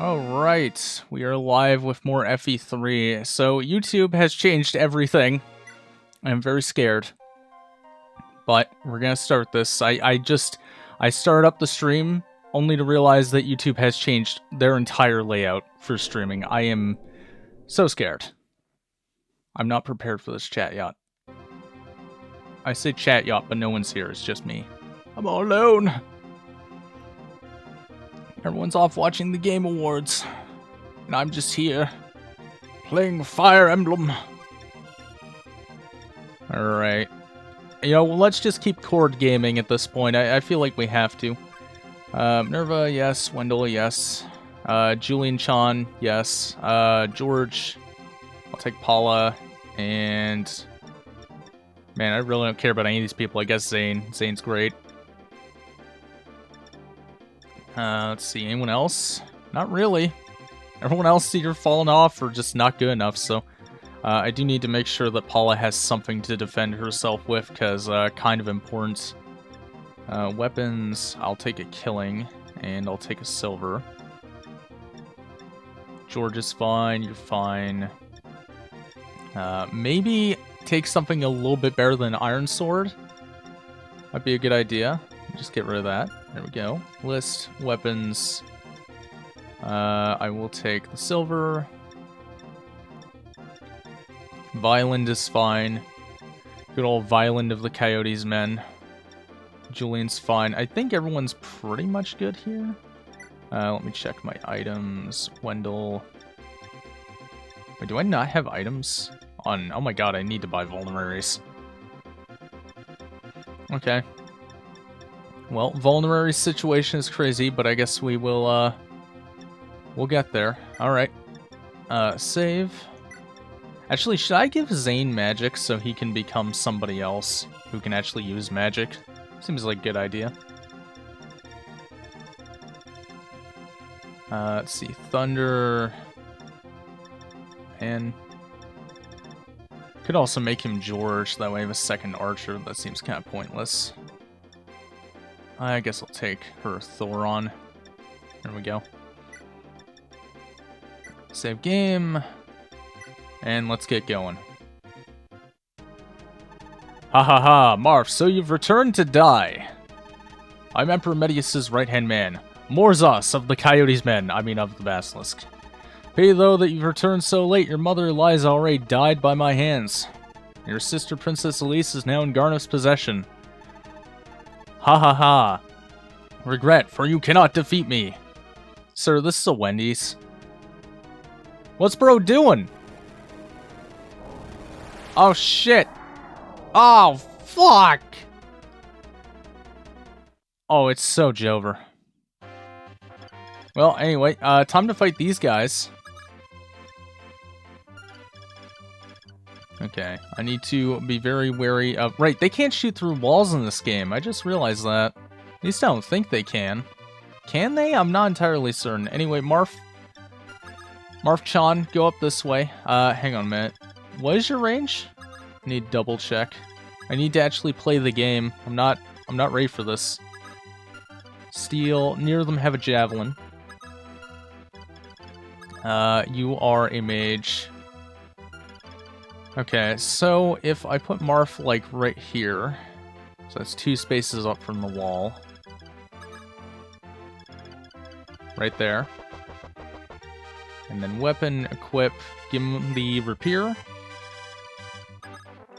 Alright, we are live with more FE3. So YouTube has changed everything. I'm very scared. But we're gonna start this. I started up the stream only to realize that YouTube has changed their entire layout for streaming. I am so scared. I'm not prepared for this chat yet. I say chat yacht, but no one's here, it's just me. I'm all alone. Everyone's off watching the Game Awards, and I'm just here, playing Fire Emblem. Alright. You know, let's just keep cord gaming at this point. I feel like we have to. Nerva, yes. Wendell, yes. Julian Chan, yes. George, I'll take Paula, and... Man, I really don't care about any of these people. I guess Zane. Zane's great. Let's see, anyone else? Not really. Everyone else either fallen off or just not good enough, so... I do need to make sure that Paula has something to defend herself with, because, kind of important. Weapons, I'll take a killing, and I'll take a silver. George is fine, you're fine. Maybe take something a little bit better than Iron Sword. Might be a good idea. Just get rid of that. There we go. List, weapons. I will take the silver. Violent is fine. Good old Violent of the Coyotes men. Julian's fine. I think everyone's pretty much good here. Let me check my items. Wendell. Wait, do I not have items on? Oh my god, I need to buy vulneraries. Okay. Well, vulnerary situation is crazy, but I guess we will, we'll get there. Alright. Save. Actually, should I give Zane magic so he can become somebody else who can actually use magic? Seems like a good idea. Let's see. Thunder. And could also make him George, that way I have a second archer. That seems kind of pointless. I guess I'll take her Thoron. There we go. Save game. And let's get going. Ha ha ha, Marf, so you've returned to die. I'm Emperor Medius' right-hand man, Morzos of the Coyotes men, of the Basilisk. Pity though that you've returned so late, your mother Eliza already died by my hands. Your sister Princess Elise is now in Garneff's possession. Ha ha ha. Regret, for you cannot defeat me. Sir, this is a Wendy's. What's bro doing? Oh shit. Oh fuck. Oh, it's so Jover. Well, anyway, time to fight these guys. Okay, I need to be very wary of... Right, they can't shoot through walls in this game. I just realized that. At least I don't think they can. Can they? I'm not entirely certain. Anyway, Marf-chan, go up this way. Hang on a minute. What is your range? I need to double check. I need to actually play the game. I'm not ready for this. Steel. Near them have a javelin. You are a mage. Okay, so if I put Marf, like, right here, so that's 2 spaces up from the wall. Right there. And then weapon, equip, give him the rapier.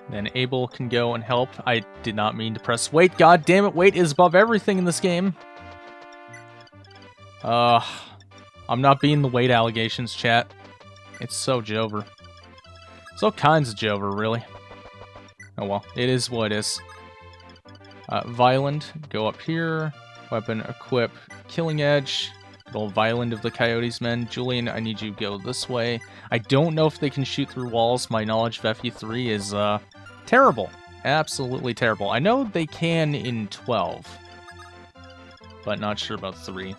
Then Abel can go and help. I did not mean to press weight. God damn it, weight is above everything in this game. I'm not being the weight allegations, chat. It's so Jover. It's all kinds of Jover, really. Oh well, it is what it is. Violent, go up here. Weapon, equip, Killing Edge. Good old Violent of the Coyotes men. Julian, I need you to go this way. I don't know if they can shoot through walls. My knowledge of FE3 is, terrible. Absolutely terrible. I know they can in 12. But not sure about 3.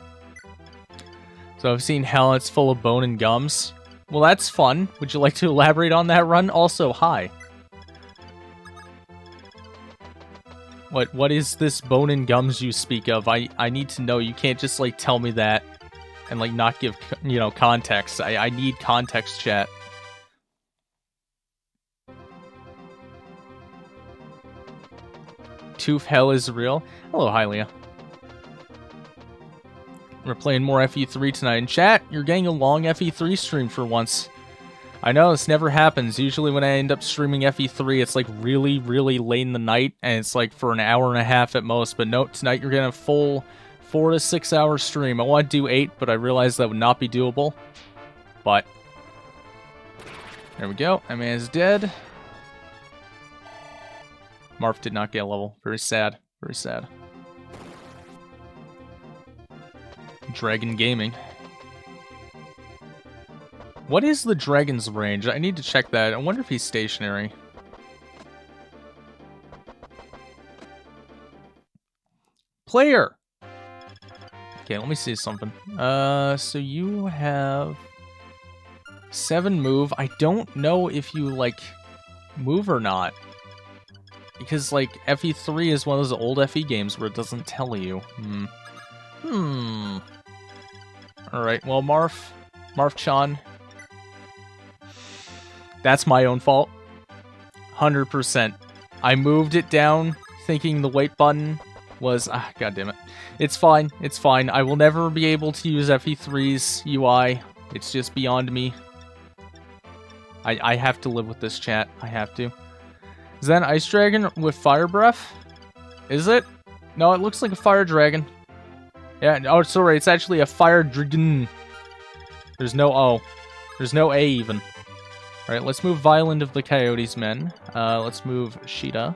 So I've seen hell, it's full of bone and gums. Well, that's fun. Would you like to elaborate on that run? Also, hi. What is this bone and gums you speak of? I need to know. You can't just, like, tell me that and like not give, you know, context. I need context, chat. Tooth hell is real. Hello, Hylia. We're playing more FE3 tonight. In chat, you're getting a long FE3 stream for once. I know, this never happens. Usually when I end up streaming FE3, it's like really, really late in the night, and it's like for an hour and a half at most. But note, tonight you're getting a full 4 to 6 hour stream. I want to do 8, but I realized that would not be doable. But there we go. That man is dead. Marth did not get a level. Very sad. Very sad. Dragon Gaming. What is the dragon's range? I need to check that. I wonder if he's stationary. Player! Okay, let me see something. So you have 7 move. I don't know if you, like, move or not. Because, like, FE3 is one of those old FE games where it doesn't tell you. Alright, well, Marth-chan. That's my own fault. 100%. I moved it down thinking the wait button was... God damn it. It's fine. It's fine. I will never be able to use FE3's UI. It's just beyond me. I have to live with this, chat. I have to. Is that an ice dragon with fire breath? Is it? No, it looks like a fire dragon. Yeah, oh, sorry. It's actually a fire dragon. There's no O. There's no A even. Alright, let's move Violent of the Coyote's Men. Let's move Sheeta.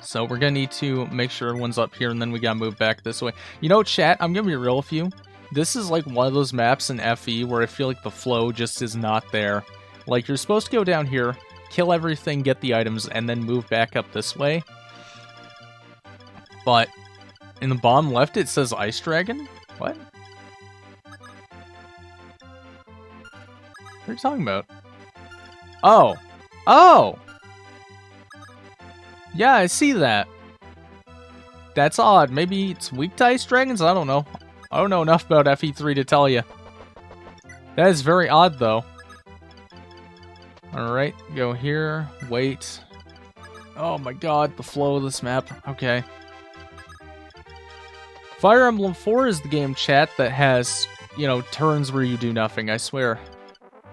So we're gonna need to make sure everyone's up here, and then we gotta move back this way. You know, chat, I'm gonna be real with you. This is like one of those maps in FE where I feel like the flow just is not there. Like, you're supposed to go down here, kill everything, get the items, and then move back up this way. But in the bottom left, it says Ice Dragon? What? What are you talking about? Oh. Oh! Yeah, I see that. That's odd. Maybe it's weak to Ice Dragons? I don't know. I don't know enough about FE3 to tell you. That is very odd, though. Alright, go here. Wait. Oh my god, the flow of this map. Okay. Fire Emblem 4 is the game, chat, that has, you know, turns where you do nothing, I swear.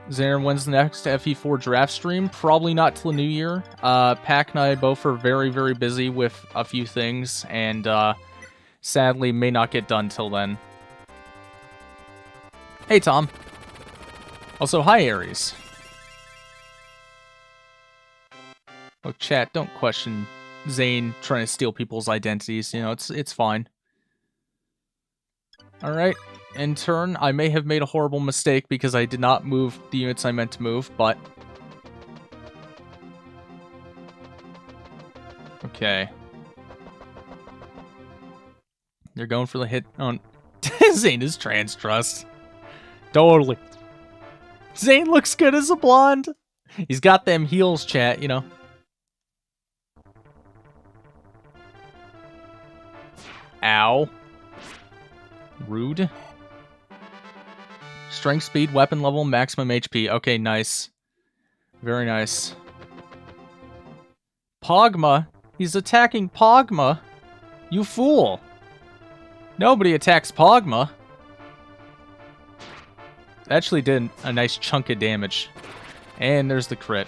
Xander, when's the next FE4 draft stream? Probably not till the new year. Pac and I both are very, very busy with a few things, and sadly may not get done till then. Hey, Tom. Also, hi, Aries. Oh, chat, don't question Zane trying to steal people's identities. You know, it's fine. Alright. In turn, I may have made a horrible mistake because I did not move the units I meant to move, but... Okay. They're going for the hit on... Zane is trans trust. Totally. Zane looks good as a blonde. He's got them heels, chat, you know. Ow. Rude. Strength, speed, weapon level, maximum HP. Okay, nice. Very nice. Pogma? He's attacking Pogma? You fool. Nobody attacks Pogma. Actually did a nice chunk of damage. And there's the crit.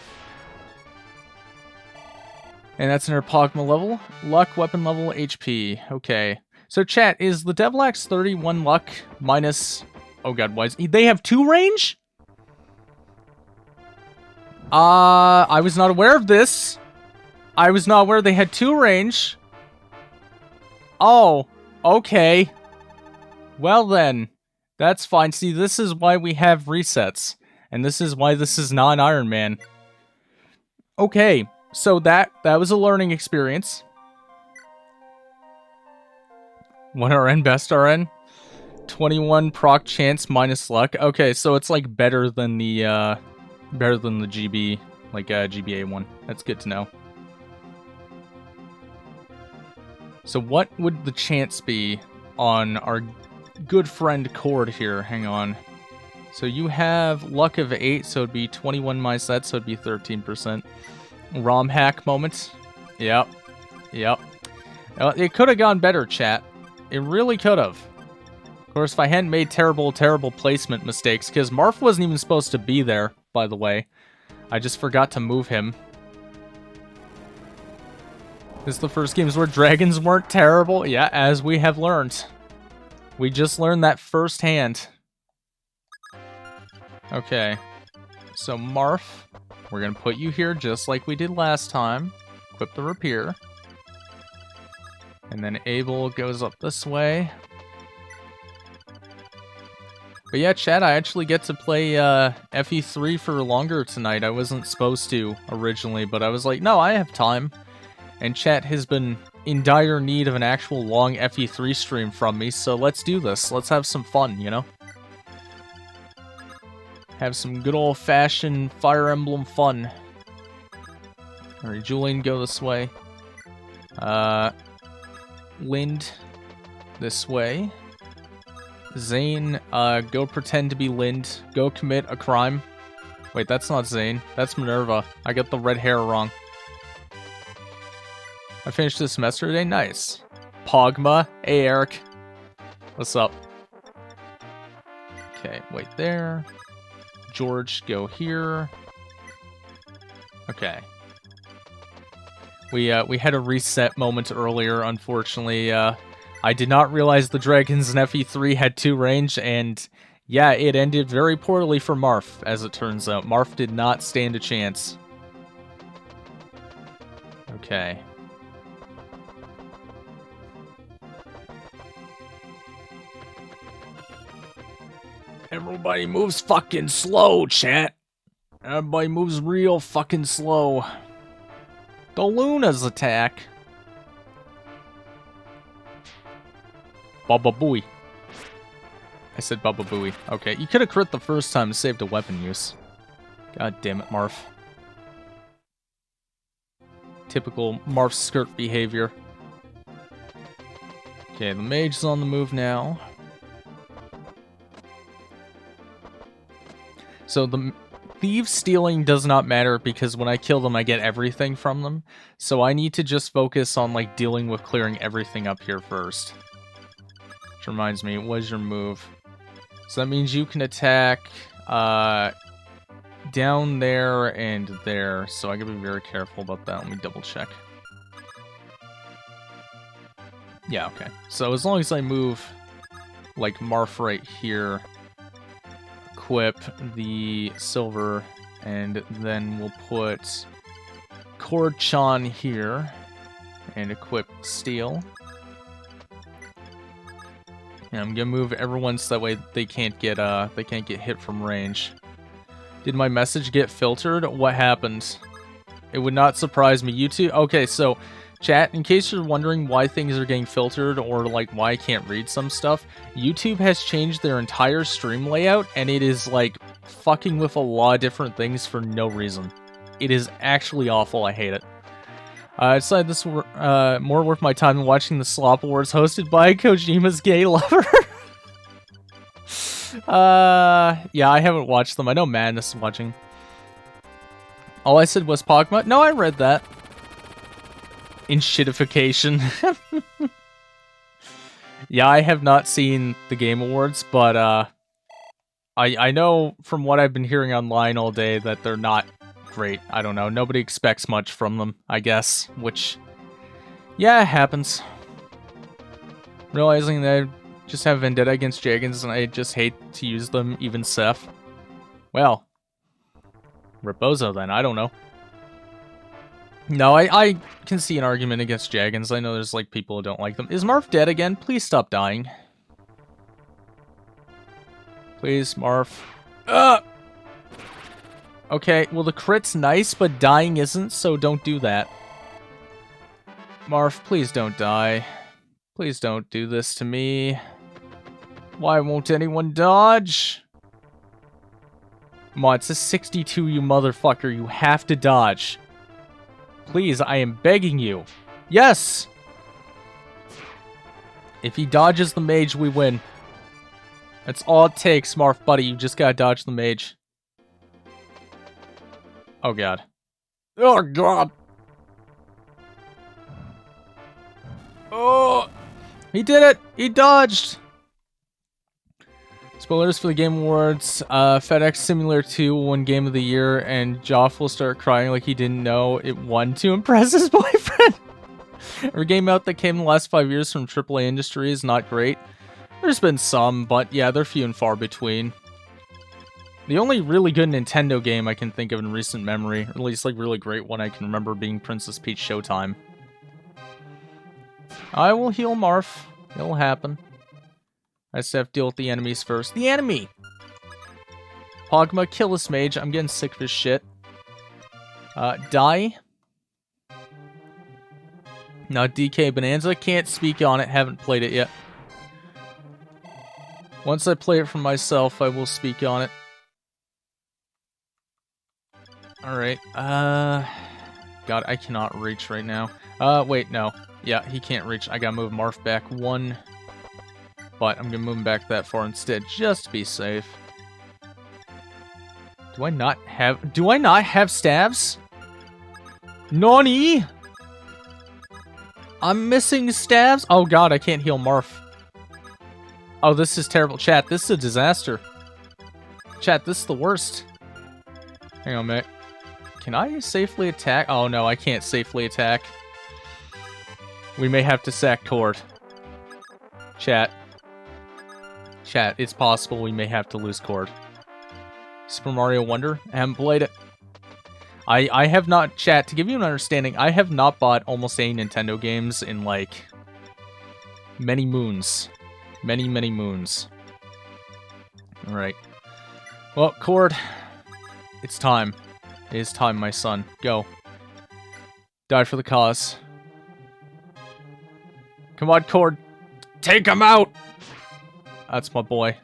And that's another Pogma level. Luck, weapon level, HP. Okay. So chat, is the Devil Axe 31 luck minus... Oh god, why is... They have 2 range? I was not aware of this. I was not aware they had 2 range. Oh, okay. Well then, that's fine. See, this is why we have resets. And this is why this is not Iron Man. Okay, so that was a learning experience. 1 RN, best RN. 21 proc chance minus luck. Okay, so it's like better than the GB, like GBA one. That's good to know. So what would the chance be? on our good friend Cord here. Hang on. So you have luck of 8, so it'd be 21 minus that, so it'd be 13%. ROM hack moment. Yep. Yep. It could have gone better, chat. It really could have. Of course, if I hadn't made terrible placement mistakes, because Marth wasn't even supposed to be there, by the way. I just forgot to move him. This is the first games where dragons weren't terrible. Yeah, as we have learned. We just learned that firsthand. Okay. So, Marth, we're going to put you here just like we did last time. Equip the rapier. And then Abel goes up this way. But yeah, chat, I actually get to play FE3 for longer tonight. I wasn't supposed to originally, but I was like, no, I have time. And chat has been in dire need of an actual long FE3 stream from me, so let's do this. Let's have some fun, you know? Have some good old-fashioned Fire Emblem fun. Alright, Julian, go this way. Lind, this way. Zane, go pretend to be Lind. Go commit a crime. Wait, that's not Zane. That's Minerva. I got the red hair wrong. I finished the semester today. Nice. Pogma. Hey, Eric. What's up? Okay, wait there. George, go here. Okay. We had a reset moment earlier, unfortunately. I did not realize the dragons in FE3 had 2 range, and yeah, it ended very poorly for Marth, as it turns out. Marth did not stand a chance. Okay. Everybody moves fucking slow, chat. Everybody moves real fucking slow. The Luna's attack. Baba Booey. I said Baba Booey. Okay, you could have crit the first time and saved a weapon use. God damn it, Marth. Typical Marth skirt behavior. Okay, the mage is on the move now. So the thief stealing does not matter because when I kill them, I get everything from them. So I need to just focus on like dealing with clearing everything up here first. Which reminds me, what is your move? So that means you can attack down there and there. So I gotta be very careful about that. Let me double check. Yeah, okay. So as long as I move like Marth right here, equip the silver, and then we'll put Cord-chan here and equip steel. And I'm gonna move everyone so that way they can't get hit from range. Did my message get filtered? What happened? It would not surprise me. YouTube. Okay, so chat, in case you're wondering why things are getting filtered or like why I can't read some stuff, YouTube has changed their entire stream layout and it is like fucking with a lot of different things for no reason. It is actually awful. I hate it. I decided this more worth my time than watching the Slop Awards hosted by Kojima's gay lover. Yeah, I haven't watched them. I know Madness is watching. All I said was Pogma. No, I read that. In shitification. Yeah, I have not seen the Game Awards, but I know from what I've been hearing online all day that they're not great. I don't know. Nobody expects much from them, I guess. Which, yeah, it happens. Realizing that I just have vendetta against dragons and I just hate to use them, even Seth. Well, Rebozo then. I don't know. No, I can see an argument against dragons. I know there's like people who don't like them. Is Marth dead again? Please stop dying. Please, Marth. Okay, well the crit's nice, but dying isn't, so don't do that. Marth, please don't die. Please don't do this to me. Why won't anyone dodge? Come on, it's a 62, you motherfucker. You have to dodge. Please, I am begging you. Yes! If he dodges the mage, we win. That's all it takes, Marth buddy. You just gotta dodge the mage. Oh god. Oh god. Oh! He did it! He dodged! Spoilers for the Game Awards. FedEx Simulator 2 won Game of the Year, and Joff will start crying like he didn't know it won to impress his boyfriend. Every game out that came in the last 5 years from AAA industry is not great. There's been some, but yeah, they're few and far between. The only really good Nintendo game I can think of in recent memory, or at least like really great one I can remember, being Princess Peach Showtime. I will heal Marth. It'll happen. I just have to deal with the enemies first. The enemy! Pogma, kill this mage. I'm getting sick of his shit. Die. Now DK Bonanza. Can't speak on it. Haven't played it yet. Once I play it for myself, I will speak on it. Alright. God, I cannot reach right now. Wait, no. Yeah, he can't reach. I gotta move Marth back one. But I'm gonna move him back that far instead, just to be safe. Do I not have stabs? Nani? I'm missing stabs? Oh god, I can't heal Marth. Oh, this is terrible. Chat, this is a disaster. Chat, this is the worst. Hang on, mate. Can I safely attack? Oh no, I can't safely attack. We may have to sack Cord. Chat. Chat, it's possible we may have to lose Cord. Super Mario Wonder? I haven't played it. I have not, chat, to give you an understanding, I have not bought almost any Nintendo games in, like, many moons. Many, many moons. Alright. Well, Cord, it's time. It is time, my son. Go. Die for the cause. Come on, Cord. Take him out! That's my boy.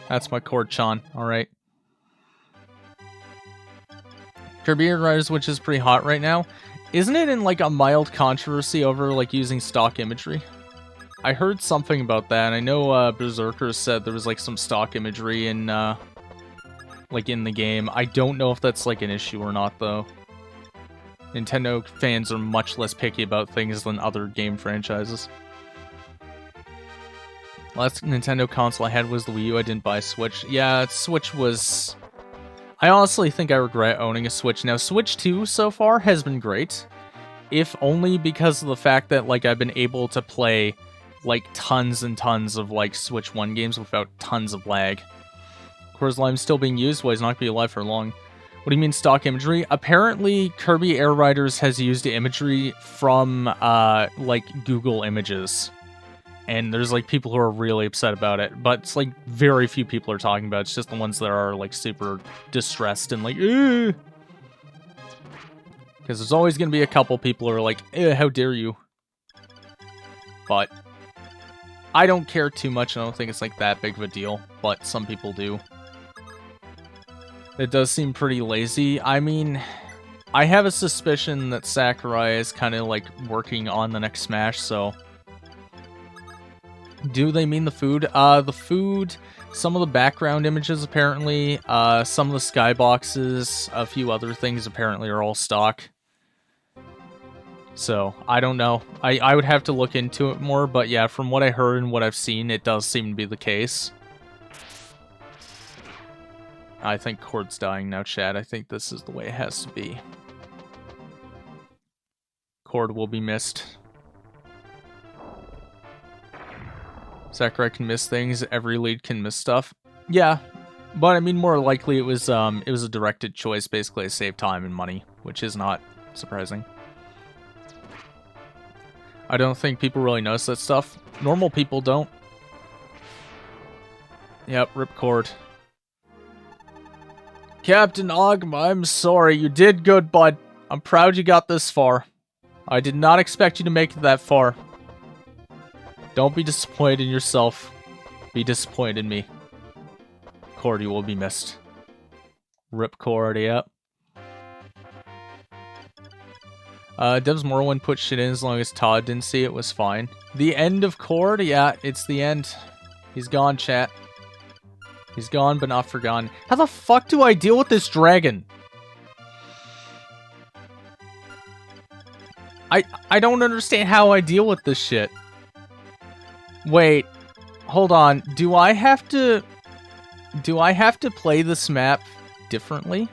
That's my Cord-chan. Alright. Kirby Air Riders, which is pretty hot right now. Isn't it in, like, a mild controversy over, like, using stock imagery? I heard something about that, and I know, Berserkers said there was, like, some stock imagery in, like, in the game. I don't know if that's, like, an issue or not, though. Nintendo fans are much less picky about things than other game franchises. Last Nintendo console I had was the Wii U. I didn't buy a Switch. Yeah, Switch was... I honestly think I regret owning a Switch. Now, Switch 2 so far has been great. If only because of the fact that, like, I've been able to play, like, tons and tons of, like, Switch 1 games without tons of lag. Of course, Lime's still being used. Well, he's not going to be alive for long. What do you mean stock imagery? Apparently, Kirby Air Riders has used imagery from, like, Google Images. And there's, like, people who are really upset about it. But it's, like, very few people are talking about it. It's just the ones that are, like, super distressed and, like, Because there's always going to be a couple people who are like, how dare you? But I don't care too much. I don't think it's, like, that big of a deal. But some people do. It does seem pretty lazy. I mean, I have a suspicion that Sakurai is kind of, like, working on the next Smash, so... Do they mean the food? The food, some of the background images apparently, some of the skyboxes, a few other things apparently are all stock. So, I don't know. I would have to look into it more, but yeah, from what I heard and what I've seen, it does seem to be the case. I think Cord's dying now, Chad. I think this is the way it has to be. Cord will be missed. Sakurai can miss things, every lead can miss stuff. Yeah, but I mean more likely it was a directed choice basically to save time and money, which is not surprising. I don't think people really notice that stuff. Normal people don't. Yep, ripcord. Captain Ogma, I'm sorry, you did good, bud. I'm proud you got this far. I did not expect you to make it that far. Don't be disappointed in yourself. Be disappointed in me. Cord, you will be missed. Rip Cord, yep. Dev's Morrowind put shit in as long as Todd didn't see it was fine. The end of Cord? Yeah, it's the end. He's gone, chat. He's gone, but not forgotten. How the fuck do I deal with this dragon? I don't understand how I deal with this shit. Wait, hold on. Do I have to play this map differently?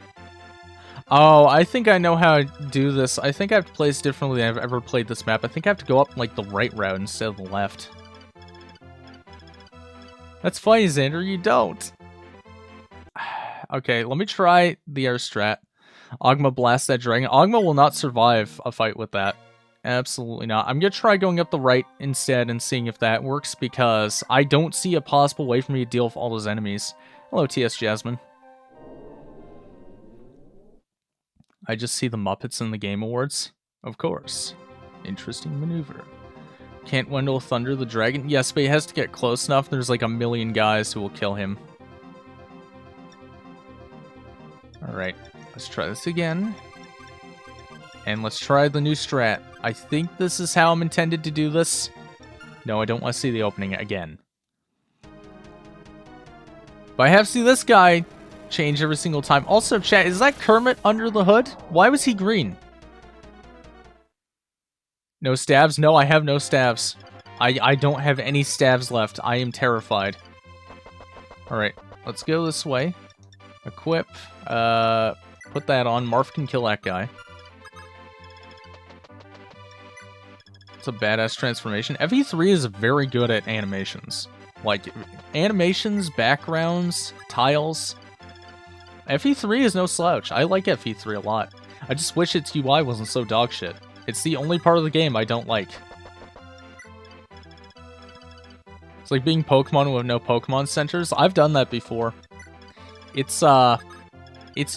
Oh, I think I know how to do this. I think I have to play this differently than I've ever played this map. I think I have to go up, like, the right route instead of the left. That's funny, Xander. You don't. Okay, let me try the air strat. Ogma blast that dragon. Ogma will not survive a fight with that. Absolutely not. I'm gonna try going up the right instead and seeing if that works, because I don't see a possible way for me to deal with all those enemies. Hello, TS Jasmine. I just see the Muppets in the Game Awards. Of course. Interesting maneuver. Can't Wendell Thunder the dragon? Yes, but he has to get close enough. There's like a million guys who will kill him. Alright, let's try this again. And let's try the new strat. I think this is how I'm intended to do this. No, I don't want to see the opening again. But I have to see this guy change every single time. Also, chat, is that Kermit under the hood? Why was he green? No stabs? No, I have no stabs. I don't have any stabs left. I am terrified. Alright, let's go this way. Equip. Put that on. Marth can kill that guy. It's a badass transformation. FE3 is very good at animations. Like, animations, backgrounds, tiles. FE3 is no slouch. I like FE3 a lot. I just wish its UI wasn't so dogshit. It's the only part of the game I don't like. It's like being Pokemon with no Pokemon centers. I've done that before. It's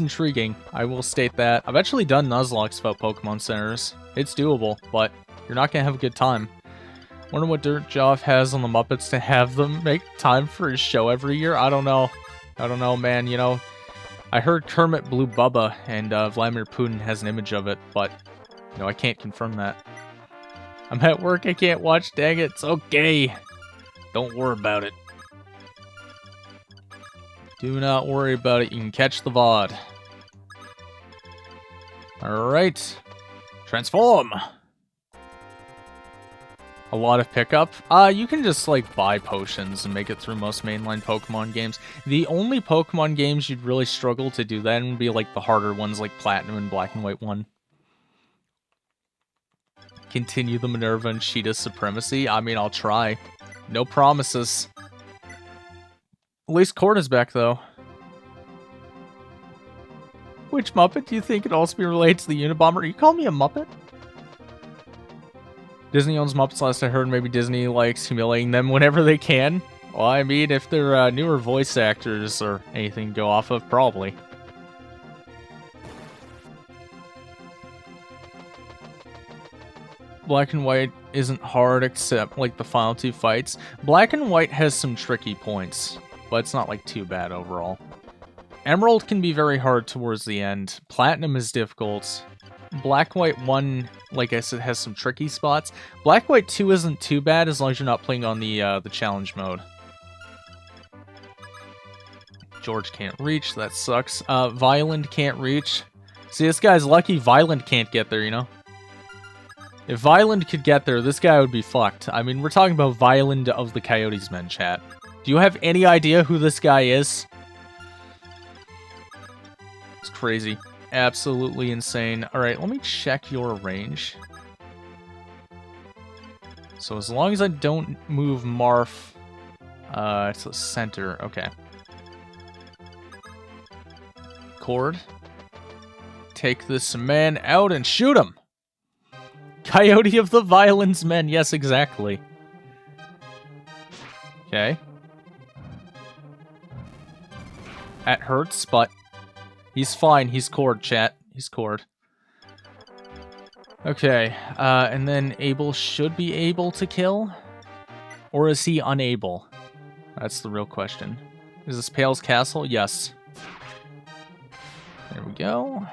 intriguing. I will state that. I've actually done Nuzlocke without Pokemon centers. It's doable, but you're not gonna have a good time. Wonder what dirt Joff has on the Muppets to have them make time for his show every year? I don't know. I don't know, man. You know, I heard Kermit blew Bubba, and Vladimir Putin has an image of it, but, you know, I can't confirm that. I'm at work, I can't watch, dang it. It's okay. Don't worry about it. Do not worry about it. You can catch the VOD. Alright. Transform! A lot of pickup. You can just, like, buy potions and make it through most mainline Pokemon games. The only Pokemon games you'd really struggle to do that would be, like, the harder ones, like Platinum and Black and White 1. Continue the Minerva and Cheetah supremacy? I mean, I'll try. No promises. At least Cord is back, though. Which Muppet do you think could also be related to the Unabomber? You call me a Muppet? Disney owns Muppets, last I heard. Maybe Disney likes humiliating them whenever they can. Well, I mean, if they're newer voice actors or anything to go off of, probably. Black and White isn't hard except, like, the final two fights. Black and White has some tricky points, but it's not, like, too bad overall. Emerald can be very hard towards the end. Platinum is difficult. Black White 1, like I said, has some tricky spots. Black White 2 isn't too bad as long as you're not playing on the challenge mode. George can't reach, that sucks. Violent can't reach. See, this guy's lucky Violent can't get there, you know? If Violent could get there, this guy would be fucked. I mean, we're talking about Violent of the Coyotes Men, chat. Do you have any idea who this guy is? It's crazy. Absolutely insane. Alright, let me check your range. So as long as I don't move Marth to the center, okay. Cord. Take this man out and shoot him! Coyote of the Violence Men, yes, exactly. Okay. That hurts, but he's fine. He's Cord, chat. He's Cord. Okay, and then Abel should be able to kill? Or is he unable? That's the real question. Is this Pale's Castle? Yes. There we go.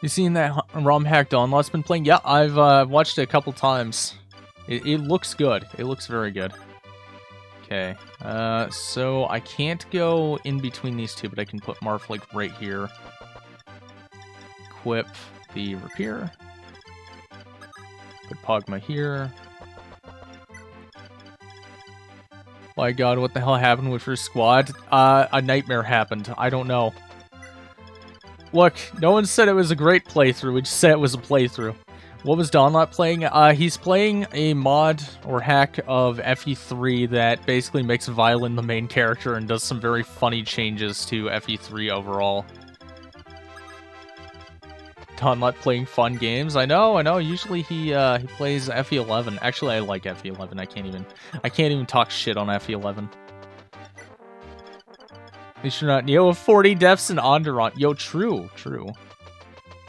You seen that ROM hack Dawnlot's been playing? Yeah, I've watched it a couple times. It looks good. It looks very good. Okay, so I can't go in between these two, but I can put Marth, like, right here. Equip the Rapier. Put Pogma here. My god, what the hell happened with your squad? A nightmare happened. I don't know. Look, no one said it was a great playthrough, we just said it was a playthrough. What was Dawnlot playing? He's playing a mod or hack of FE3 that basically makes Violin the main character and does some very funny changes to FE3 overall. Dawnlot playing fun games. I know. Usually he plays FE11. Actually, I like FE11. I can't even talk shit on FE11. At least you're not Neo with 40 deaths and Onderon. Yo, true.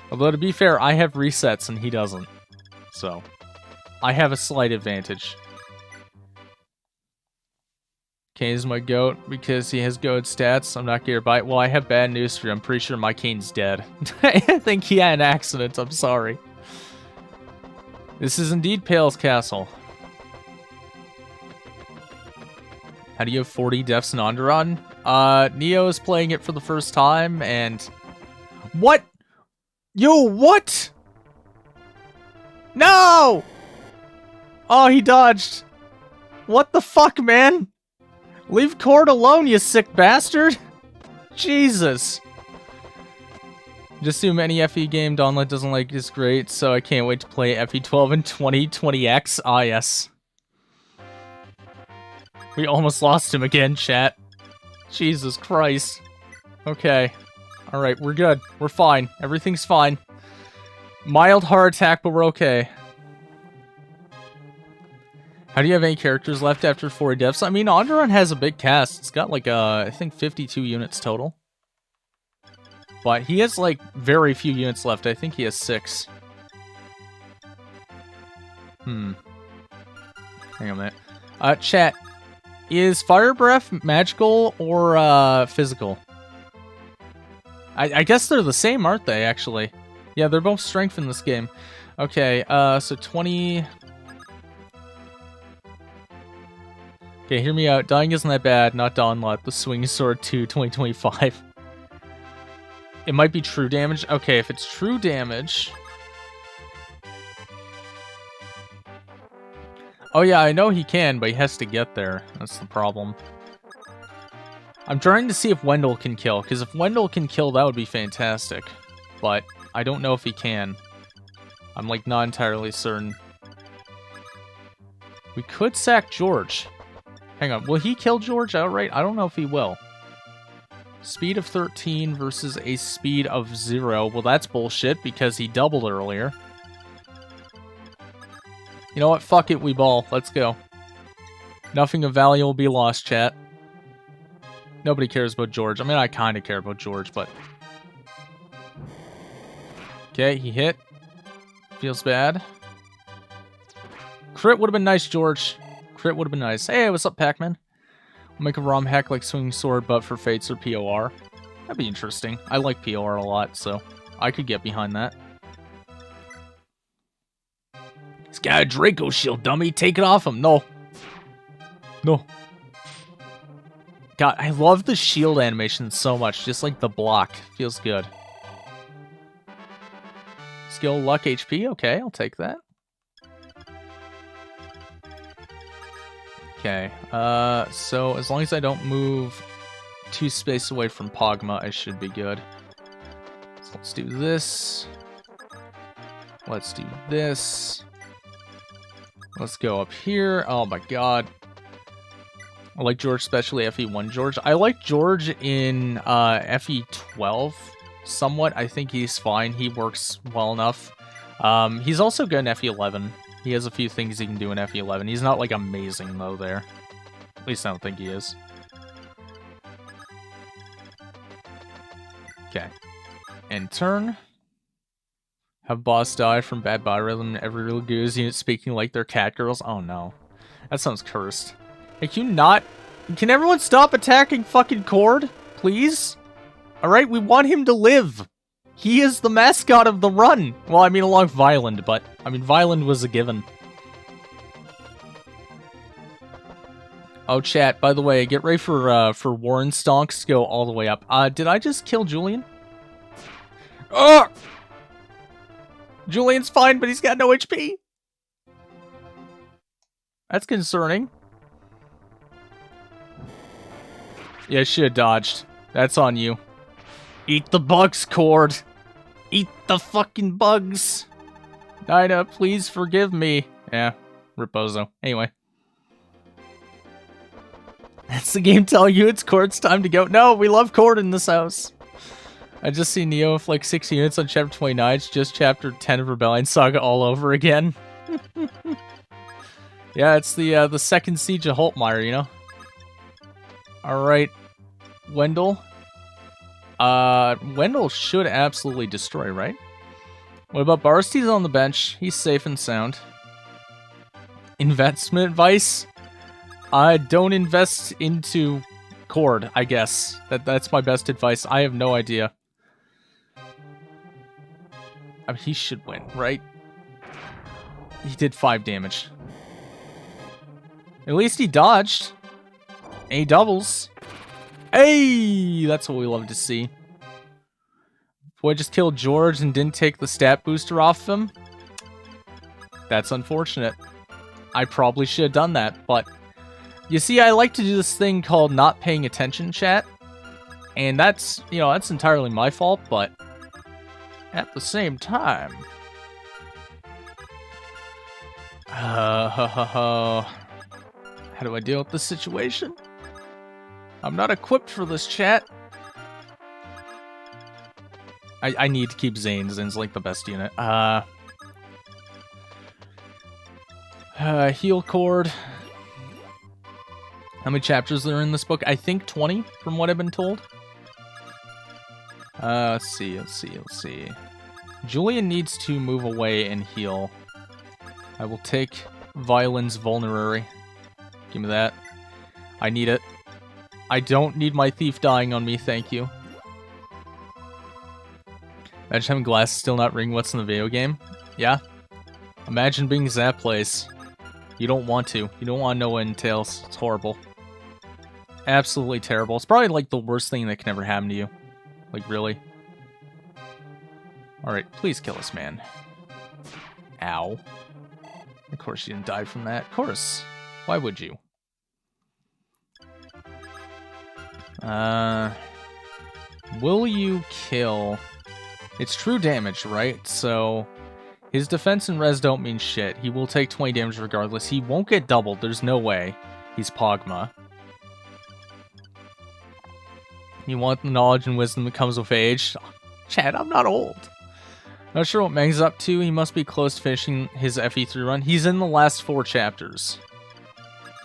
Although, to be fair, I have resets and he doesn't. So, I have a slight advantage. Kane's my goat because he has goat stats. I'm not Gearbite. Well, I have bad news for you. I'm pretty sure my Kane's dead. I think he had an accident. I'm sorry. This is indeed Pale's Castle. How do you have 40 deaths in Onderon? Neo is playing it for the first time, and... What? Yo, what? No! Oh, he dodged. What the fuck, man? Leave Cord alone, you sick bastard! Jesus. Just assume any FE game Dawnlot doesn't like is great, so I can't wait to play FE12 and 2020X. Ah, yes. We almost lost him again, chat. Jesus Christ. Okay. Alright, we're good. We're fine. Everything's fine. Mild heart attack, but we're okay. How do you have any characters left after 40 deaths? I mean, Onderon has a big cast. It's got like, I think 52 units total. But he has like very few units left. I think he has 6. Hang on a minute. Chat. Is Fire Breath magical or physical? I guess they're the same, aren't they, actually? Yeah, they're both strength in this game. Okay, so 20... Okay, hear me out. Dying isn't that bad, not Dawnlot. The Swinging Sword 2, 2025. It might be true damage. Okay, if it's true damage... Oh yeah, I know he can, but he has to get there. That's the problem. I'm trying to see if Wendell can kill, because if Wendell can kill, that would be fantastic. But I don't know if he can. I'm, like, not entirely certain. We could sack George. Hang on, will he kill George outright? I don't know if he will. Speed of 13 versus a speed of 0. Well, that's bullshit, because he doubled earlier. You know what? Fuck it, we ball. Let's go. Nothing of value will be lost, chat. Nobody cares about George. I mean, I kind of care about George, but... Okay, he hit. Feels bad. Crit would have been nice, George. Crit would have been nice. Hey, what's up, Pac-Man? We'll make a ROM hack like Swinging Sword, but for Fates or POR. That'd be interesting. I like POR a lot, so I could get behind that. He's got a Draco shield, dummy. Take it off him. No. No. God, I love the shield animation so much. Just like the block. Feels good. Skill, luck, HP. Okay, I'll take that. Okay. So as long as I don't move 2 space away from Pogma, I should be good. So let's do this. Let's do this. Let's go up here. Oh my god. I like George, especially FE1 George. I like George in FE12 somewhat. I think he's fine. He works well enough. He's also good in FE11. He has a few things he can do in FE11. He's not, like, amazing, though, there. At least I don't think he is. Okay. End turn. Have boss die from bad body rhythm. Every real goose unit speaking like they're cat girls. Oh, no. That sounds cursed. Hey, can you not... Can everyone stop attacking fucking Cord? Please? Alright, we want him to live. He is the mascot of the run! Well, I mean, along Violent, but, I mean, Violent was a given. Oh, chat, by the way, get ready for Warren Stonks to go all the way up. Did I just kill Julian? Oh! Julian's fine, but he's got no HP. That's concerning. Yeah, I should have dodged. That's on you. Eat the bugs, Cord. Eat the fucking bugs. Dinah, please forgive me. Yeah, Reposo. Anyway. That's the game telling you it's Cord's time to go. No, we love Cord in this house. I just see Neo with like 6 units on chapter 29. It's just chapter 10 of Rebellion Saga all over again. Yeah, it's the second siege of Holtmeyer, you know? Alright. Wendell. Wendell should absolutely destroy, right? What about Barsty's on the bench? He's safe and sound. Investment advice? Don't invest into Cord, I guess. That's my best advice. I have no idea. I mean, he should win, right? He did 5 damage. At least he dodged. And he doubles. Hey! That's what we love to see. Boy just killed George and didn't take the stat booster off him. That's unfortunate. I probably should have done that, but... You see, I like to do this thing called not paying attention, chat. And that's, you know, that's entirely my fault, but... At the same time... How do I deal with this situation? I'm not equipped for this, chat. I need to keep Zane. Zane's like the best unit. Heal Cord. How many chapters are in this book? I think 20, from what I've been told. Let's see. Julian needs to move away and heal. I will take Violin's Vulnerary. Give me that. I need it. I don't need my thief dying on me, thank you. Imagine having glasses still not ring what's in the video game. Yeah. Imagine being that place. You don't want to. You don't want to know what it entails. It's horrible. Absolutely terrible. It's probably like the worst thing that can ever happen to you. Like, really. Alright, please kill us, man. Ow. Of course you didn't die from that. Of course. Why would you? Will you kill... It's true damage, right? So, his defense and res don't mean shit. He will take 20 damage regardless. He won't get doubled. There's no way. He's Pogma. You want the knowledge and wisdom that comes with age? Chad, I'm not old. Not sure what Meg's up to. He must be close to finishing his FE3 run. He's in the last 4 chapters.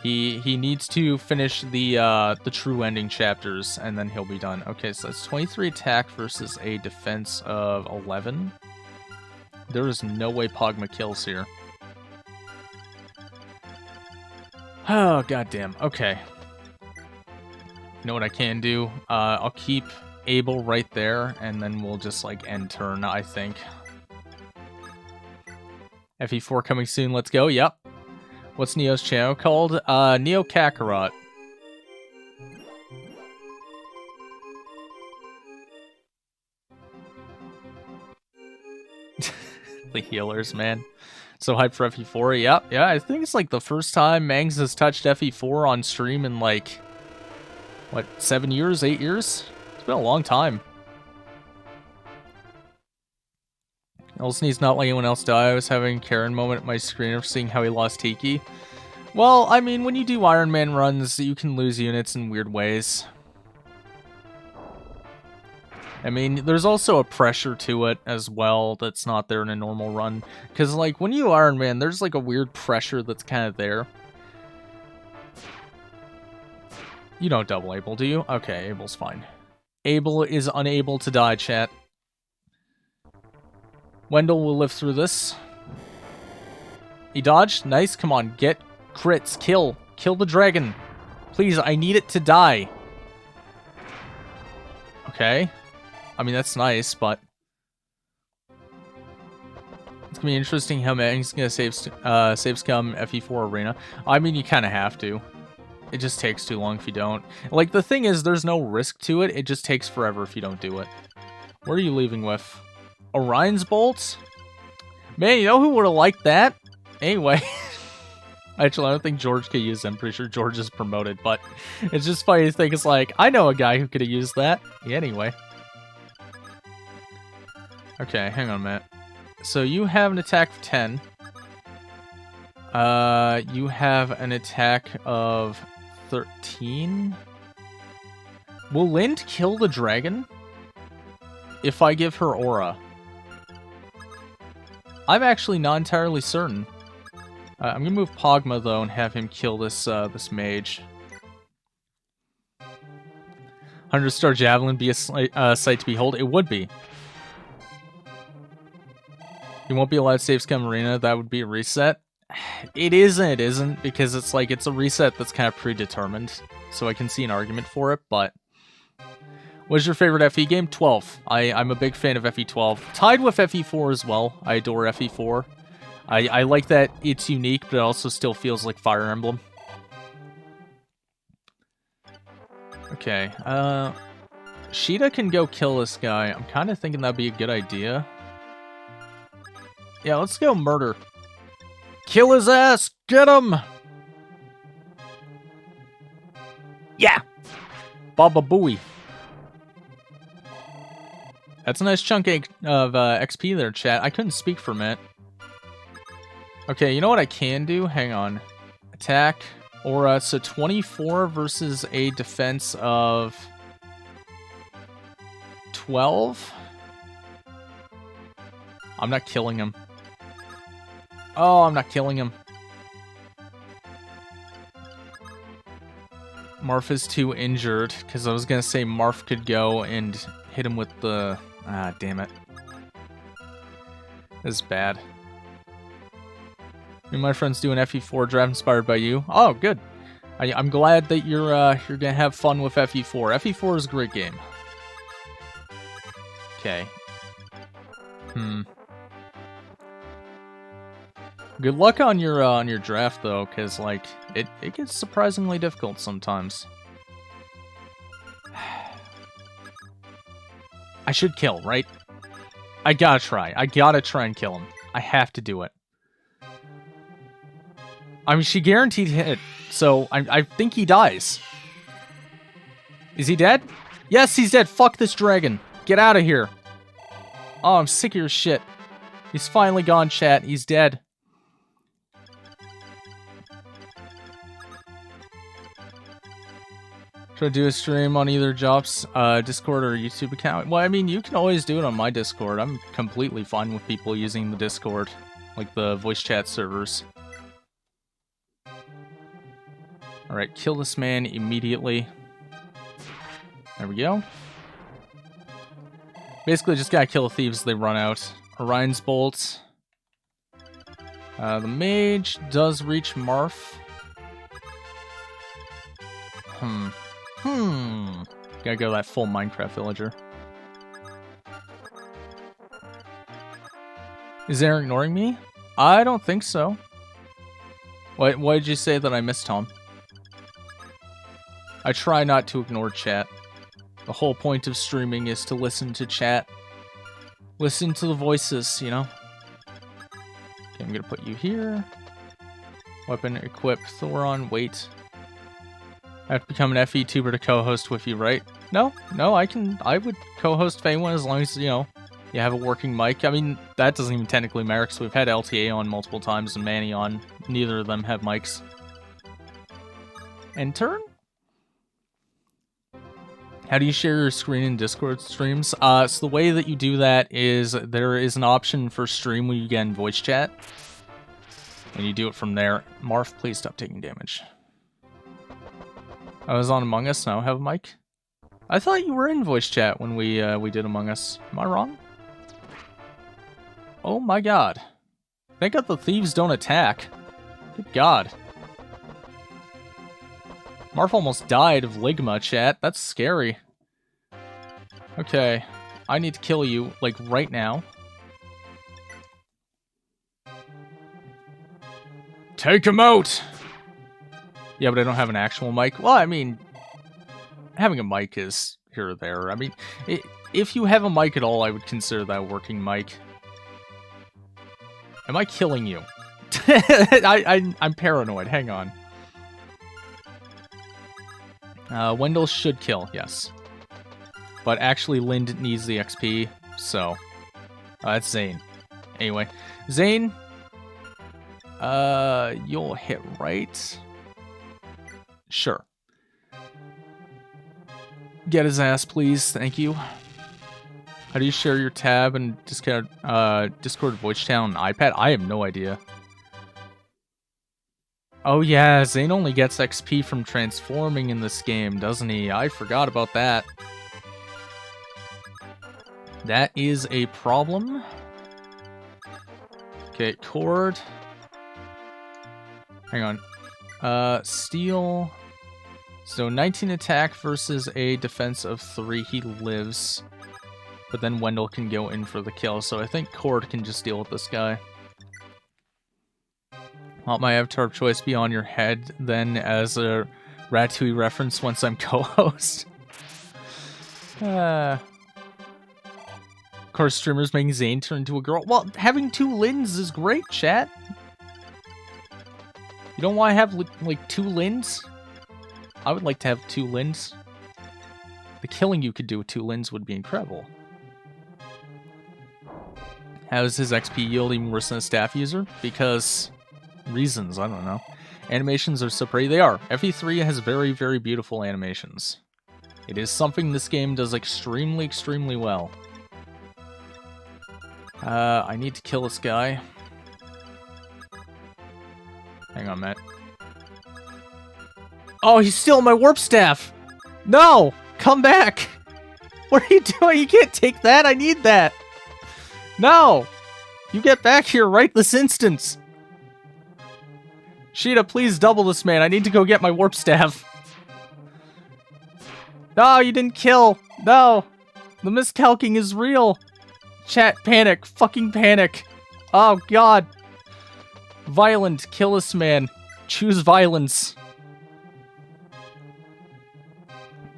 He needs to finish the true ending chapters, and then he'll be done. Okay, so that's 23 attack versus a defense of 11. There is no way Pogma kills here. Oh, goddamn. Okay. You know what I can do? I'll keep Abel right there, and then we'll just, like, end turn, I think. FE4 coming soon, let's go, yep. What's Neo's channel called? Neo Kakarot. The healers, man. So hyped for FE4, yep. Yeah, I think it's like the first time Mangs has touched FE4 on stream in like... What, 7 years? 8 years? It's been a long time. Elsnie's not letting anyone else die. I was having a Karen moment at my screen of seeing how he lost Tiki. Well, I mean, when you do Iron Man runs, you can lose units in weird ways. I mean, there's also a pressure to it as well that's not there in a normal run. Because, like, when you do Iron Man, there's, like, a weird pressure that's kind of there. You don't double Abel, do you? Okay, Abel's fine. Abel is unable to die, chat. Wendell will live through this. He dodged. Nice. Come on. Get crits. Kill. Kill the dragon. Please, I need it to die. Okay. I mean, that's nice, but It's gonna be interesting how Manny's gonna save scum FE4 arena. I mean, you kind of have to. It just takes too long if you don't. Like, the thing is, there's no risk to it. It just takes forever if you don't do it. What are you leaving with? Orion's Bolt? Man, you know who would have liked that? Anyway. Actually, I don't think George could use them. I'm pretty sure George is promoted, but it's just funny to think it's like, I know a guy who could have used that. Anyway. Okay, hang on a minute. So you have an attack of 10. You have an attack of 13. Will Lind kill the dragon if I give her aura? I'm actually not entirely certain. I'm gonna move Pogma though and have him kill this this mage. 100-star javelin be a sight to behold? It would be. You won't be allowed to save Scum Arena. That would be a reset. It is and it isn't, because it's like it's a reset that's kind of predetermined. So I can see an argument for it, but what's your favorite FE game? 12. I'm a big fan of FE12. Tied with FE4 as well. I adore FE4. I like that it's unique, but it also still feels like Fire Emblem. Okay, Sheeta can go kill this guy. I'm kind of thinking that'd be a good idea. Yeah, let's go murder. Kill his ass! Get him! Yeah! Baba Booey. That's a nice chunk of XP there, chat. I couldn't speak for a minute. Okay, you know what I can do? Hang on. Attack. Aura. So 24 versus a defense of 12? I'm not killing him. Oh, I'm not killing him. Marf is too injured, because I was going to say Marf could go and hit him with the... Ah, damn it. This is bad. Me and my friends do an FE4 draft inspired by you. Oh, good. I'm glad that you're going to have fun with FE4. FE4 is a great game. Okay. Good luck on your draft though, because like it gets surprisingly difficult sometimes. I should kill, right? I gotta try. I gotta try and kill him. I have to do it. I mean, she guaranteed hit, so I think he dies. Is he dead? Yes, he's dead. Fuck this dragon. Get out of here. Oh, I'm sick of your shit. He's finally gone, chat. He's dead. Should I do a stream on either Jop's Discord or YouTube account? Well, I mean, you can always do it on my Discord. I'm completely fine with people using the Discord, like the voice chat servers. Alright, kill this man immediately. There we go. Basically, just gotta kill the thieves as they run out. Orion's Bolt. The mage does reach Marf. Gotta go that full Minecraft villager. Is Aaron ignoring me? I don't think so. Why did you say that I missed Tom? I try not to ignore chat. The whole point of streaming is to listen to chat. Listen to the voices, you know? Okay, I'm gonna put you here. Weapon equip Thoron, wait. I have to become an FE tuber to co-host with you, right? No, I would co-host anyone as long as, you know, you have a working mic. I mean, that doesn't even technically matter, because we've had LTA on multiple times and Manny on. Neither of them have mics. End turn? How do you share your screen in Discord streams? So the way that you do that is there is an option for stream when you get in voice chat. And you do it from there. Marf, please stop taking damage. I was on Among Us, now I have a mic. I thought you were in voice chat when we did Among Us. Am I wrong? Oh my god. Thank God the thieves don't attack. Good god. Marf almost died of Ligma, chat. That's scary. Okay. I need to kill you, like, right now. Take him out! Yeah, but I don't have an actual mic. Well, I mean, having a mic is here or there. I mean, if you have a mic at all, I would consider that a working mic. Am I killing you? I'm paranoid. Hang on. Wendell should kill, yes. But actually, Lind needs the XP, so... that's Zane. Anyway, Zane... you'll hit right. Sure. Get his ass, please. Thank you. How do you share your tab and Discord voice channel on iPad? I have no idea. Oh yeah, Zane only gets XP from transforming in this game, doesn't he? I forgot about that. That is a problem. Okay, Cord. Hang on. Steel. So 19 attack versus a defense of 3. He lives. But then Wendell can go in for the kill, so I think Cord can just deal with this guy. Want my avatar of choice be on your head, then, as a Ratatouille reference once I'm co-host? Of course, streamers making Zane turn into a girl. Well, having 2 Lins is great, chat. You don't want to have, like, 2 Lins? I would like to have 2 Lins. The killing you could do with 2 Lins would be incredible. How is his XP yield even worse than a staff user? Because... reasons, I don't know. Animations are so pretty. They are. FE3 has very, very beautiful animations. It is something this game does extremely, extremely well. I need to kill this guy. Hang on, Matt. Oh, he's stealing my warp staff! No! Come back! What are you doing? You can't take that! I need that! No! You get back here right this instant! Sheeta, please double this man. I need to go get my warp staff. No, you didn't kill. No. The miscalking is real. Chat, panic. Fucking panic. Oh, God. Violent. Kill this man. Choose violence.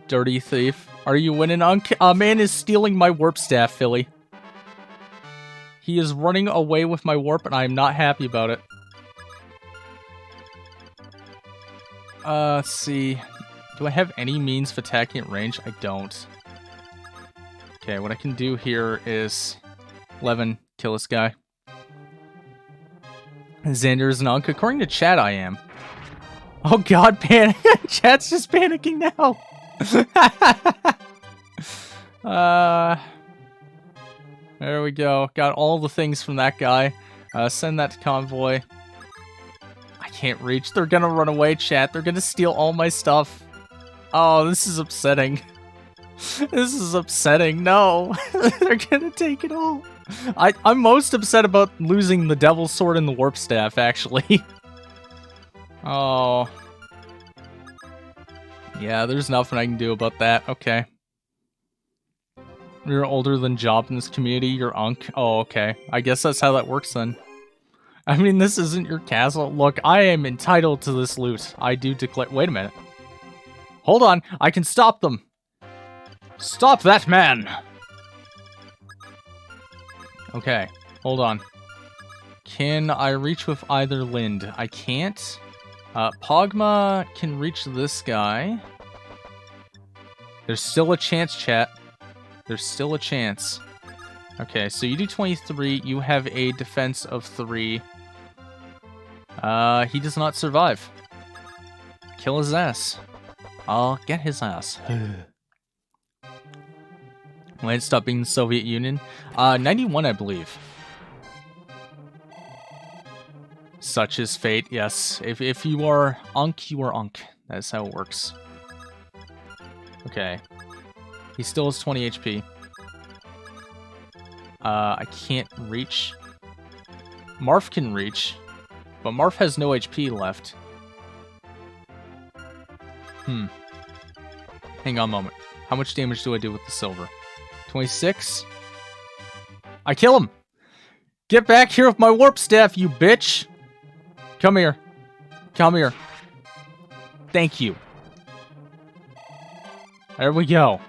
Dirty thief. Are you winning? A man is stealing my warp staff, Philly. He is running away with my warp, and I am not happy about it. Let's see. Do I have any means of attacking at range? I don't. Okay, what I can do here is... Levin, kill this guy. Xander is an Unk. According to chat, I am. Oh god, panic! Chat's just panicking now! There we go. Got all the things from that guy. Send that to convoy. Can't reach. They're gonna run away, chat. They're gonna steal all my stuff. Oh, this is upsetting. This is upsetting. No. They're gonna take it all. I'm most upset about losing the Devil's Sword and the Warp Staff, actually. Oh. Yeah, there's nothing I can do about that. Okay. You're older than Job in this community. You're Unk. Oh, okay. I guess that's how that works then. I mean, this isn't your castle. Look, I am entitled to this loot. I do declare... Wait a minute. Hold on. I can stop them. Stop that man! Okay. Hold on. Can I reach with either Lind? I can't. Pogma can reach this guy. There's still a chance, chat. There's still a chance. Okay, so you do 23. You have a defense of 3. He does not survive. Kill his ass. I'll get his ass. When it stopped being the Soviet Union? 91, I believe. Such is fate, yes. If you are Unk, you are Unk. That's how it works. Okay. He still has 20 HP. I can't reach. Marf can reach, but Marf has no HP left. Hang on a moment. How much damage do I do with the silver? 26? I kill him! Get back here with my warp staff, you bitch! Come here. Come here. Thank you. There we go.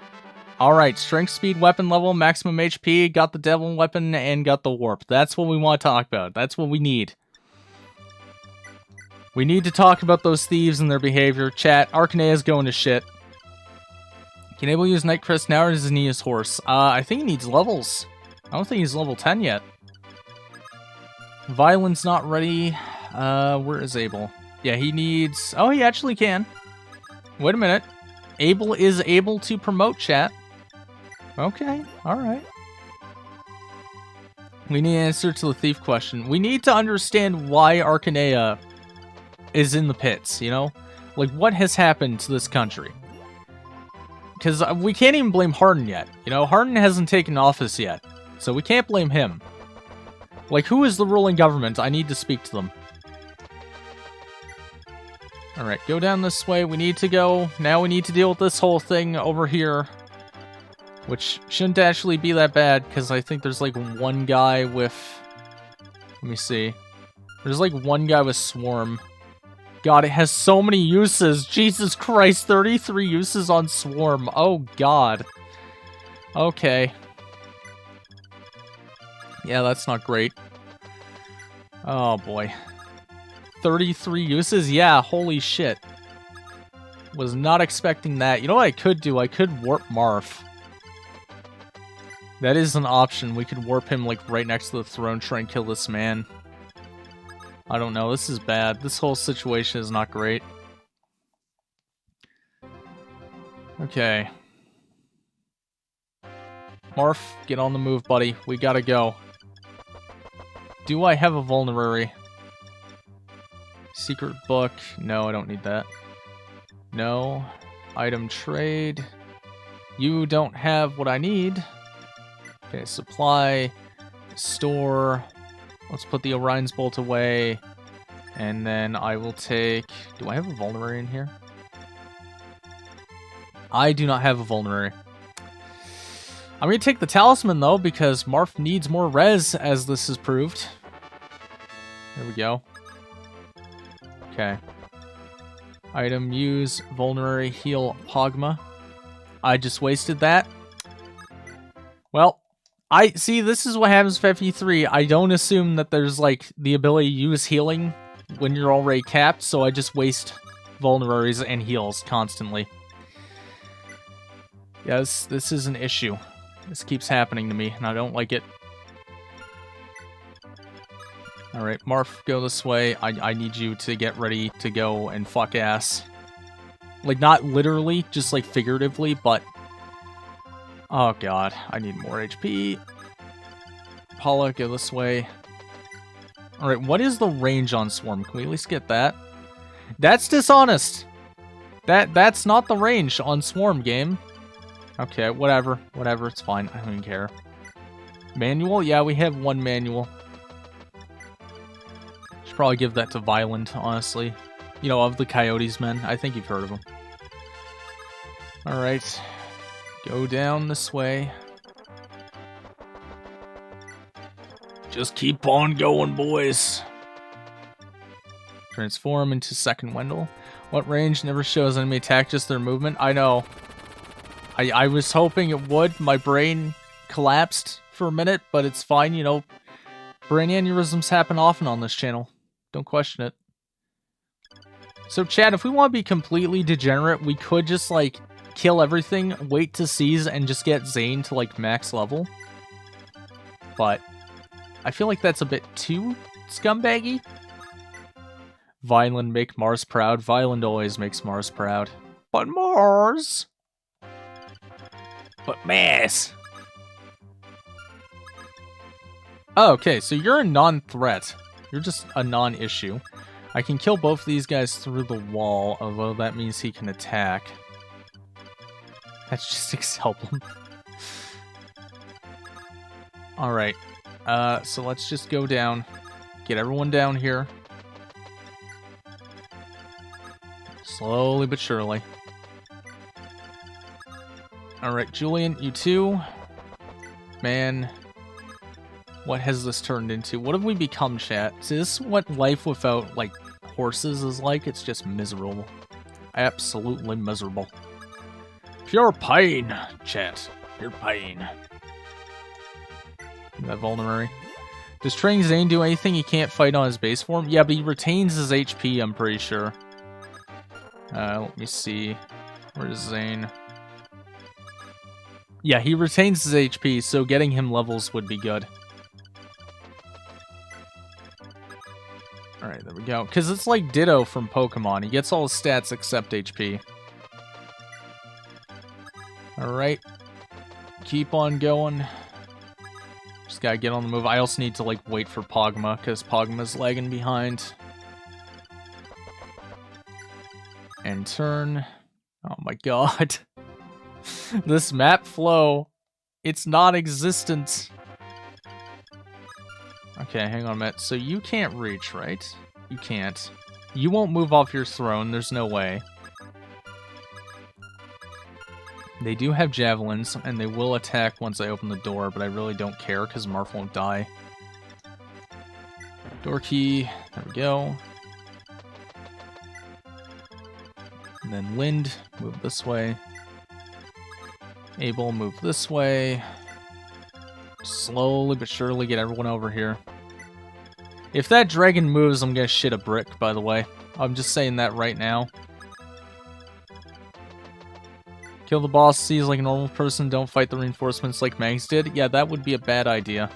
Alright, strength, speed, weapon level, maximum HP, got the devil weapon, and got the warp. That's what we want to talk about. That's what we need. We need to talk about those thieves and their behavior. Chat, Arcanea's going to shit. Can Abel use Night Crest now, or does he need his horse? I think he needs levels. I don't think he's level 10 yet. Violent's not ready. Where is Abel? Yeah, he needs... Oh, he actually can. Wait a minute. Abel is able to promote, chat. Okay, alright. We need an answer to the thief question. We need to understand why Arcanea is in the pits, you know? Like, what has happened to this country? Because we can't even blame Hardin yet. You know, Hardin hasn't taken office yet. So we can't blame him. Like, who is the ruling government? I need to speak to them. Alright, go down this way. We need to go. Now we need to deal with this whole thing over here. Which shouldn't actually be that bad, because I think there's like one guy with... Let me see. There's like one guy with Swarm. God, it has so many uses. Jesus Christ, 33 uses on Swarm. Oh, God. Okay. Yeah, that's not great. Oh, boy. 33 uses? Yeah, holy shit. Was not expecting that. You know what I could do? I could warp Marth. That is an option. We could warp him, like, right next to the throne, try and kill this man. I don't know. This is bad. This whole situation is not great. Okay. Marth, get on the move, buddy. We gotta go. Do I have a vulnerary? Secret book. No, I don't need that. No. Item trade. You don't have what I need. Okay, supply. Store. Let's put the Orion's Bolt away. And then I will take... Do I have a vulnerary in here? I do not have a vulnerary. I'm going to take the Talisman, though, because Marth needs more res, as this is proved. There we go. Okay. Item, use, vulnerary, heal, Pogma. I just wasted that. Well, see, this is what happens with FE3. I don't assume that there's, like, the ability to use healing when you're already capped, so I just waste vulneraries and heals constantly. Yes, this is an issue. This keeps happening to me, and I don't like it. Alright, Marth, go this way. I need you to get ready to go and fuck ass. Like, not literally, just, like, figuratively, but... Oh, God. I need more HP. Paula, go this way. Alright, what is the range on Swarm? Can we at least get that? That's dishonest! That's not the range on Swarm, game. Okay, whatever. Whatever, it's fine. I don't even care. Manual? Yeah, we have one manual. Should probably give that to Violent, honestly. You know, of the Coyotes men. I think you've heard of them. Alright. Go down this way. Just keep on going, boys. Transform into second Wendell. What range never shows enemy attack, just their movement? I know. I was hoping it would. My brain collapsed for a minute, but it's fine, you know. Brain aneurysms happen often on this channel. Don't question it. So, chat, if we want to be completely degenerate, we could just, like, kill everything, wait to seize, and just get Zane to, like, max level. But I feel like that's a bit too scumbaggy. Violent make Mars proud. Violent always makes Mars proud. But Mars... But Mars... Oh, okay, so you're a non-threat. You're just a non-issue. I can kill both of these guys through the wall, although that means he can attack. That's just Emblem. Alright. So let's just go down. Get everyone down here. Slowly but surely. Alright, Julian, you too. Man, what has this turned into? What have we become, chat? Is this what life without, like, horses is like. It's just miserable. Absolutely miserable. Pure pain, chat. Pure pain. That vulnerary. Does training Zane do anything he can't fight on his base form? Yeah, but he retains his HP, I'm pretty sure. Let me see. Where's Zane? Yeah, he retains his HP, so getting him levels would be good. Alright, there we go. Because it's like Ditto from Pokemon. He gets all his stats except HP. Alright. Keep on going. Just gotta get on the move. I also need to, like, wait for Pogma, because Pogma's lagging behind. And turn. Oh my god. This map flow. It's non-existent. Okay, hang on a minute. So you can't reach, right? You can't. You won't move off your throne. There's no way. They do have javelins, and they will attack once I open the door, but I really don't care because Marth won't die. Door key. There we go. And then Lind, move this way. Abel, move this way. Slowly but surely get everyone over here. If that dragon moves, I'm gonna shit a brick, by the way. I'm just saying that right now. Kill the boss, seize like a normal person, don't fight the reinforcements like Mangs did. Yeah, that would be a bad idea.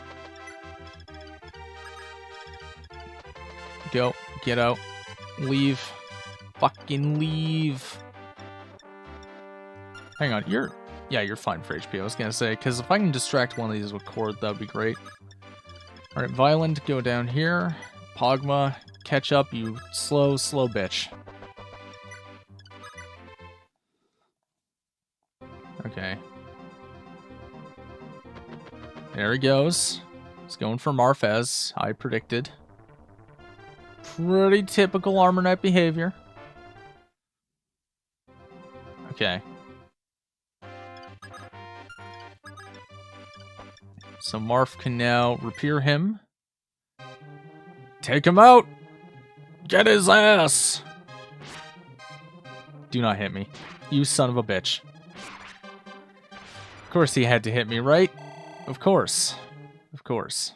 Go. Get out. Leave. Fucking leave. Hang on, you're fine for HP, I was gonna say, because if I can distract one of these with Cord, that would be great. Alright, Violent, go down here. Pogma, catch up, you slow bitch. Okay. There he goes. He's going for Marth, as I predicted. Pretty typical Armor Knight behavior. Okay. So Marth can now repair him. Take him out! Get his ass! Do not hit me. You son of a bitch. Of course he had to hit me, right? Of course. Of course.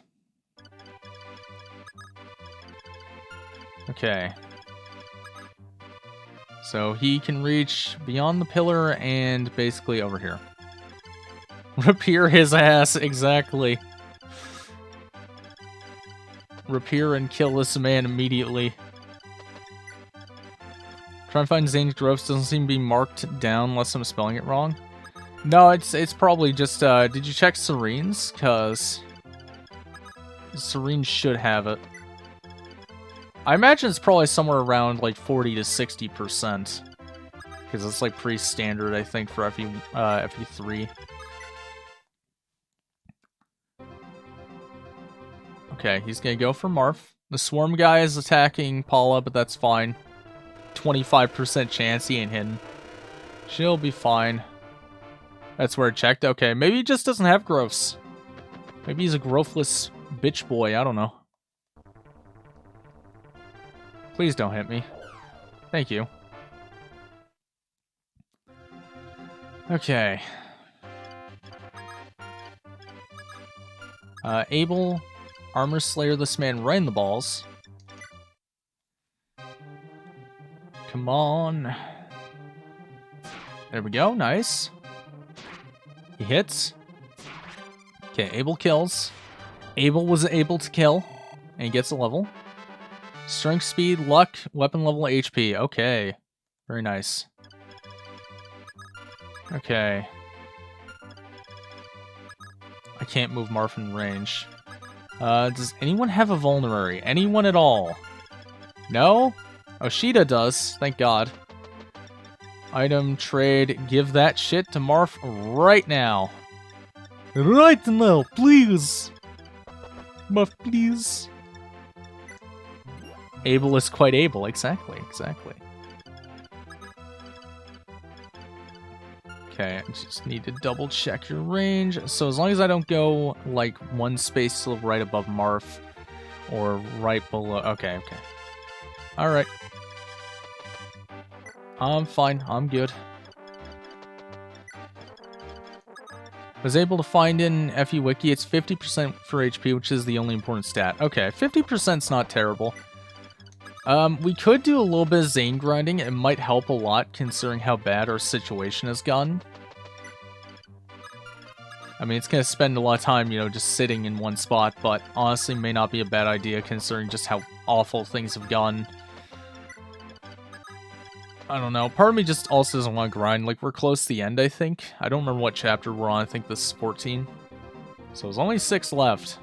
Okay. So he can reach beyond the pillar and basically over here. Repair his ass, exactly. Repair and kill this man immediately. Try and find Zane's Groves, doesn't seem to be marked down unless I'm spelling it wrong. No, it's probably just, did you check Serene's? Because Serene should have it. I imagine it's probably somewhere around like 40 to 60%. Because it's like pretty standard, I think, for FE3. Okay, he's gonna go for Marth. The Swarm guy is attacking Paula, but that's fine. 25% chance he ain't hidden. She'll be fine. That's where it checked. Okay, maybe he just doesn't have growths. Maybe he's a growthless bitch boy, I don't know. Please don't hit me. Thank you. Okay. Abel, Armor Slayer this man right in the balls. Come on. There we go, nice. He hits. Okay, Abel kills. Abel was able to kill, and he gets a level. Strength, speed, luck, weapon level, HP. Okay. Very nice. Okay. I can't move Marth in range. Does anyone have a vulnerary? Anyone at all? No? Oshida does, thank God. Item, trade, give that shit to Marth right now. Right now, please! Marth, please. Abel is quite able, exactly. Okay, I just need to double check your range. So as long as I don't go like one space to the right above Marth or right below. Okay. Alright. I'm fine. I'm good. Was able to find in FE Wiki, it's 50% for HP, which is the only important stat. Okay, 50%'s not terrible. We could do a little bit of Zane grinding. It might help a lot, considering how bad our situation has gotten. I mean, it's going to spend a lot of time, you know, just sitting in one spot, but honestly may not be a bad idea, considering just how awful things have gone. I don't know. Part of me just also doesn't want to grind. Like, we're close to the end, I think. I don't remember what chapter we're on. I think this is 14. So there's only 6 left.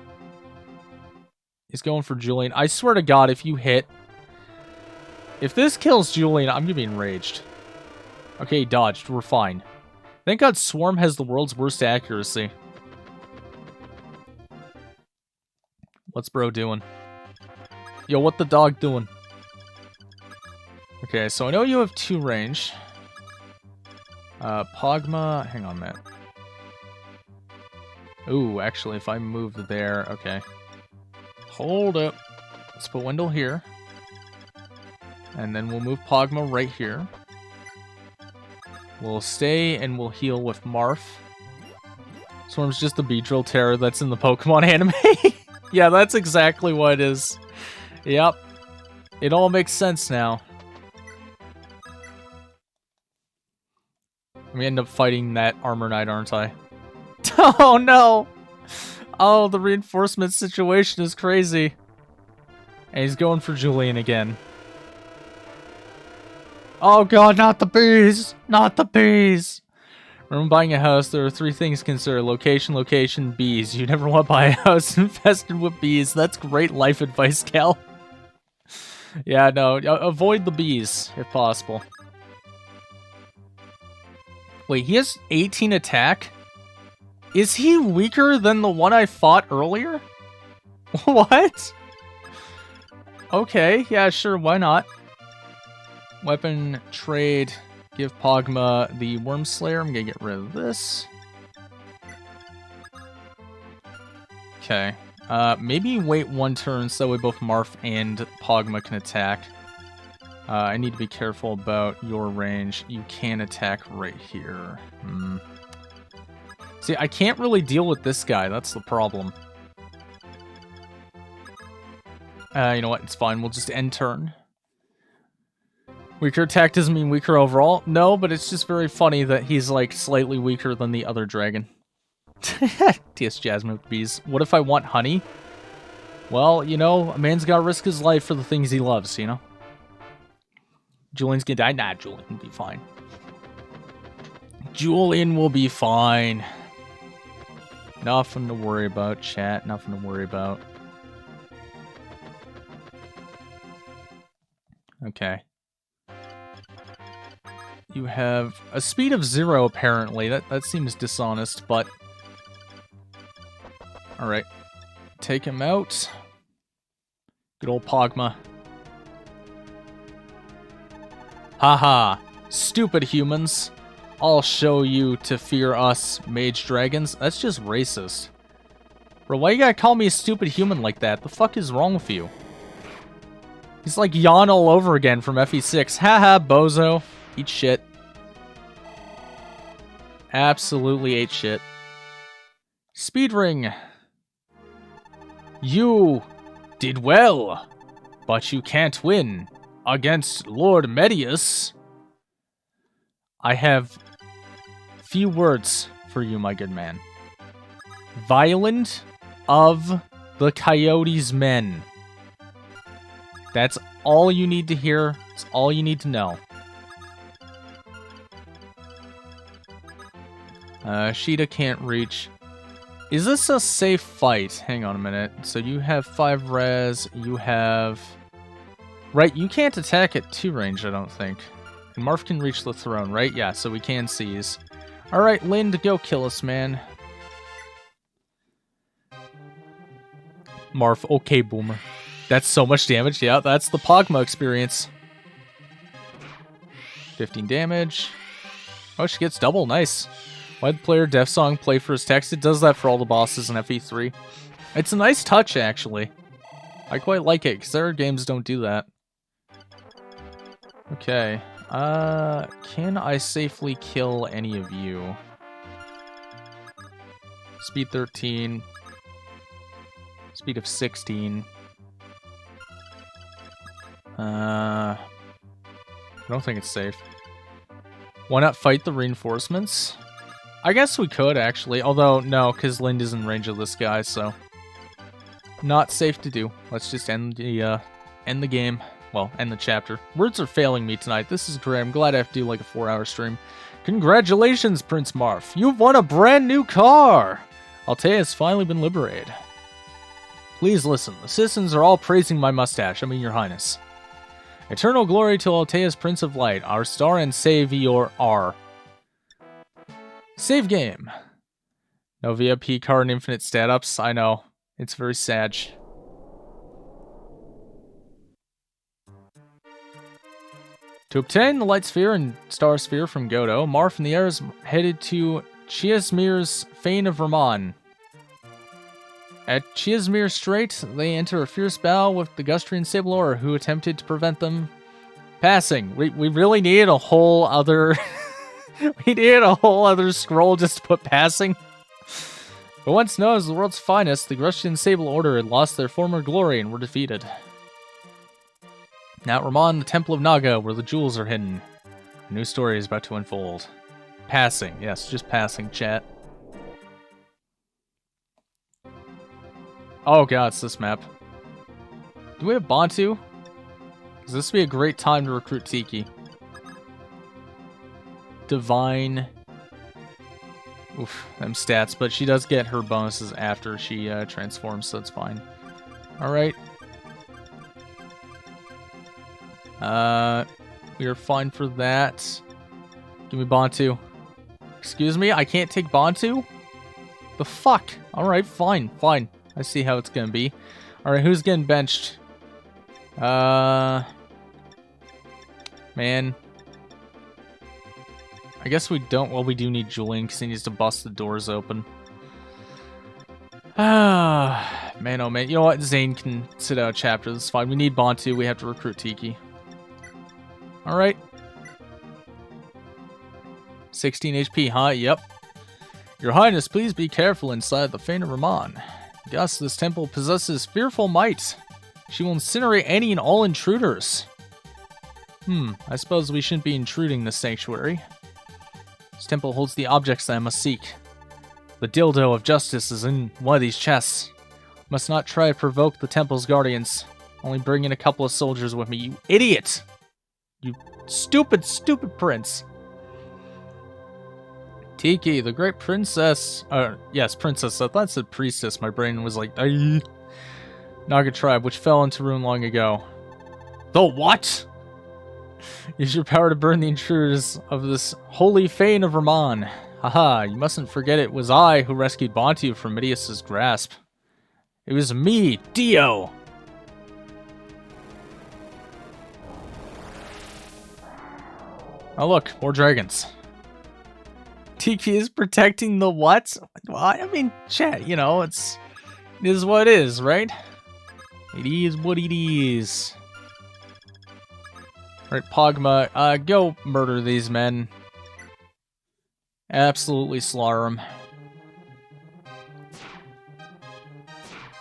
He's going for Julian. I swear to God, if you hit... If this kills Julian, I'm gonna be enraged. Okay, he dodged. We're fine. Thank God Swarm has the world's worst accuracy. What's bro doing? Yo, what the dog doing? Okay, so I know you have 2 range. Pogma... Hang on a minute. Ooh, actually, if I move there... Okay. Hold up. Let's put Wendell here. And then we'll move Pogma right here. We'll stay and we'll heal with Marth. Swarm's just the Beedrill terror that's in the Pokemon anime. Yeah, that's exactly what it is. Yep. It all makes sense now. We end up fighting that Armor Knight, aren't I? Oh no! Oh, the reinforcement situation is crazy. And he's going for Julian again. Oh god, not the bees! Not the bees! When buying a house, there are 3 things to consider. Location, location, bees. You never want to buy a house infested with bees. That's great life advice, Cal. Yeah, no, avoid the bees, if possible. Wait, he has 18 attack? Is he weaker than the one I fought earlier? What? Okay, yeah, sure, why not? Weapon, trade, give Pogma the Worm Slayer. I'm gonna get rid of this. Okay. Maybe wait 1 turn so that way both Marth and Pogma can attack. I need to be careful about your range. You can attack right here. See, I can't really deal with this guy. That's the problem. You know what? It's fine. We'll just end turn. Weaker attack doesn't mean weaker overall. No, but it's just very funny that he's, like, slightly weaker than the other dragon. TS Jasmine with bees. What if I want honey? Well, you know, a man's gotta risk his life for the things he loves, you know? Julian's gonna die? Nah, Julian will be fine. Julian will be fine. Nothing to worry about, chat. Nothing to worry about. Okay. You have a speed of 0, apparently. That seems dishonest, but... Alright. Take him out. Good old Pogma. Haha. Stupid humans. I'll show you to fear us, mage dragons. That's just racist. Bro, why you gotta call me a stupid human like that? The fuck is wrong with you? He's like Yawn all over again from FE6. Haha, bozo. Eat shit. Absolutely ate shit. Speed ring. You did well, but you can't win against Lord Medius. I have few words for you, my good man. Violent of the Coyote's men. That's all you need to hear. It's all you need to know. Sheeta can't reach. Is this a safe fight? Hang on a minute. So you have 5 res, you have... Right, you can't attack at 2 range, I don't think. And Marth can reach the throne, right? Yeah, so we can seize. Alright, Lind, go kill us, man. Marth, okay, boomer. That's so much damage. Yeah, that's the Pogma experience. 15 damage. Oh, she gets double. Nice. Why'd the player Death Song play for his text? It does that for all the bosses in FE3. It's a nice touch, actually. I quite like it, because other games don't do that. Okay. Can I safely kill any of you? Speed 13. Speed of 16. I don't think it's safe. Why not fight the reinforcements? I guess we could, actually. Although, no, because Lind is in range of this guy, so... Not safe to do. Let's just end the game. Well, end the chapter. Words are failing me tonight. This is great. I'm glad I have to do like a 4-hour stream. Congratulations, Prince Marth. You've won a brand new car! Altea has finally been liberated. Please listen. The citizens are all praising my mustache. I mean, your highness. Eternal glory to Altea's Prince of Light, our star and savior R. Save game. No VIP card and infinite stat ups. I know. It's very sad. To obtain the Light Sphere and Star Sphere from Godo, Marth and the heirs headed to Chiasmir's Fane of Ramon. At Chiasmir Strait, they enter a fierce battle with the Gustrian Sable Aura, who attempted to prevent them passing. We really need a whole other... we need a whole other scroll just to put passing. But once known as the world's finest, the Gustrian Sable Order had lost their former glory and were defeated. Now at Ramon, the Temple of Naga, where the jewels are hidden. A new story is about to unfold. Passing. Yes, just passing, chat. Oh god, it's this map. Do we have Bantu? Because this would be a great time to recruit Tiki. Divine. Oof, them stats. But she does get her bonuses after she transforms, so that's fine. Alright. We are fine for that. Give me Bantu. Excuse me? I can't take Bantu? The fuck? Alright, fine, fine. I see how it's gonna be. Alright, who's getting benched? Man. I guess we don't... Well, we do need Julian, because he needs to bust the doors open. Ah, man, oh man. You know what? Zane can sit out a chapter. That's fine. We need Bantu. We have to recruit Tiki. Alright. 16 HP, huh? Yep. Your Highness, please be careful inside the Fane of Ramon. Gus, this temple possesses fearful might. She will incinerate any and all intruders. I suppose we shouldn't be intruding this sanctuary. This temple holds the objects that I must seek. The dildo of justice is in one of these chests. Must not try to provoke the temple's guardians. Only bring in a couple of soldiers with me, you idiot! You stupid, stupid prince. Tiki, the great princess... yes, princess. I thought it said priestess. My brain was like... Aye. Naga tribe, which fell into ruin long ago. The what? Use your power to burn the intruders of this holy fane of Ramon. Haha, you mustn't forget it was I who rescued Bantu from Midias' grasp. It was me, Dio! Oh look, more dragons. Tiki is protecting the what? Well, I mean, chat, you know, it is what it is, right? It is what it is. Alright, Pogma, go murder these men. Absolutely slaughter them.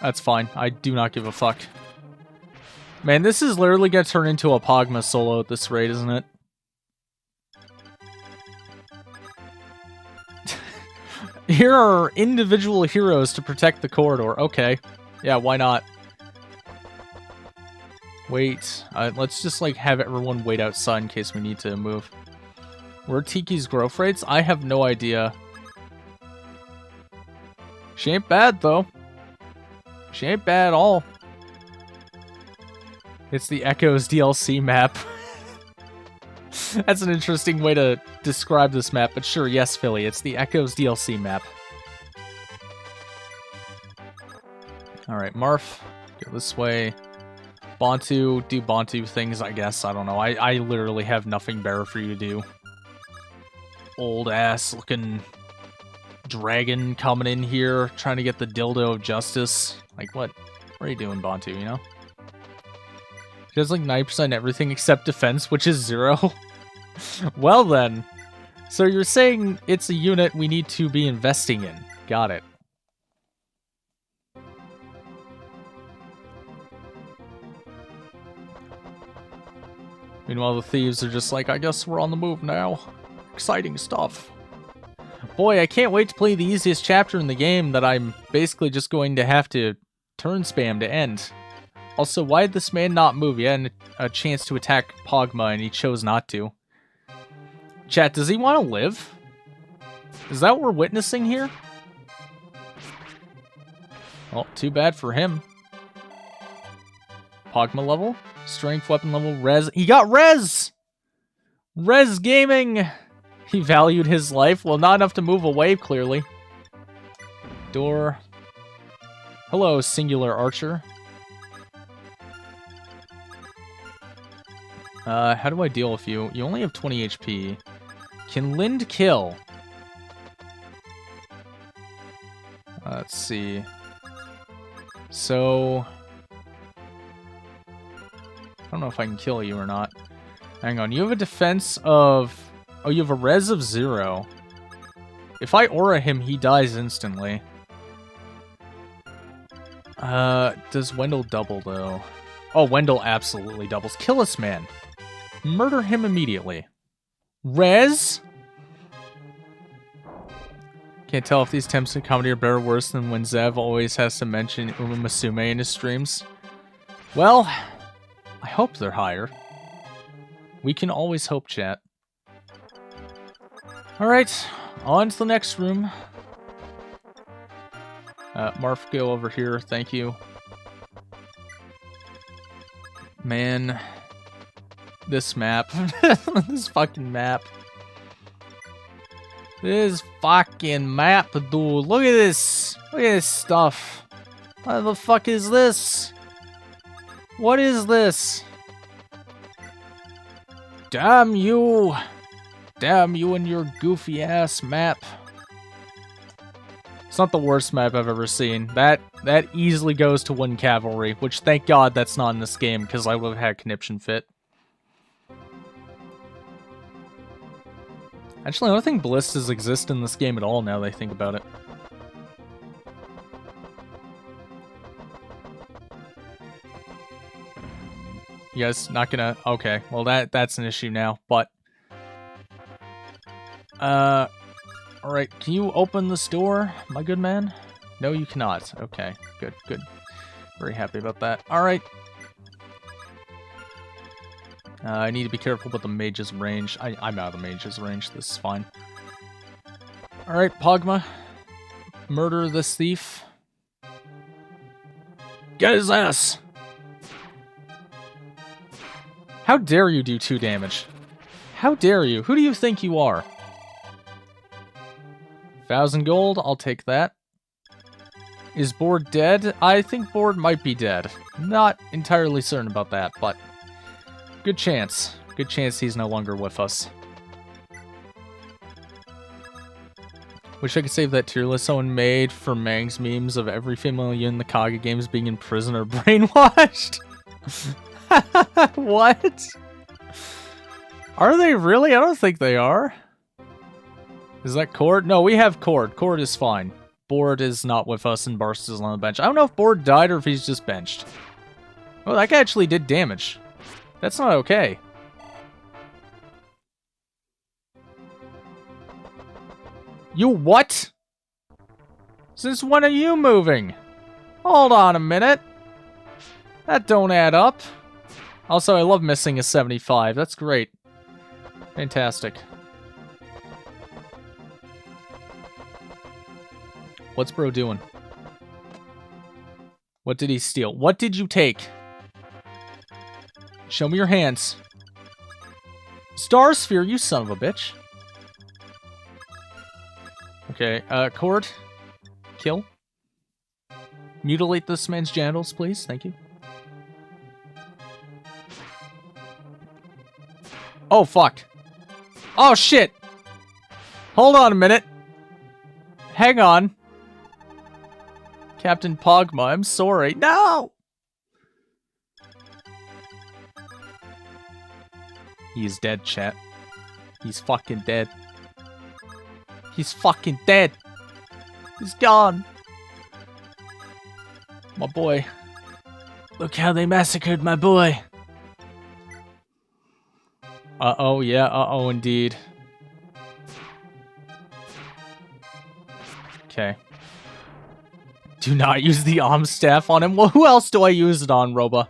That's fine. I do not give a fuck. Man, this is literally gonna turn into a Pogma solo at this rate, isn't it? Here are individual heroes to protect the corridor. Okay. Yeah, why not? Wait. Let's just, like, have everyone wait outside in case we need to move. Where are Tiki's growth rates? I have no idea. She ain't bad, though. She ain't bad at all. It's the Echoes DLC map. That's an interesting way to describe this map, but sure, yes, Philly, it's the Echoes DLC map. Alright, Marth, go this way. Bantu, do Bantu things, I guess, I don't know. I literally have nothing better for you to do. Old-ass looking dragon coming in here, trying to get the dildo of justice. Like, what are you doing, Bantu, you know? does like 90% everything except defense, which is 0. Well then. So you're saying it's a unit we need to be investing in. Got it. Meanwhile, the thieves are just like, I guess we're on the move now. Exciting stuff. Boy, I can't wait to play the easiest chapter in the game that I'm basically just going to have to turn spam to end. Also, why did this man not move? He had a chance to attack Pogma and he chose not to. Chat, does he want to live? Is that what we're witnessing here? Well, too bad for him. Pogma level? Strength, weapon level, res. He got res! Res gaming! He valued his life. Well, not enough to move away, clearly. Door. Hello, singular archer. How do I deal with you? You only have 20 HP. Can Lind kill? Let's see. So... I don't know if I can kill you or not. Hang on, you have a defense of... Oh, you have a res of 0. If I aura him, he dies instantly. Does Wendell double, though? Oh, Wendell absolutely doubles. Kill this man. Murder him immediately. Res? Can't tell if these attempts at comedy are better or worse than when Zev always has to mention Uma Musume in his streams. Well, I hope they're higher. We can always hope, chat. Alright, on to the next room. Marf, go over here, thank you. Man, this map. This fucking map. This fucking map, dude. Look at this. Look at this stuff. What the fuck is this? What is this? Damn you. Damn you and your goofy ass map. It's not the worst map I've ever seen. That easily goes to 1 cavalry, which thank God that's not in this game, because I would have had conniption fit. Actually, I don't think ballistas exist in this game at all now that I think about it. You guys not gonna... Okay, well that's an issue now, but... Alright, can you open this door, my good man? No, you cannot. Okay, good, good. Very happy about that. Alright. I need to be careful with the mage's range. I'm out of the mage's range. This is fine. Alright, Pogma. Murder this thief. Get his ass! How dare you do 2 damage? How dare you? Who do you think you are? 1,000 gold, I'll take that. Is Board dead? I think Board might be dead. Not entirely certain about that, but... Good chance. Good chance he's no longer with us. Wish I could save that tier list someone made for Mang's memes of every female unit in the Kaga games being in prison or brainwashed. What? Are they really? I don't think they are. Is that Cord? No, we have Cord. Cord is fine. Board is not with us and Barst is on the bench. I don't know if Board died or if he's just benched. Oh, that guy actually did damage. That's not okay. You what? Since when are you moving? Hold on a minute. That don't add up. Also, I love missing a 75. That's great. Fantastic. What's bro doing? What did he steal? What did you take? Show me your hands. Star Sphere, you son of a bitch. Okay, Cord. Kill. Mutilate this man's genitals, please. Thank you. Oh, fuck. Oh, shit. Hold on a minute. Hang on. Captain Pogma, I'm sorry. No! He is dead, chat. He's fucking dead. He's fucking dead. He's gone. My boy. Look how they massacred my boy. Uh-oh, yeah, uh-oh, indeed. Okay. Do not use the Om Staff on him. Well, who else do I use it on, Roba?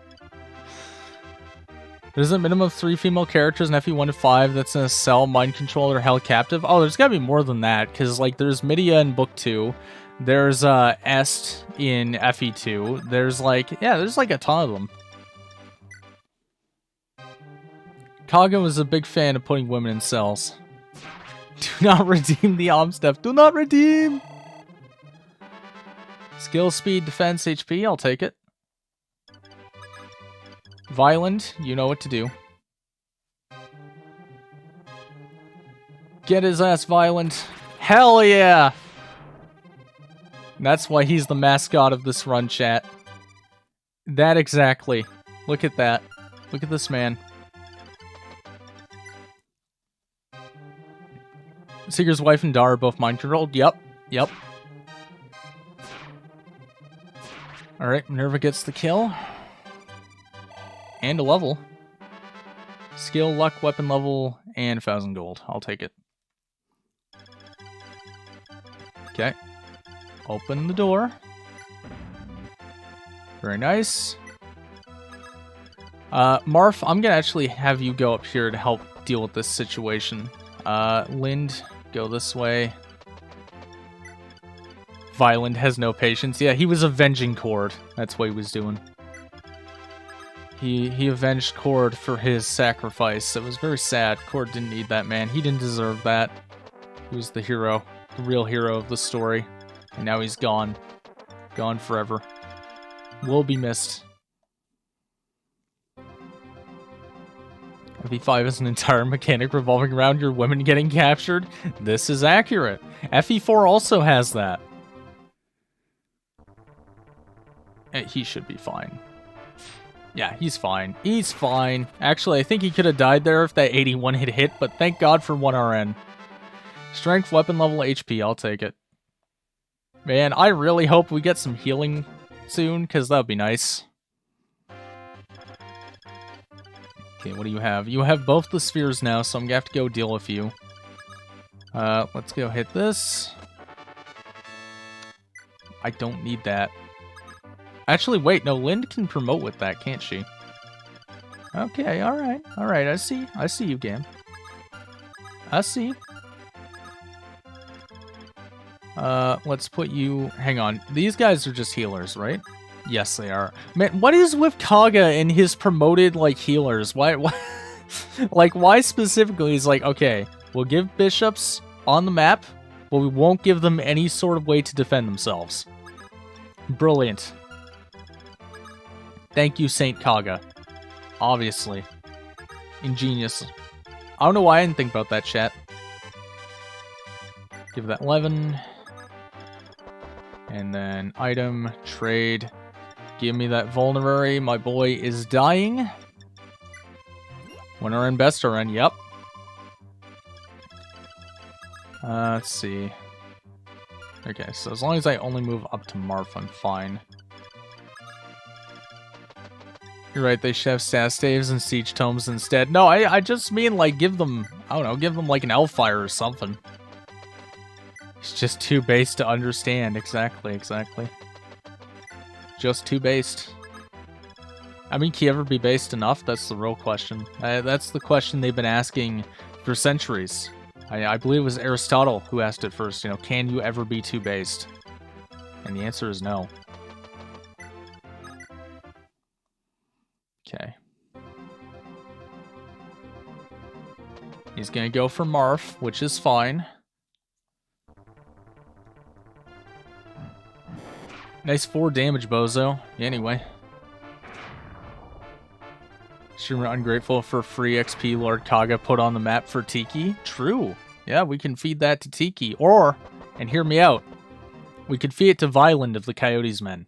There's a minimum of 3 female characters in FE1 to 5 that's in a cell, mind control, or held captive. Oh, there's gotta be more than that, because, like, there's Midia in Book 2. There's, Est in FE2. There's, like, yeah, there's, like, a ton of them. Kaga was a big fan of putting women in cells. Do not redeem the Om Staff. Do not redeem! Skill, speed, defense, HP, I'll take it. Violent, you know what to do. Get his ass violent. Hell yeah! That's why he's the mascot of this run, chat. That exactly. Look at that. Look at this man. Seeker's wife and daughter are both mind controlled. Yep. Yep. Alright, Minerva gets the kill. And a level. Skill, luck, weapon level, and 1,000 gold. I'll take it. Okay. Open the door. Very nice. Marf, I'm gonna actually have you go up here to help deal with this situation. Lind, go this way. Violent has no patience. Yeah, he was avenging Cord. That's what he was doing. He avenged Cord for his sacrifice. It was very sad. Cord didn't need that, man. He didn't deserve that. He was the hero. The real hero of the story. And now he's gone. Gone forever. Will be missed. FE5 is an entire mechanic revolving around your women getting captured. This is accurate. FE4 also has that. He should be fine. Yeah, he's fine. He's fine. Actually, I think he could have died there if that 81 had hit, but thank God for 1 RN. Strength, weapon level, HP, I'll take it. Man, I really hope we get some healing soon, because that would be nice. Okay, what do you have? You have both the spheres now, so I'm going to have to go deal with you. Let's go hit this. I don't need that. Actually, wait, no, Lind can promote with that, can't she? Okay, alright, I see you, game. I see. Let's put you, hang on, these guys are just healers, right? Yes, they are. Man, what is with Kaga and his promoted, like, healers? Why like, why specifically? He's like, okay, we'll give bishops on the map, but we won't give them any sort of way to defend themselves. Brilliant. Thank you, Saint Kaga. Obviously. Ingenious. I don't know why I didn't think about that, chat. Give that 11. And then item, trade. Give me that vulnerary. My boy is dying. Winner and best run, yep. Let's see. Okay, so as long as I only move up to Marf, I'm fine. You're right, they should have stat staves and siege tomes instead. No, I just mean, like, give them, I don't know, give them, like, an Elfire or something. It's just too base to understand. Exactly. Just too based. I mean, can you ever be based enough? That's the real question. That's the question they've been asking for centuries. I believe it was Aristotle who asked it first, you know, can you ever be too based? And the answer is no. Okay. He's gonna go for Marf, which is fine. Nice 4 damage, bozo. Anyway. Extremely ungrateful for free XP Lord Kaga put on the map for Tiki. True. Yeah, we can feed that to Tiki. Or, and hear me out, we could feed it to Violent of the Coyotes Men.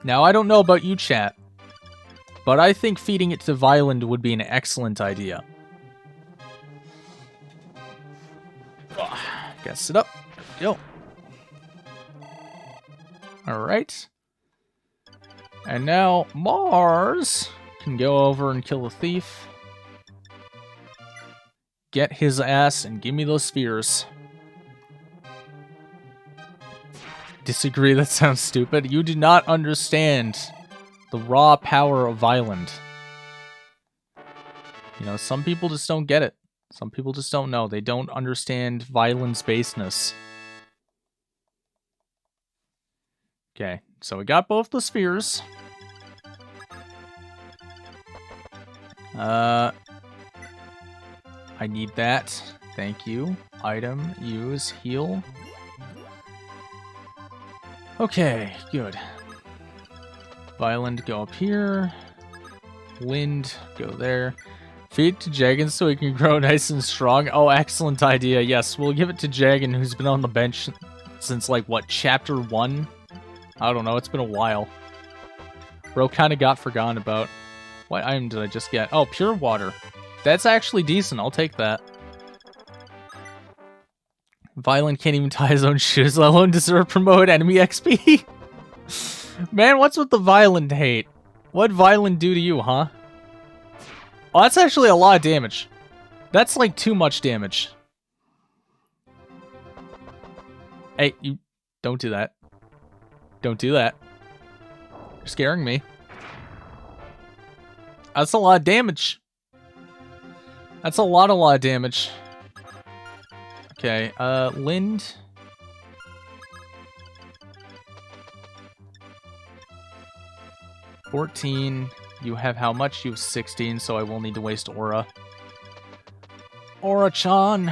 Now, I don't know about you, chat, But I think feeding it to Violent would be an excellent idea. Gotta sit up. Go. Alright. And now Mars can go over and kill the thief. Get his ass and give me those spheres. Disagree, that sounds stupid. You do not understand the raw power of Violent. You know, some people just don't get it. Some people just don't know. They don't understand Violent's baseness. Okay, so we got both the spheres. I need that. Thank you. Item, use, heal. Okay, good. Violent, go up here. Lind, go there. Feed to Jagan so he can grow nice and strong. Oh, excellent idea. Yes, we'll give it to Jagan, who's been on the bench since, like, what, chapter 1? I don't know, it's been a while. Bro kind of got forgotten about. What item did I just get? Oh, pure water. That's actually decent, I'll take that. Violent can't even tie his own shoes, let alone deserve promote enemy XP. Man, what's with the Violent hate? What'd Violent do to you, huh? Oh, that's actually a lot of damage. That's like too much damage. Hey, you don't do that. Don't do that. You're scaring me. That's a lot of damage. That's a lot of damage. Okay, Lind. $14. You have how much? You have 16, so I will need to waste Aura. Aura-chan.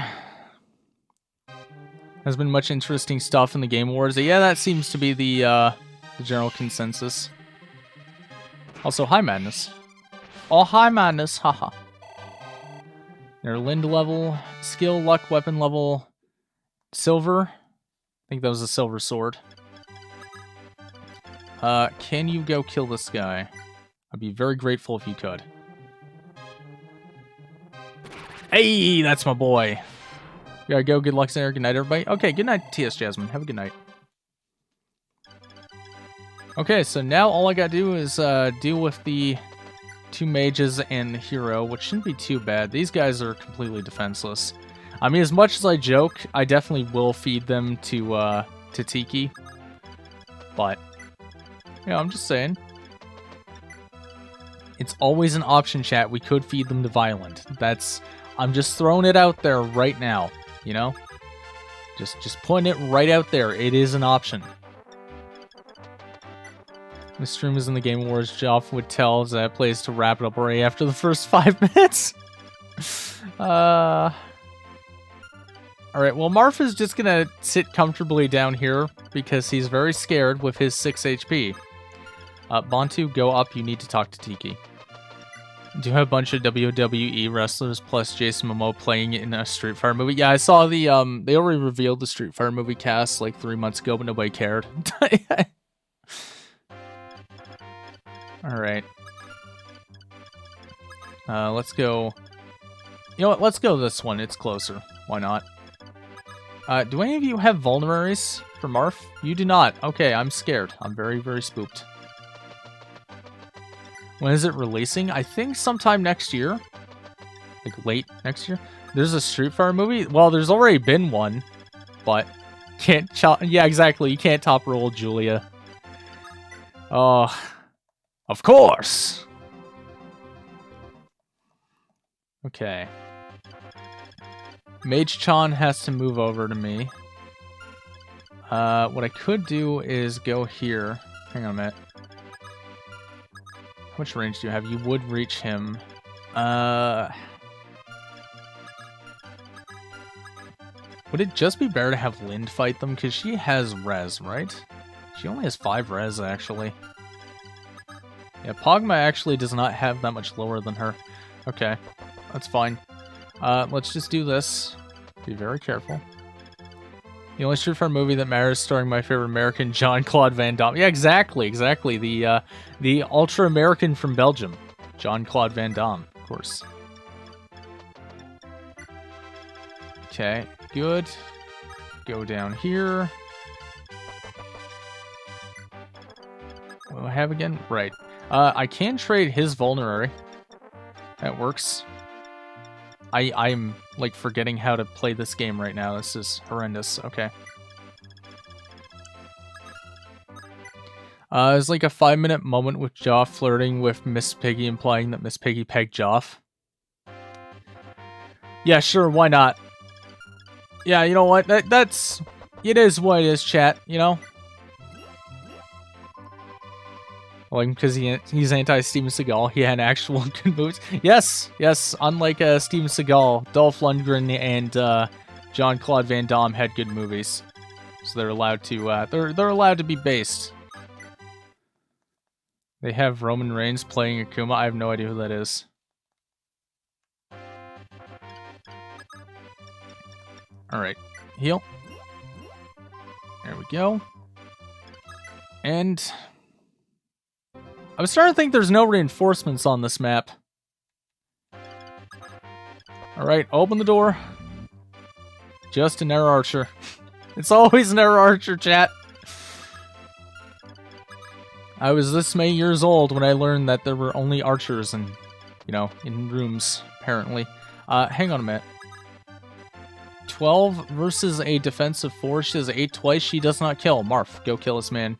There's been much interesting stuff in the Game Awards. Yeah, that seems to be the general consensus. Also, hi, Madness. Oh, hi, Madness. Haha. Their Lind level, skill, luck, weapon level, silver. I think that was a silver sword. Can you go kill this guy? I'd be very grateful if you could. Hey, that's my boy. You gotta go. Good luck, Sarah. Good night, everybody. Okay, good night, TS Jasmine. Have a good night. Okay, so now all I gotta do is deal with the 2 mages and the hero, which shouldn't be too bad. These guys are completely defenseless. I mean, as much as I joke, I definitely will feed them to Tiki. But, yeah, I'm just saying. It's always an option, chat. We could feed them to Violent. I'm just throwing it out there right now, you know? Just putting it right out there. It is an option. The stream is in the Game Awards. Joff would tell that plays to wrap it up already after the first 5 minutes. Alright, well, Marf is just gonna sit comfortably down here because he's very scared with his 6 HP. Bantu, go up. You need to talk to Tiki. Do you have a bunch of WWE wrestlers plus Jason Momoa playing in a Street Fighter movie? Yeah, I saw the, they already revealed the Street Fighter movie cast like 3 months ago, but nobody cared. Alright. Let's go... You know what, let's go this one. It's closer. Why not? Do any of you have vulneraries for Marf? You do not. Okay, I'm scared. I'm very, very spooked. When is it releasing? I think sometime next year. Like, late next year. There's a Street Fighter movie? Well, there's already been one. But, can't yeah, exactly. You can't top roll Julia. Oh, of course! Okay. Mage-chan has to move over to me. What I could do is go here. Hang on a minute. How much range do you have? You would reach him. Would it just be better to have Lind fight them? Because she has res, right? She only has 5 res, actually. Yeah, Pogma actually does not have that much lower than her. Okay, that's fine. Let's just do this. Be very careful. The only Street Fighter movie that matters starring my favorite American, Jean-Claude Van Damme. Yeah, exactly. The ultra-American from Belgium. Jean-Claude Van Damme, of course. Okay, good. Go down here. What do I have again? Right. I can trade his vulnerary. That works. I'm, like, forgetting how to play this game right now. This is horrendous. Okay. It's like a 5-minute moment with Joff flirting with Miss Piggy, implying that Miss Piggy pegged Joff. Yeah, sure, why not? Yeah, you know what? That's... It is what it is, chat, you know? Like, because he's anti-Steven Seagal. He had actual good moves. Yes, unlike Steven Seagal, Dolph Lundgren and Jean-Claude Van Damme had good movies. So they're allowed to, they're allowed to be based. They have Roman Reigns playing Akuma. I have no idea who that is. Alright, heal. There we go. And... I'm starting to think there's no reinforcements on this map. Alright, open the door. Just an error archer. It's always an error archer, chat. I was this many years old when I learned that there were only archers in, you know, in rooms, apparently. Hang on a minute. 12 versus a defensive 4. She has 8 twice. She does not kill. Marth, go kill this man.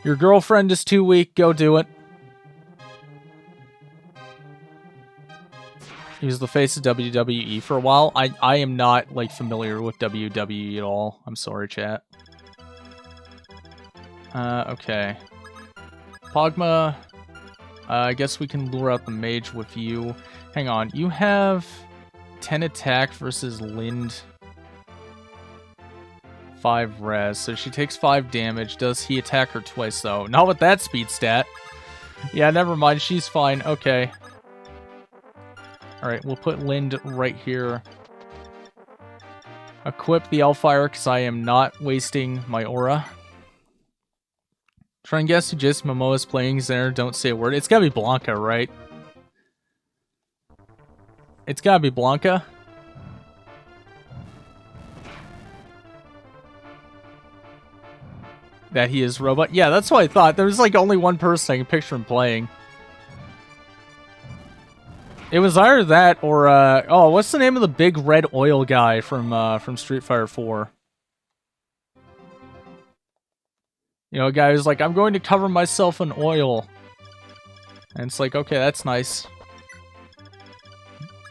Your girlfriend is too weak. Go do it. He was the face of WWE for a while. I am not, like, familiar with WWE at all. I'm sorry, chat. Okay. Pogma. I guess we can lure out the mage with you. Hang on. You have 10 attack versus Lind. 5 res. So she takes 5 damage. Does he attack her twice, though? Not with that speed stat. Yeah, never mind. She's fine. Okay. Alright, we'll put Lind right here. Equip the Hellfire, because I am not wasting my aura. Try and guess who Jason Momoa is playing there. Don't say a word. It's gotta be Blanca, right? It's gotta be Blanca. That he is robot? Yeah, that's what I thought. There's like only one person I can picture him playing. It was either that or, oh, what's the name of the big red oil guy from Street Fighter 4? You know, a guy who's like, I'm going to cover myself in oil. And it's like, okay, that's nice.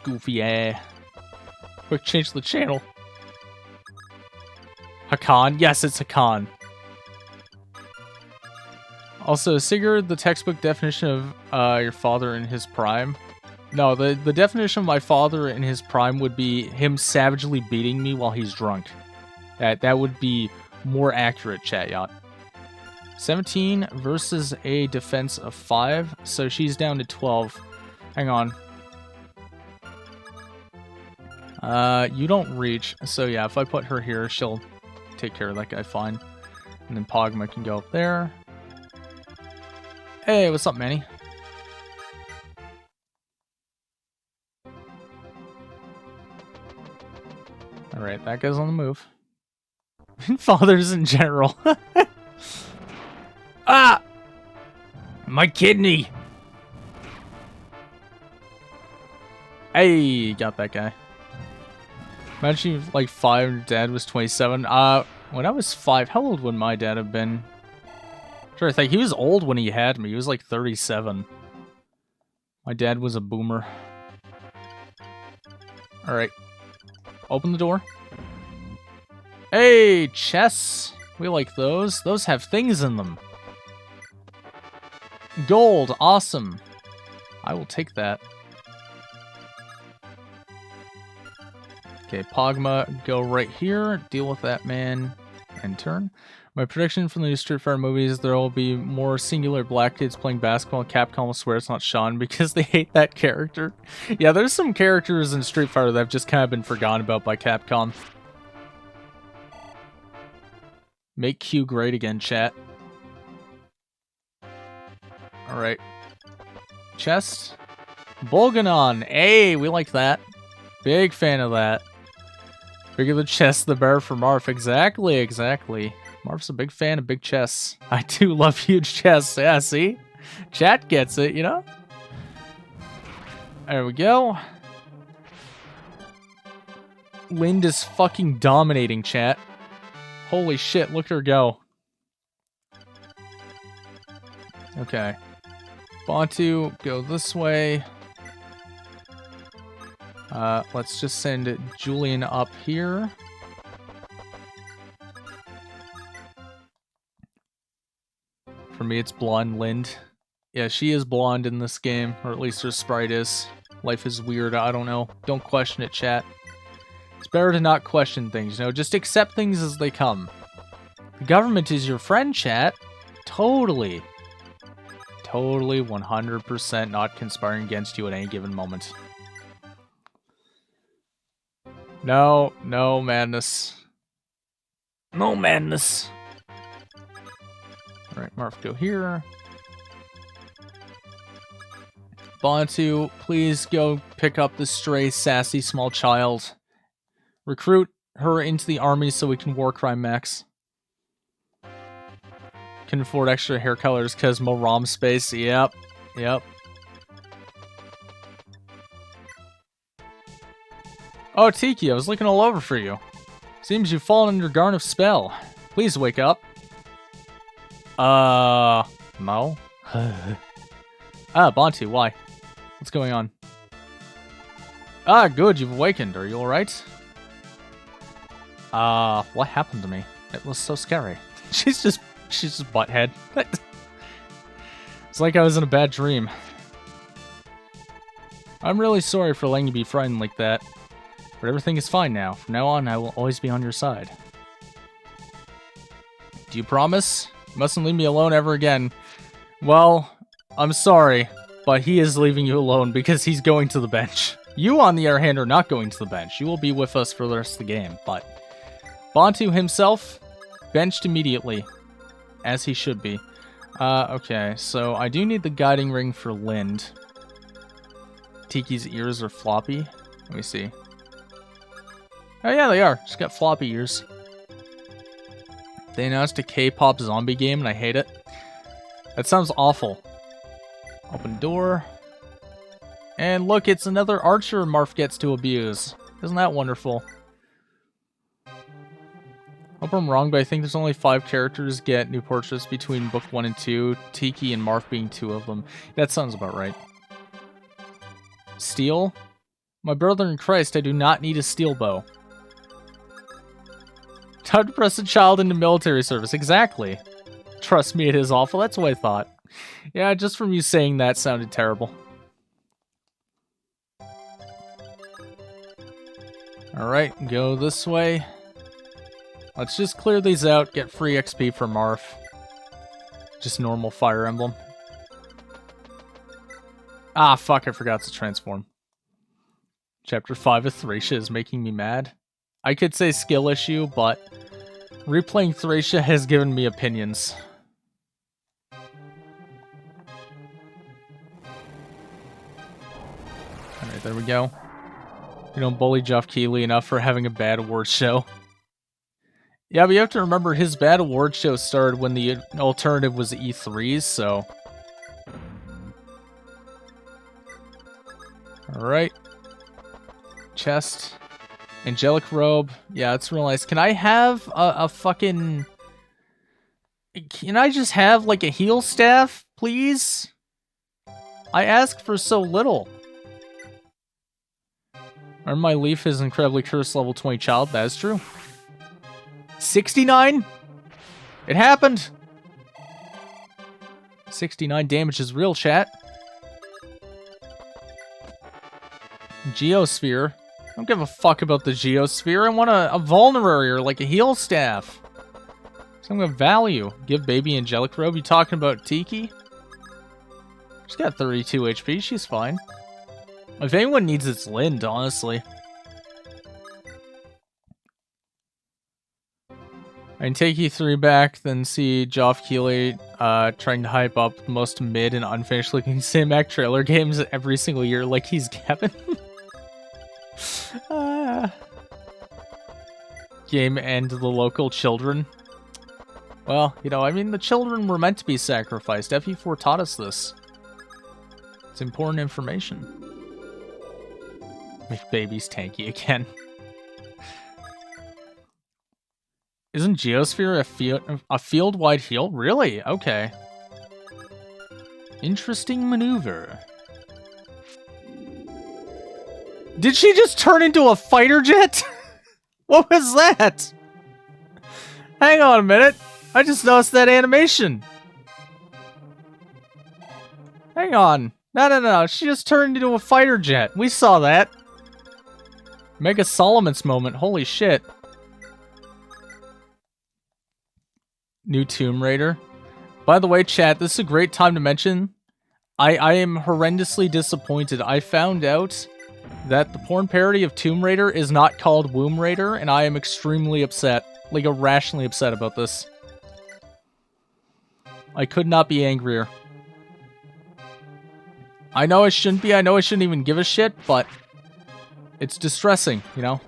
Goofy, yeah. Quick, change the channel. Hakan? Yes, it's Hakan. Also, Sigurd, the textbook definition of your father in his prime. No, the definition of my father in his prime would be him savagely beating me while he's drunk. That would be more accurate, chat yacht. 17 versus a defense of 5, so she's down to 12. Hang on. You don't reach, so yeah, if I put her here, she'll take care of that guy fine. And then Pogma can go up there. Hey, what's up, Manny? Alright, that guy's on the move. Fathers in general. Ah! My kidney! Hey, got that guy. Imagine you like 5 and dad was 27. When I was 5, how old would my dad have been? Sure, I think he was old when he had me. He was like 37. My dad was a boomer. Alright. Open the door. Hey, chests. We like those. Those have things in them. Gold. Awesome. I will take that. Okay, Pogma, go right here. Deal with that man. And turn. My prediction from the new Street Fighter movies, there will be more singular black kids playing basketball. Capcom will swear it's not Sean because they hate that character. Yeah, there's some characters in Street Fighter that have just kind of been forgotten about by Capcom. Make Q great again, chat. Alright. Chest. Bolganon. Hey, we like that. Big fan of that. Bigger the chest, the better for Marf. Exactly, exactly. Marf's a big fan of big chests. I do love huge chests. Yeah, see? Chat gets it, you know? There we go. Lind is fucking dominating, chat. Holy shit, look at her go. Okay. Bantu, go this way. Let's just send Julian up here. For me, it's blonde Lind. Yeah, she is blonde in this game, or at least her sprite is. Life is weird, I don't know. Don't question it, chat. It's better to not question things, you know? Just accept things as they come. The government is your friend, chat. Totally. Totally, 100% not conspiring against you at any given moment. No, no madness. No madness. Alright, Marf, go here. Bantu, please go pick up this stray, sassy, small child. Recruit her into the army so we can war crime max. Can afford extra hair colors because more ROM space. Yep. Yep. Oh, Tiki, I was looking all over for you. Seems you've fallen under Garnif's spell. Please wake up. No? Bantu, why? What's going on? Ah, good, you've awakened. Are you alright? What happened to me? It was so scary. She's just butthead. It's like I was in a bad dream. I'm really sorry for letting you be frightened like that. But everything is fine now. From now on, I will always be on your side. Do you promise? You mustn't leave me alone ever again. Well, I'm sorry, but he is leaving you alone because he's going to the bench. You, on the other hand, are not going to the bench. You will be with us for the rest of the game, but Bantu himself, benched immediately, as he should be. Okay, so I do need the guiding ring for Lind. Tiki's ears are floppy. Let me see. Oh yeah, they are. She's got floppy ears. They announced a K-pop zombie game, and I hate it. That sounds awful. Open door. And look, it's another archer Marf gets to abuse. Isn't that wonderful? Hope I'm wrong, but I think there's only 5 characters get new portraits between Book 1 and 2, Tiki and Marf being 2 of them. That sounds about right. Steel? My brother in Christ, I do not need a steel bow. Time to press a child into military service. Exactly. Trust me, it is awful. That's what I thought. Yeah, just from you saying that sounded terrible. Alright, go this way. Let's just clear these out, get free XP for Marf. Just normal Fire Emblem. Ah, fuck, I forgot to transform. Chapter 5 of Thracia is making me mad. I could say skill issue, but replaying Thracia has given me opinions. Alright, there we go. You don't bully Geoff Keighley enough for having a bad award show. Yeah, but you have to remember his bad award show started when the alternative was E3s, so... Alright. Chest. Angelic robe. Yeah, it's real nice. Can I have a fucking... Can I just have, like, a heal staff, please? I ask for so little. Earn my leaf is incredibly cursed level 20 child. That is true. 69? It happened! 69 damage is real, chat. Geosphere. I don't give a fuck about the Geosphere. I want a vulnerary or like a heal staff. Something of value. Give baby Angelic Robe. You talking about Tiki? She's got 32 HP. She's fine. If anyone needs, it's Lind, honestly. I And take E3 back, then see Geoff Keighley trying to hype up the most mid and unfinished looking cinematic trailer games every single year like he's Kevin. Game and the local children. Well, you know, I mean, the children were meant to be sacrificed. FE4 taught us this. It's important information. Make babies tanky again. Isn't Geosphere a field-wide heal? Really? Okay. Interesting maneuver. Did she just turn into a fighter jet? What was that? Hang on a minute. I just noticed that animation. Hang on. No. She just turned into a fighter jet. We saw that. Mega Solomon's moment. Holy shit. New Tomb Raider. By the way, chat, this is a great time to mention, I am horrendously disappointed. I found out that the porn parody of Tomb Raider is not called Womb Raider, and I am extremely upset. Like, irrationally upset about this. I could not be angrier. I know I shouldn't be, I know I shouldn't even give a shit, but it's distressing, you know?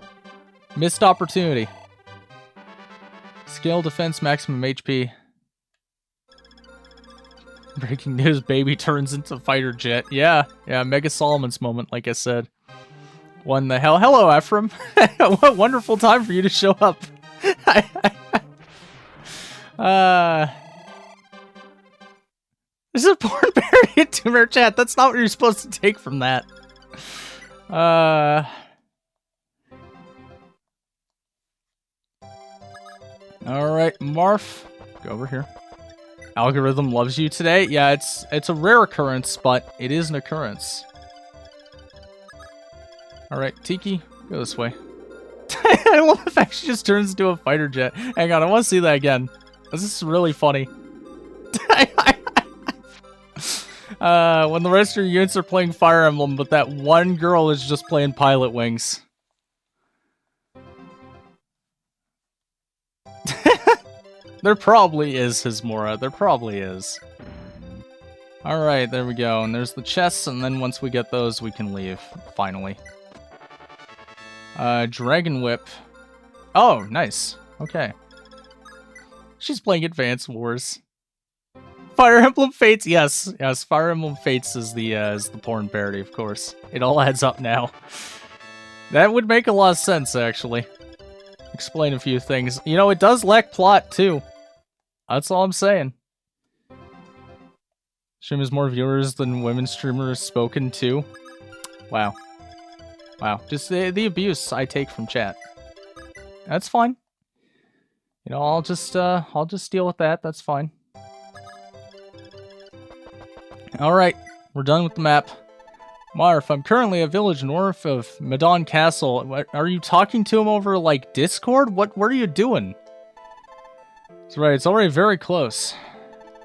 Missed opportunity. Scale defense, maximum HP. Breaking news, baby turns into fighter jet. Yeah, Mega Solomon's moment, like I said. What in the hell? Hello, Ephraim. What a wonderful time for you to show up. This is a porn parody of Tomb Raider chat. That's not what you're supposed to take from that. Alright, Marf. Go over here. Algorithm loves you today. Yeah, it's a rare occurrence, but it is an occurrence. Alright, Tiki, go this way. I love the fact she just turns into a fighter jet. Hang on, I want to see that again. This is really funny. When the rest of your units are playing Fire Emblem, but that one girl is just playing Pilot Wings. There probably is, Hismora. There probably is. Alright, there we go. And there's the chests, and then once we get those, we can leave. Finally. Dragon Whip. Oh, nice. Okay. She's playing Advance Wars. Fire Emblem Fates, yes. Yes, Fire Emblem Fates is the porn parody, of course. It all adds up now. That would make a lot of sense, actually. Explain a few things. You know, it does lack plot, too. That's all I'm saying. Stream has more viewers than women streamers spoken to. Wow. Wow. Just the abuse I take from chat. That's fine. You know, I'll just deal with that. That's fine. Alright, we're done with the map. Marf, I'm currently a village north of Madon Castle. Are you talking to him over, like, Discord? What are you doing? That's right, it's already very close.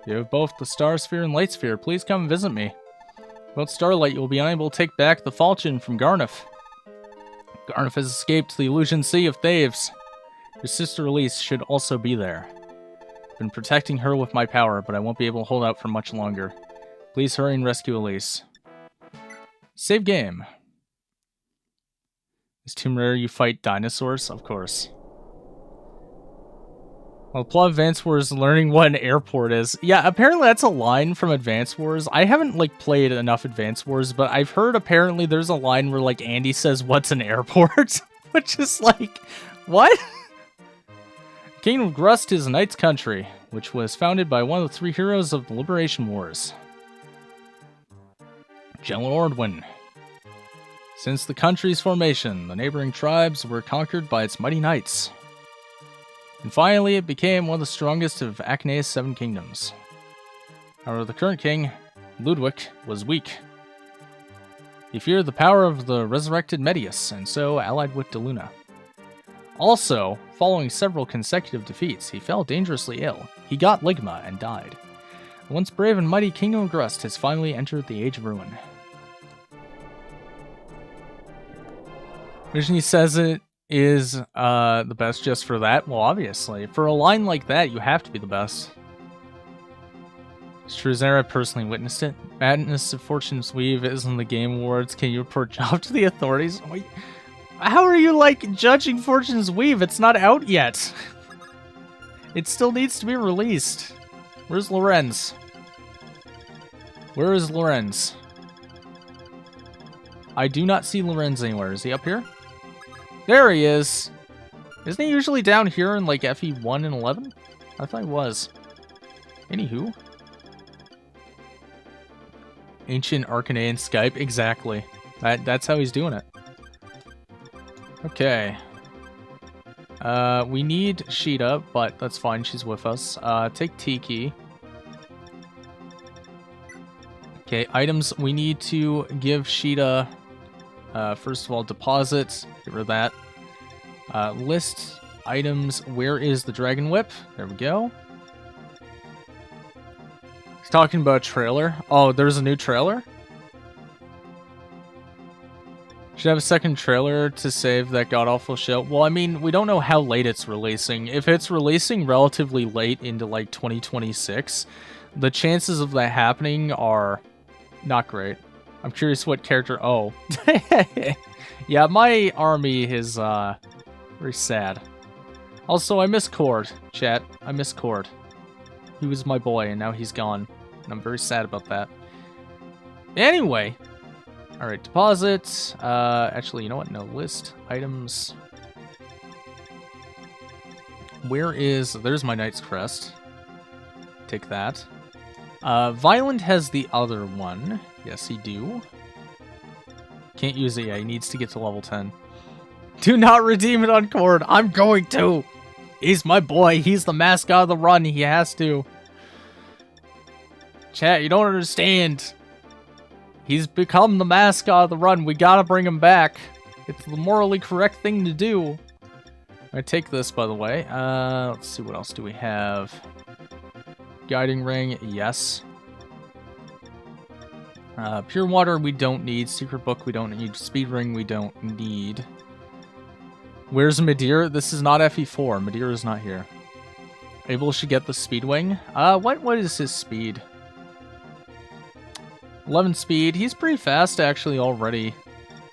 You have both the Star Sphere and Light Sphere. Please come visit me. Without Starlight, you will be unable to take back the Falchion from Garneth. Garneth has escaped to the Illusion Sea of Thaves. Your sister Elise should also be there. I've been protecting her with my power, but I won't be able to hold out for much longer. Please hurry and rescue Elise. Save game. Is Tomb Raider you fight dinosaurs? Of course. Well, plot Advance Wars learning what an airport is. Yeah, apparently that's a line from Advance Wars. I haven't, like, played enough Advance Wars, but I've heard apparently there's a line where, like, Andy says, "What's an airport?" Which is like, what? Kingdom of Grust is a knight's country, which was founded by one of the three heroes of the Liberation Wars. General Ordwin. Since the country's formation, the neighboring tribes were conquered by its mighty knights. And finally, it became one of the strongest of Acnea's 7 kingdoms. However, the current king, Ludwig, was weak. He feared the power of the resurrected Medius, and so allied with Deluna. Also, following several consecutive defeats, he fell dangerously ill. He got Ligma and died. The once brave and mighty Kingdom of Grust has finally entered the Age of Ruin. Originally says it is the best just for that? Well, obviously. For a line like that, you have to be the best. It's true, Zara personally witnessed it. Madness of Fortune's Weave is in the Game Awards. Can you report job to the authorities? Wait, how are you, like, judging Fortune's Weave? It's not out yet. It still needs to be released. Where's Lorenz? Where is Lorenz? I do not see Lorenz anywhere. Is he up here? There he is! Isn't he usually down here in, like, FE1 and 11? I thought he was. Anywho. Ancient Arcanine Skype, exactly. That's how he's doing it. Okay. We need Sheeta, but that's fine, she's with us. Take Tiki. Okay, items, we need to give Sheeta, first of all, deposits. Get rid of that. List items, where is the Dragon Whip? There we go. He's talking about a trailer. Oh, there's a new trailer? Should have a second trailer to save that god-awful show. Well, I mean, we don't know how late it's releasing. If it's releasing relatively late into, like, 2026, the chances of that happening are not great. I'm curious what character... Oh. Yeah, my army is, very sad. Also, I miss Cord, chat. I miss Cord. He was my boy, and now he's gone. And I'm very sad about that. Anyway. Alright, deposits. Actually, you know what? No, list. Items. Where is... There's my Knight's Crest. Take that. Violent has the other one. Yes, he do. Can't use it yet. He needs to get to level 10. Do not redeem it on Cord. I'm going to. He's my boy. He's the mascot of the run. He has to. Chat, you don't understand. He's become the mascot of the run. We gotta bring him back. It's the morally correct thing to do. I take this, by the way. Let's see, what else do we have? Guiding Ring, yes. Pure Water, we don't need. Secret Book, we don't need. Speed Ring, we don't need. Where's Madeira? This is not FE4. Madeira is not here. Able should get the Speed Wing. What is his speed? 11 speed. He's pretty fast, actually, already.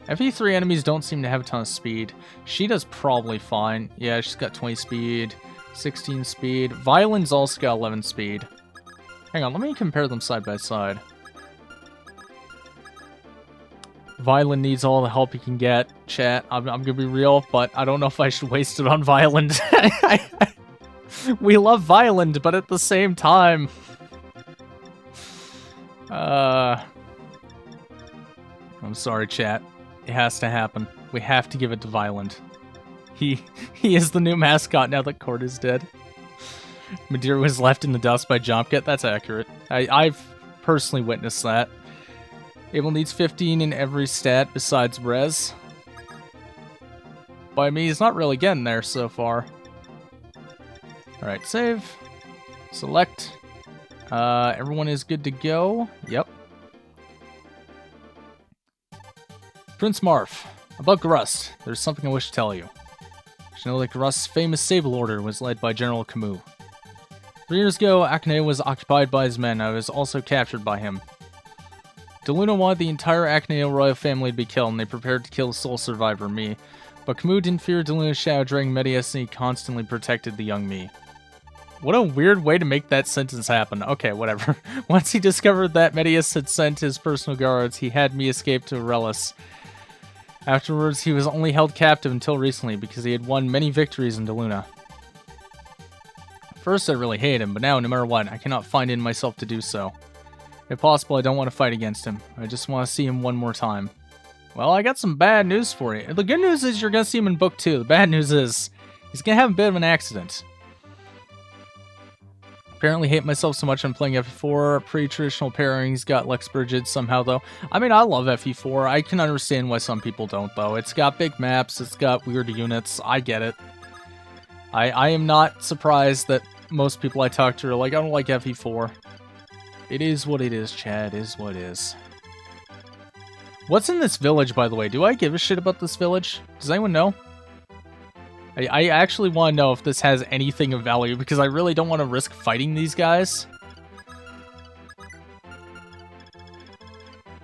FE3 enemies don't seem to have a ton of speed. She does probably fine. Yeah, she's got 20 speed, 16 speed. Violin's also got 11 speed. Hang on, let me compare them side by side. Violin needs all the help he can get. Chat, I'm gonna be real, but I don't know if I should waste it on Violin. We love Violin, but at the same time... I'm sorry, chat. It has to happen. We have to give it to Violent. He is the new mascot now that Cord is dead. Madeira was left in the dust by Jumpget. That's accurate. I've personally witnessed that. Abel needs 15 in every stat besides res. But I mean, he's not really getting there so far. Alright, save. Select. Everyone is good to go. Yep. Prince Marf. About Garust, there's something I wish to tell you. You should know that Garust's famous Sable Order was led by General Camus. 3 years ago, Akane was occupied by his men. I was also captured by him. Deluna wanted the entire Akane royal family to be killed, and they prepared to kill the sole survivor, me. But Camus didn't fear Deluna's shadow during Medius, and he constantly protected the young me. What a weird way to make that sentence happen. Okay, whatever. Once he discovered that Medius had sent his personal guards, he had me escape to Aurelis. Afterwards, he was only held captive until recently because he had won many victories in Deluna. First, I really hated him, but now, no matter what, I cannot find it in myself to do so. If possible, I don't want to fight against him. I just want to see him one more time. Well, I got some bad news for you. The good news is you're going to see him in Book 2. The bad news is he's going to have a bit of an accident. Apparently hate myself so much I'm playing FE4. Pre-traditional pairings got Lex Brigid somehow, though. I mean, I love FE4. I can understand why some people don't, though. It's got big maps. It's got weird units. I get it. I am not surprised that most people I talk to are like, I don't like FE4. It is what it is, Chad. It is what it is. What's in this village, by the way? Do I give a shit about this village? Does anyone know? I actually want to know if this has anything of value, because I really don't want to risk fighting these guys.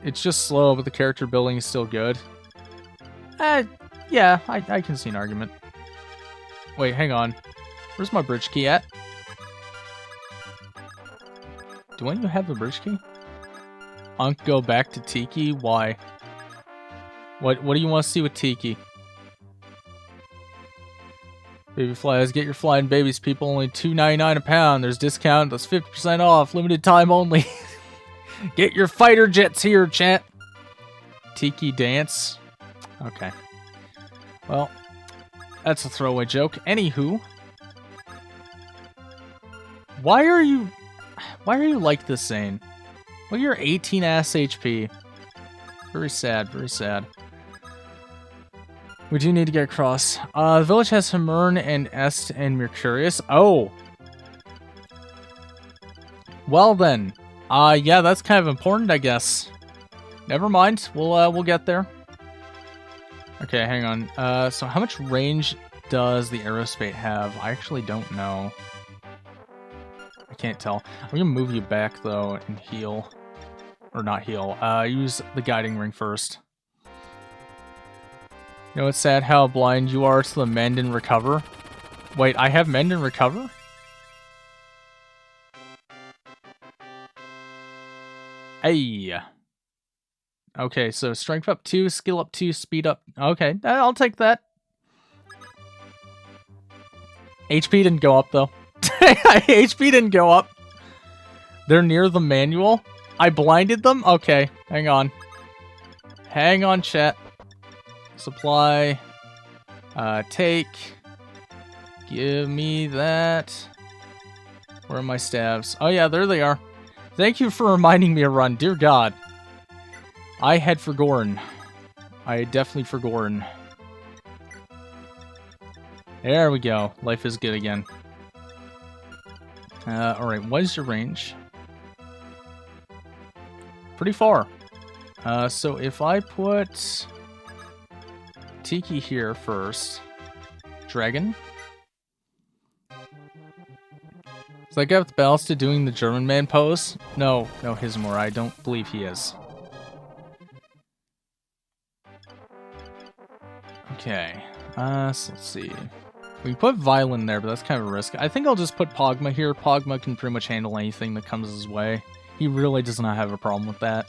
It's just slow, but the character building is still good. Yeah, I can see an argument. Wait, hang on. Where's my bridge key at? Do any of you have the bridge key? Unk, go back to Tiki? Why? What do you want to see with Tiki? Baby flies, get your flying babies, people. Only $2.99 a pound. There's discount. That's 50% off. Limited time only. Get your fighter jets here, chat. Tiki dance. Okay. Well, that's a throwaway joke. Anywho. Why are you like this, Zane? Well, you're 18 ass HP. Very sad, very sad. We do need to get across. The village has Hamern and Est and Mercurius. Oh. Well then. Yeah, that's kind of important, I guess. Never mind. We'll get there. Okay, hang on. So how much range does the aerospate have? I actually don't know. I can't tell. I'm gonna move you back though and heal. Or not heal. Use the guiding ring first. You know, it's sad how blind you are to the mend and recover. Wait, I have mend and recover? Hey. Okay, so strength up 2, skill up 2, speed up. Okay, I'll take that. HP didn't go up though. HP didn't go up. They're near the manual. I blinded them? Okay, hang on. Hang on, chat. Supply. Take. Give me that. Where are my stabs? Oh yeah, there they are. Thank you for reminding me to run. Dear God. I had forgotten. I had definitely forgotten. There we go. Life is good again. Alright, what is your range? Pretty far. So if I put Tiki here first. Dragon. Is that guy with ballista doing the German man pose? No, Hismore, I don't believe he is. Okay, so let's see. We can put Violin there, but that's kind of a risk. I think I'll just put Pogma here. Pogma can pretty much handle anything that comes his way. He really does not have a problem with that.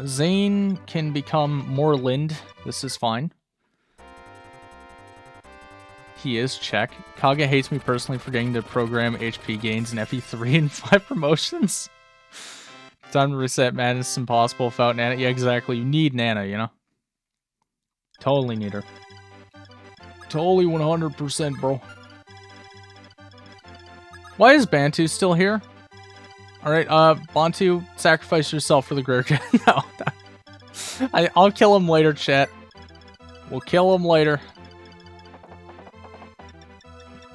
Zane can become more Lind. This is fine. He is, check. Kaga hates me personally for getting to program HP gains in FE3 and 5 promotions. Time to reset Madness impossible without Nana. Yeah, exactly. You need Nana, you know? Totally need her. Totally 100%, bro. Why is Bantu still here? Alright, Bantu, sacrifice yourself for the Gurkha. No. I'll kill him later, chat. We'll kill him later.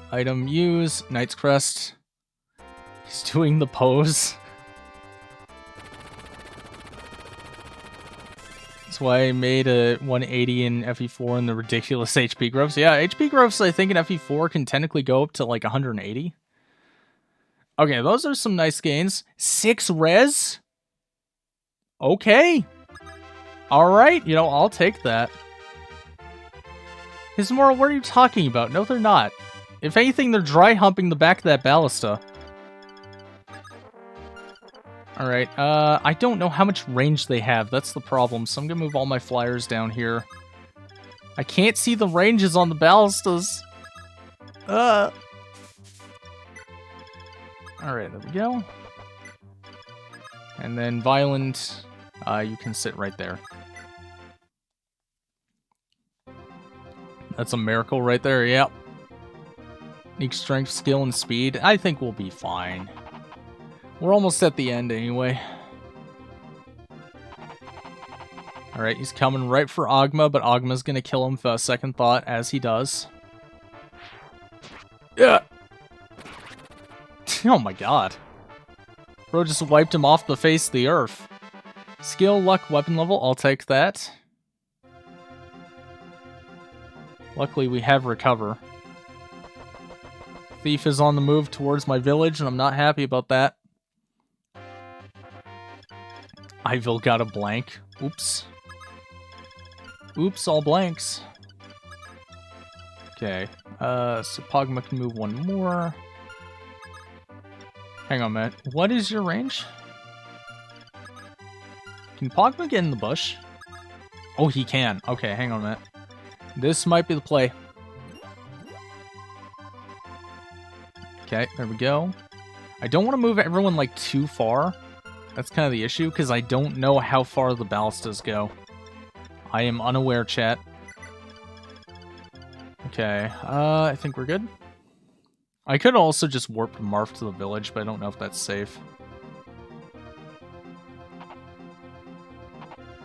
Item use, Knight's Crest. He's doing the pose. That's why I made a 180 in FE4 and the ridiculous HP growths. Yeah, HP growths I think in FE4 can technically go up to like 180. Okay, those are some nice gains. 6 res? Okay. Alright, you know, I'll take that. Hismora, what are you talking about? No, they're not. If anything, they're dry humping the back of that ballista. Alright, I don't know how much range they have. That's the problem, so I'm gonna move all my flyers down here. I can't see the ranges on the ballistas. Alright, there we go. And then Violent, you can sit right there. That's a miracle right there, yep. Unique strength, skill, and speed. I think we'll be fine. We're almost at the end anyway. Alright, he's coming right for Ogma, but Ogma's gonna kill him for a second thought, as he does. Yeah. Oh my god. Bro just wiped him off the face of the earth. Skill, luck, weapon level, I'll take that. Luckily, we have recover. Thief is on the move towards my village, and I'm not happy about that. Ivil got a blank. Oops. Oops, all blanks. Okay. So Pogma can move one more. Hang on a minute. What is your range? Can Pogma get in the bush? Oh, he can. Okay, hang on a minute. This might be the play. Okay, there we go. I don't want to move everyone, like, too far. That's kind of the issue, because I don't know how far the ballistas go. I am unaware, chat. Okay, I think we're good. I could also just warp Marth to the village, but I don't know if that's safe.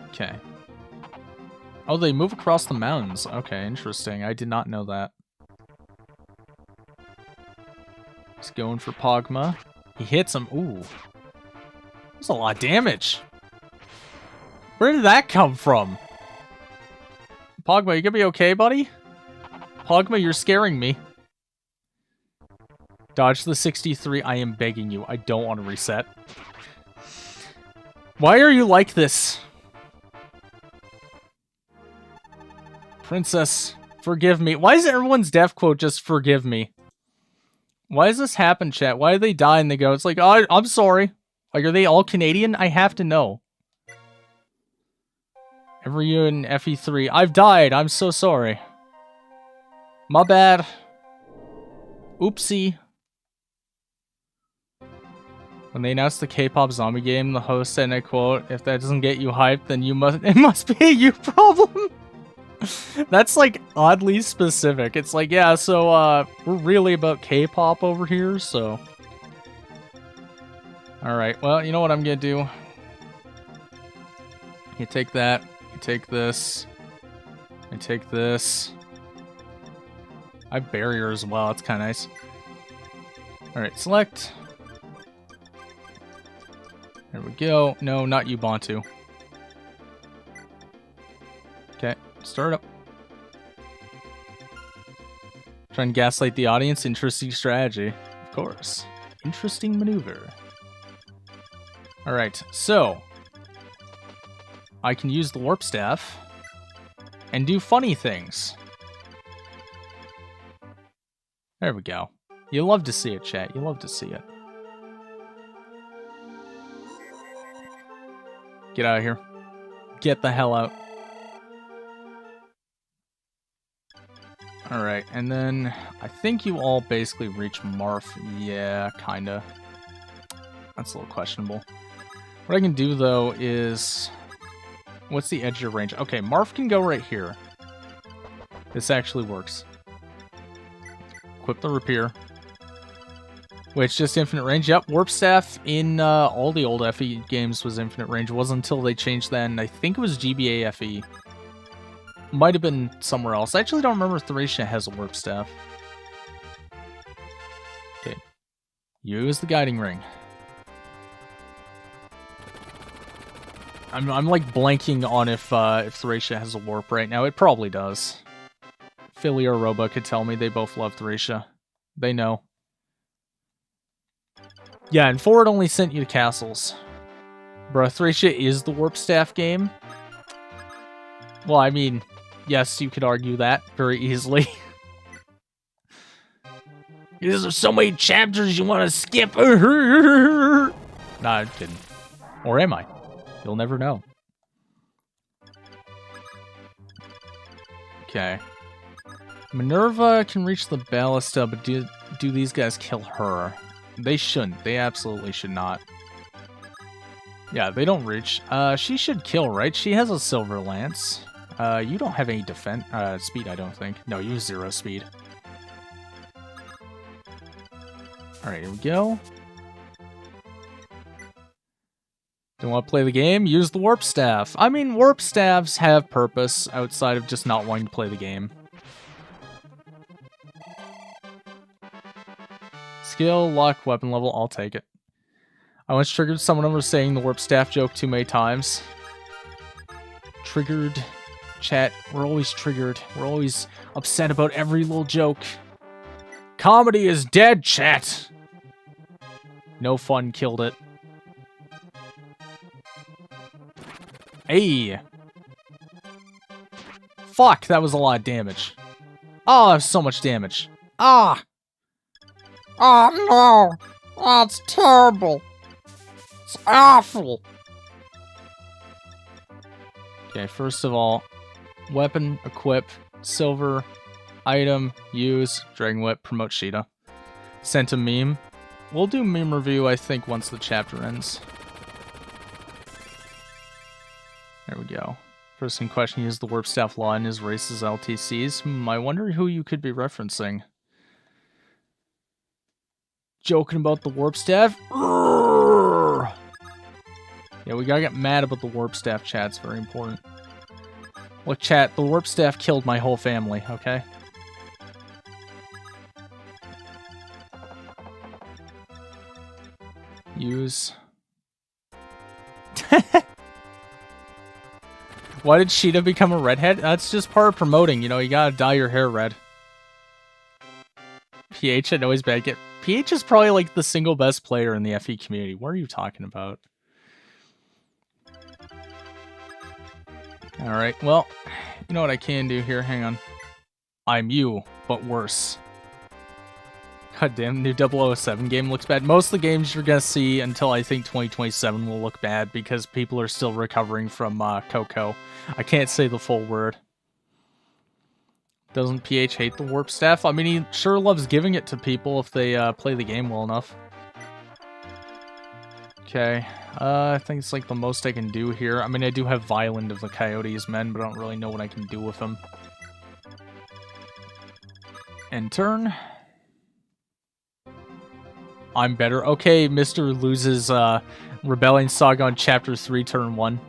Okay. Oh, they move across the mountains. Okay, interesting. I did not know that. He's going for Pogma. He hits him. Ooh. That's a lot of damage. Where did that come from? Pogma, you gonna be okay, buddy? Pogma, you're scaring me. Dodge the 63. I am begging you. I don't want to reset. Why are you like this? Princess, forgive me. Why is everyone's death quote just forgive me? Why does this happen, chat? Why do they die and they go, it's like, oh, I'm sorry. Like, are they all Canadian? I have to know. Every year in FE3. I've died. I'm so sorry. My bad. Oopsie. When they announced the K-pop zombie game, the host said, and I quote, if that doesn't get you hyped, then it must be a you problem. That's, like, oddly specific. It's like, yeah, so, we're really about K-pop over here, so... Alright, well, you know what I'm gonna do? You take that, you take this, I take this. I have barrier as well, that's kinda nice. Alright, select. There we go. No, not you, Bantu. Okay. Start up. Try and gaslight the audience. Interesting strategy. Of course. Interesting maneuver. Alright, so. I can use the warp staff. And do funny things. There we go. You love to see it, chat. You love to see it. Get out of here. Get the hell out. Alright, and then I think you all basically reach Marth. Yeah, kinda. That's a little questionable. What I can do, though, is... What's the edge of your range? Okay, Marth can go right here. This actually works. Equip the Rapier. Which, just infinite range. Yep, Warp Staff in all the old FE games was infinite range. It wasn't until they changed that, and I think it was GBA FE. Might have been somewhere else. I actually don't remember if Thracia has a Warp Staff. Okay. Use the Guiding Ring. I'm like blanking on if Thracia has a Warp right now. It probably does. Philly or Roba could tell me. They both love Thracia. They know. Yeah, and 4 only sent you to castles. Bruh, Thracia is the Warp Staff game. Well, I mean, yes, you could argue that very easily. There's so many chapters you want to skip. Nah, I'm kidding. Or am I? You'll never know. Okay. Minerva can reach the ballista, but do these guys kill her? They shouldn't. They absolutely should not. Yeah, they don't reach. She should kill, right? She has a silver lance. You don't have any defense speed, I don't think. No, you have 0 speed. Alright, here we go. Don't want to play the game? Use the Warp Staff. I mean, Warp Staffs have purpose outside of just not wanting to play the game. Skill, luck, weapon level, I'll take it. I once triggered someone over saying the Warp Staff joke too many times. Triggered Chat, we're always triggered. We're always upset about every little joke. Comedy is dead, chat! No fun killed it. Hey! Fuck, that was a lot of damage. Oh, that was so much damage. Ah! Oh no! That's terrible! It's awful! Okay, first of all, weapon, equip, silver, item, use, Dragon Whip, promote Sheeta. Sent a meme. We'll do meme review, I think, once the chapter ends. There we go. Person in question used the warp staff law in his race's LTCs. I wonder who you could be referencing. Joking about the warp staff? Urgh! Yeah, we gotta get mad about the warp staff, chat. It's very important. Look, chat, the warp staff killed my whole family, okay? Use. Why did Sheeta become a redhead? That's just part of promoting, you know, you gotta dye your hair red. PH, I know he's bad. PH is probably like the single best player in the FE community. What are you talking about? Alright, well, you know what I can do here? Hang on. I'm you, but worse. God damn, new 007 game looks bad. Most of the games you're gonna see until I think 2027 will look bad because people are still recovering from Coco. I can't say the full word. Doesn't PH hate the warp staff? I mean, he sure loves giving it to people if they play the game well enough. Okay, I think it's like the most I can do here. I mean, I do have Violent of the Coyotes Men, but I don't really know what I can do with them. End turn. I'm better. Okay, Mr. loses Rebellion Saga on Chapter 3, Turn 1.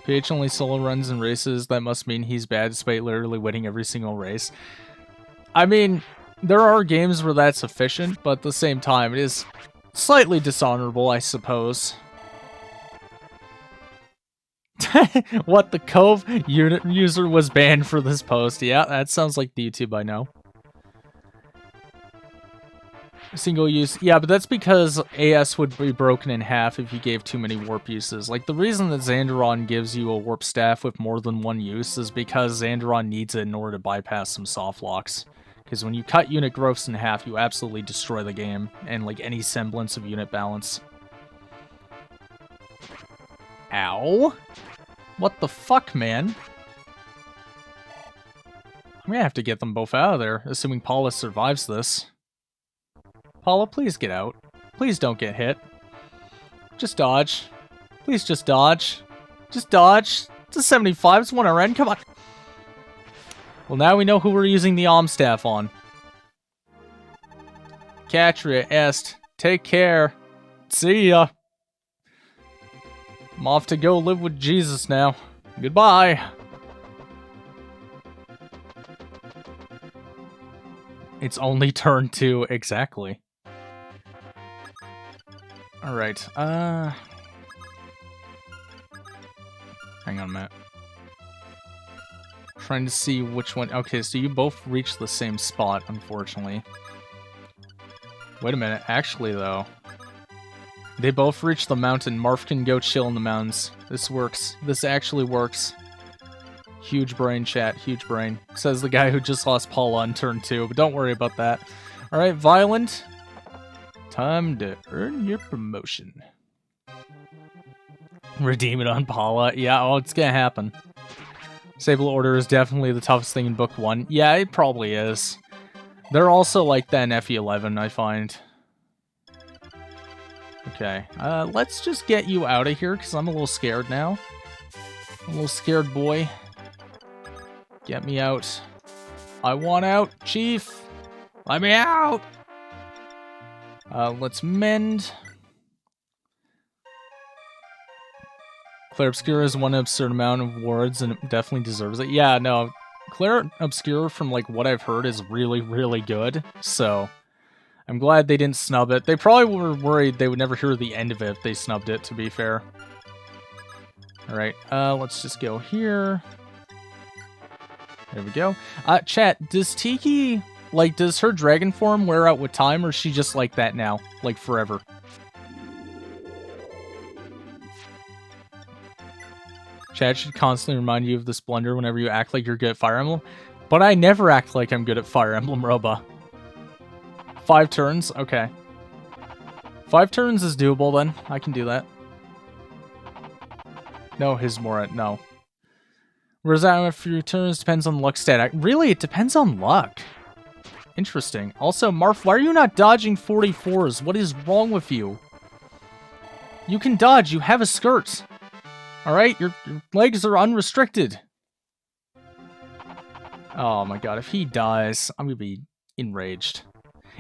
PH only solo runs and races. That must mean he's bad despite literally winning every single race. I mean, there are games where that's efficient, but at the same time, it is slightly dishonorable, I suppose. What, the Cove unit user was banned for this post? Yeah, that sounds like the YouTube I know. Single use. Yeah, but that's because AS would be broken in half if you gave too many warp uses. Like, the reason that Xanderon gives you a warp staff with more than one use is because Xanderon needs it in order to bypass some soft locks. Because when you cut unit growths in half, you absolutely destroy the game and, like, any semblance of unit balance. Ow! What the fuck, man? I'm gonna have to get them both out of there, assuming Paula survives this. Paula, please get out. Please don't get hit. Just dodge. Please just dodge. Just dodge. It's a 75. It's 1RN. Come on. Well, now we know who we're using the Om staff on. Catria Est. Take care. See ya. I'm off to go live with Jesus now. Goodbye. It's only turn 2, exactly. Alright, hang on a minute. Trying to see which one. Okay, so you both reached the same spot, unfortunately. Wait a minute, actually, though. They both reached the mountain. Marth can go chill in the mountains. This works. This actually works. Huge brain, chat. Huge brain. Says the guy who just lost Paula on turn 2, but don't worry about that. Alright, Violent. Time to earn your promotion. Redeem it on Paula. Yeah, oh, it's gonna happen. Sable Order is definitely the toughest thing in Book 1. Yeah, it probably is. They're also like that in FE11, I find. Okay, let's just get you out of here, because I'm a little scared now. I'm a little scared, boy. Get me out. I want out, Chief! Let me out! Let's mend. Claire Obscura is one absurd amount of wards, and it definitely deserves it. Yeah, no, Claire Obscura, from like what I've heard, is really, really good, so I'm glad they didn't snub it. They probably were worried they would never hear the end of it if they snubbed it, to be fair. Alright, let's just go here. There we go. Chat, does Tiki, like, does her dragon form wear out with time, or is she just like that now? Like, forever? Chat should constantly remind you of this blunder whenever you act like you're good at Fire Emblem. But I never act like I'm good at Fire Emblem, Roba. 5 turns? Okay. 5 turns is doable, then. I can do that. No, Hismora, no. Whereas that after your turns depends on luck stat. Really, it depends on luck. Interesting. Also, Marf, why are you not dodging 44s? What is wrong with you? You can dodge. You have a skirt. Alright? Your legs are unrestricted. Oh my god, if he dies, I'm gonna be enraged.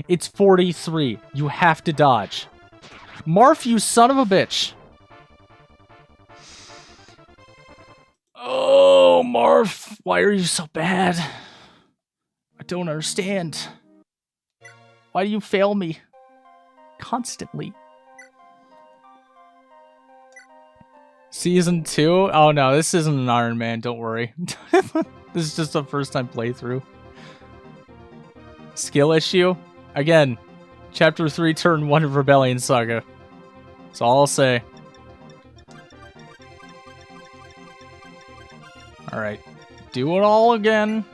It's 43. You have to dodge. Marf, you son of a bitch. Oh, Marf, why are you so bad? I don't understand. Why do you fail me? Constantly. Season 2? Oh no, this isn't an Iron Man, don't worry. This is just a first time playthrough. Skill issue? Again, Chapter 3, Turn 1 of Rebellion Saga. That's all I'll say. Alright. Do it all again.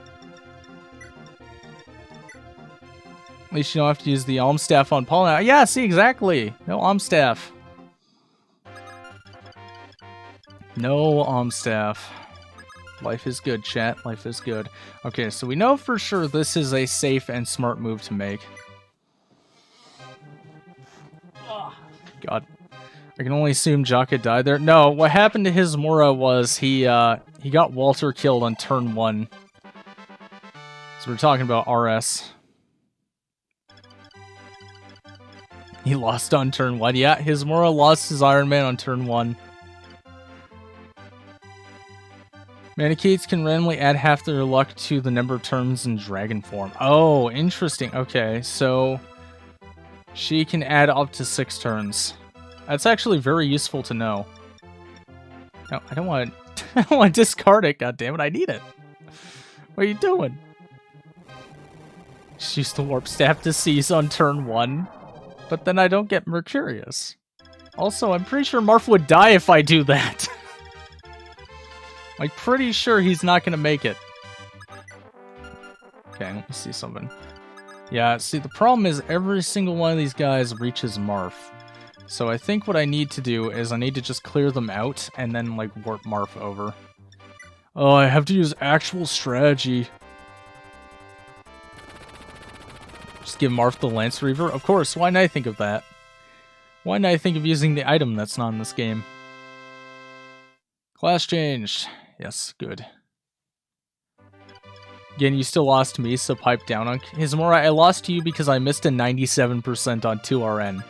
At least you don't have to use the Alm Staff on Paul now. Yeah, see, exactly. No Alm Staff. No Alm Staff. Life is good, chat. Life is good. Okay, so we know for sure this is a safe and smart move to make. God. I can only assume Jaka died there. No, what happened to Hismora was he got Walter killed on turn 1. So we're talking about RS. He lost on turn 1. Yeah, Hismora lost his Iron Man on turn 1. Manichates can randomly add half their luck to the number of turns in dragon form. Oh, interesting. Okay, so she can add up to 6 turns. That's actually very useful to know. No, I don't want to, I don't want to discard it, goddammit, I need it. What are you doing? Just use the Warp Staff to seize on turn 1, but then I don't get Mercurius. Also, I'm pretty sure Marf would die if I do that. I'm pretty sure he's not going to make it. Okay, let me see something. Yeah, see, the problem is every single one of these guys reaches Marf. So I think what I need to do is I need to just clear them out and then, like, warp Marf over. Oh, I have to use actual strategy. Just give Marf the Lance Reaver? Of course, why didn't I think of that? Why didn't I think of using the item that's not in this game? Class changed. Yes, good. Again, you still lost to me, so pipe down on Hismora. I lost to you because I missed a 97% on 2RN.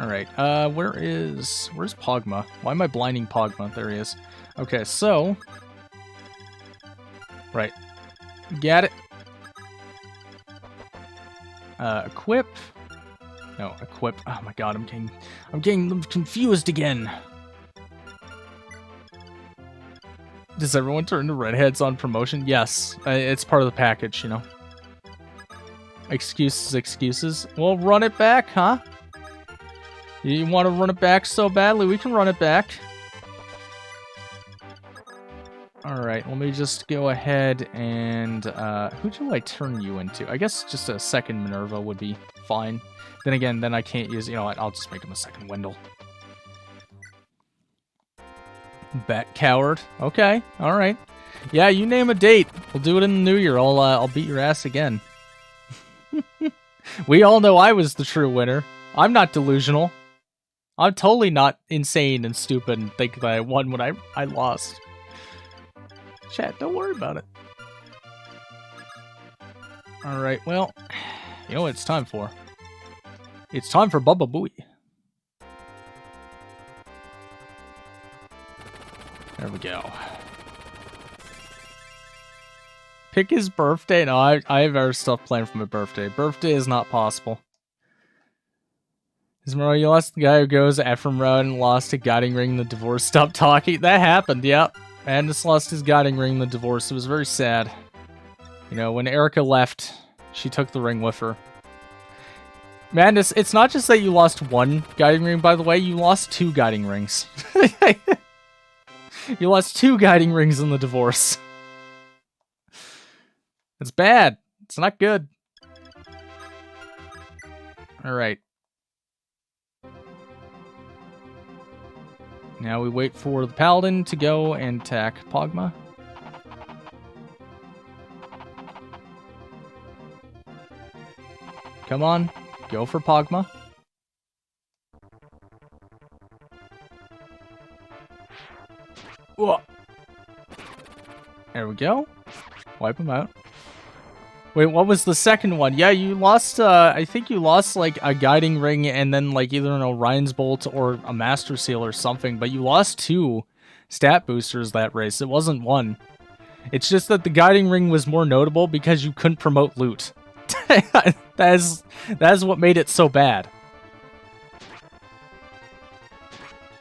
Alright, where's Pogma? Why am I blinding Pogma? There he is. Okay, so... Right. Got it. Equip. No, equip. Oh my god, I'm getting them confused again. Does everyone turn to redheads on promotion? Yes, it's part of the package, you know. Excuses. Well, run it back, huh? You want to run it back so badly? We can run it back. Alright, let me just go ahead and... who do I turn you into? I guess just a second Minerva would be fine. Then again, then I can't use... You know what? I'll just make him a second Wendell. Bat Coward. Okay, alright. Yeah, you name a date. We'll do it in the new year. I'll beat your ass again. We all know I was the true winner. I'm not delusional. I'm totally not insane and stupid and think that I won when I lost. Chat, don't worry about it. Alright, well, you know what it's time for? It's time for Bubba Booey. There we go. Pick his birthday? No, I have other stuff planned for my birthday. Birthday is not possible. Ismail, you lost the guy who goes Ephraim Road and lost a guiding ring in the divorce. Stop talking. That happened, yep. Madness lost his guiding ring in the divorce. It was very sad. You know, when Erica left, she took the ring with her. Madness, it's not just that you lost one guiding ring, by the way. You lost 2 guiding rings. You lost 2 guiding rings in the divorce. It's bad. It's not good. Alright. Now we wait for the Paladin to go and attack Pogma. Come on, go for Pogma. Whoa. There we go. Wipe him out. Wait, what was the second one? Yeah, you lost, I think you lost, like, a guiding ring and then, like, either an Orion's Bolt or a Master Seal or something, but you lost 2 stat boosters that race. It wasn't 1. It's just that the guiding ring was more notable because you couldn't promote loot. That is what made it so bad.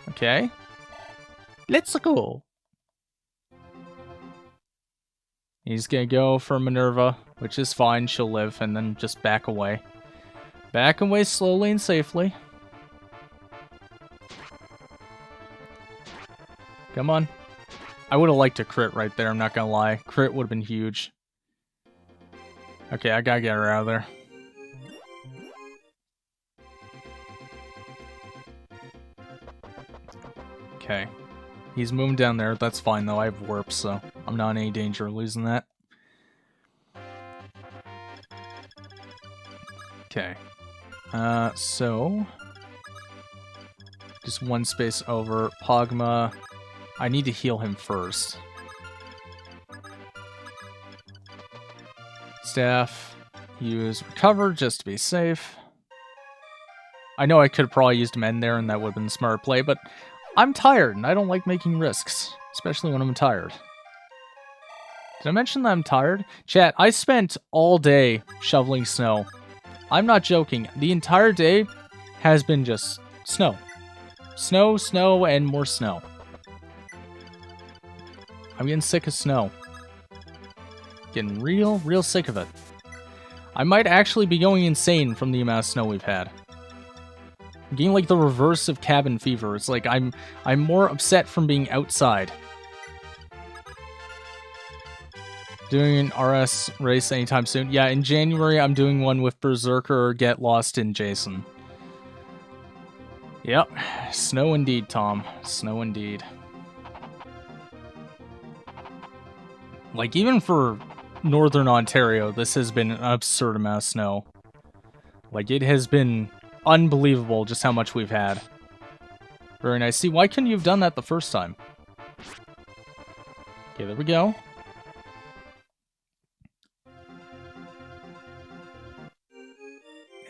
Okay. Let's go. He's gonna go for Minerva, which is fine, she'll live, and then just back away. Back away slowly and safely. Come on. I would have liked a crit right there, I'm not gonna lie. Crit would have been huge. Okay, I gotta get her out of there. Okay. He's moving down there. That's fine, though. I have warp, so I'm not in any danger of losing that. Okay. So... just one space over. Pogma. I need to heal him first. Staff. Use Recover just to be safe. I know I could have probably used Mend there, and that would have been a smart play, but... I'm tired, and I don't like making risks, especially when I'm tired. Did I mention that I'm tired? Chat, I spent all day shoveling snow. I'm not joking. The entire day has been just snow. Snow, snow, and more snow. I'm getting sick of snow. Getting real sick of it. I might actually be going insane from the amount of snow we've had. I'm getting like the reverse of cabin fever. It's like I'm more upset from being outside. Doing an RS race anytime soon? Yeah, in January I'm doing one with Berserker or Get Lost in Jason. Yep. Snow indeed, Tom. Snow indeed. Like, even for Northern Ontario, this has been an absurd amount of snow. Like, it has been unbelievable just how much we've had. Very nice. See, why couldn't you have done that the first time? Okay, there we go.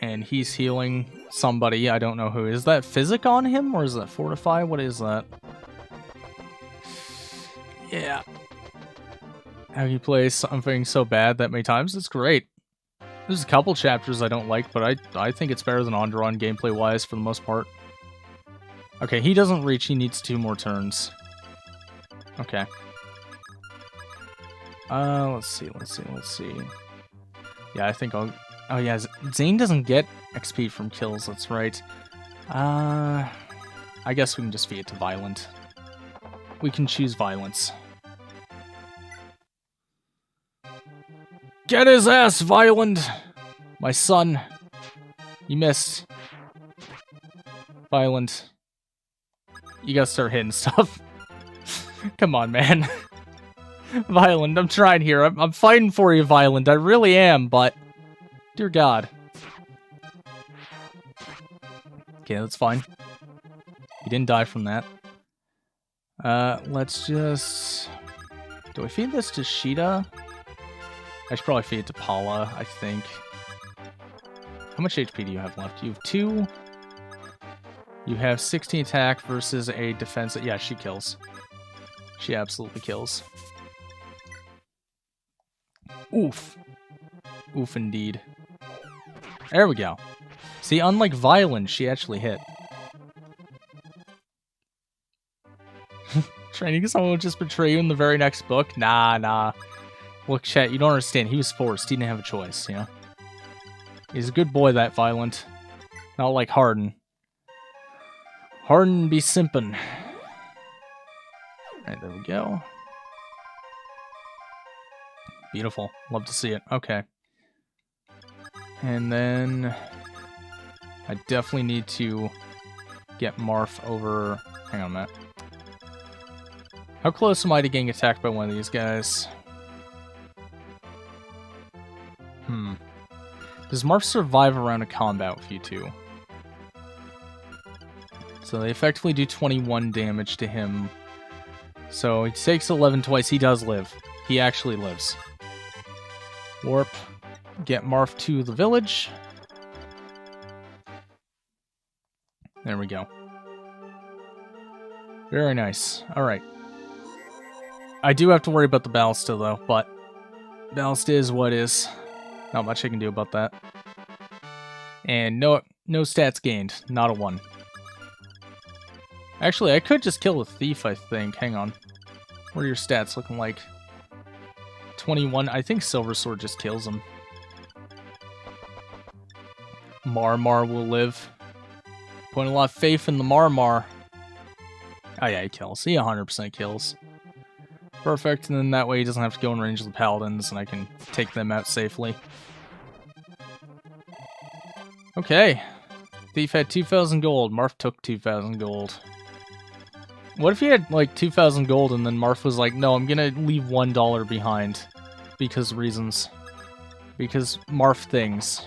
And he's healing somebody. I don't know who. Is that Physic on him, or is that Fortify? What is that? Yeah. How you play something so bad that many times? It's great. There's a couple chapters I don't like, but I think it's better than Onderon gameplay-wise for the most part. Okay, he doesn't reach. He needs 2 more turns. Okay. Let's see. Yeah, I think I'll... Oh yeah, Zane doesn't get XP from kills, that's right. I guess we can just feed it to Violent. We can choose Violence. Get his ass, Violent! My son. You missed. Violent. You gotta start hitting stuff. Come on, man. Violent, I'm trying here. I'm fighting for you, Violent. I really am, but... Dear God. Okay, that's fine. He didn't die from that. Let's just... Do I feed this to Sheeta? I should probably feed it to Paula, I think. How much HP do you have left? You have 2. You have 16 attack versus a defense... Yeah, she kills. She absolutely kills. Oof. Oof indeed. There we go. See, unlike Violin, she actually hit. Training someone will just betray you in the very next book? Nah. Look, chat, you don't understand. He was forced. He didn't have a choice, you know? He's a good boy, that Violent. Not like Harden. Harden be simpin'. Alright, there we go. Beautiful. Love to see it. Okay. And then I definitely need to get Marth over... Hang on a minute. How close am I to getting attacked by one of these guys? Does Marth survive around a combat with you two? So they effectively do 21 damage to him. So he takes 11 twice. He does live. He actually lives. Warp. Get Marth to the village. There we go. Very nice. Alright. I do have to worry about the Ballista, though, but Ballista is what is. Not much I can do about that. And no stats gained. Not a 1. Actually, I could just kill the Thief, I think. Hang on. What are your stats looking like? 21. I think Silver Sword just kills him. Marmar will live. Putting a lot of faith in the Marmar. Oh yeah, he kills. He 100% kills. Perfect, and then that way he doesn't have to go in range of the Paladins, and I can take them out safely. Okay. Thief had 2,000 gold. Marth took 2,000 gold. What if he had, like, 2,000 gold, and then Marth was like, no, I'm gonna leave $1 behind. Because reasons. Because Marth things.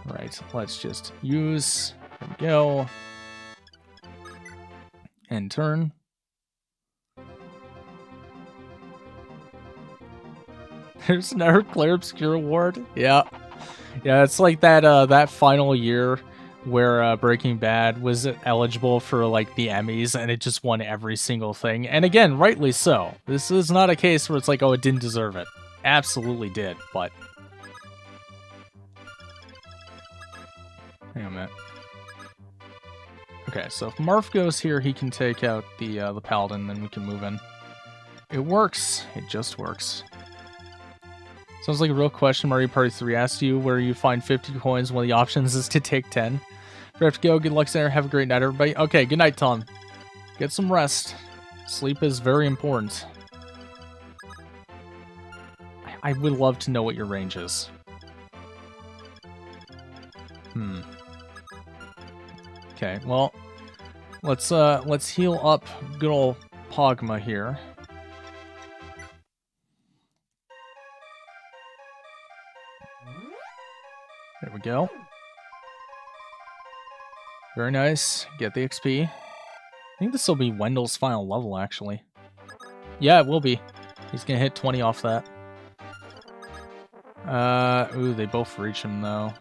Right, let's just use... There we go. End turn. There's another Clear Obscure award. Yeah. Yeah, it's like that that final year where Breaking Bad was eligible for like the Emmys and it just won every single thing. And again, rightly so. This is not a case where it's like, oh, it didn't deserve it. Absolutely did, but hang on a minute. Okay, so if Marth goes here, he can take out the Paladin, then we can move in. It works. It just works. Sounds like a real question Mario Party 3 asked you, where you find 50 coins, one of the options is to take 10. If you have to go, good luck, Center. Have a great night, everybody. Okay, good night, Tom. Get some rest. Sleep is very important. I would love to know what your range is. Okay, well, let's heal up good old Pogma here. There we go. Very nice. Get the XP. I think this will be Wendell's final level, actually. Yeah, it will be. He's gonna hit 20 off that. Ooh, they both reach him, though.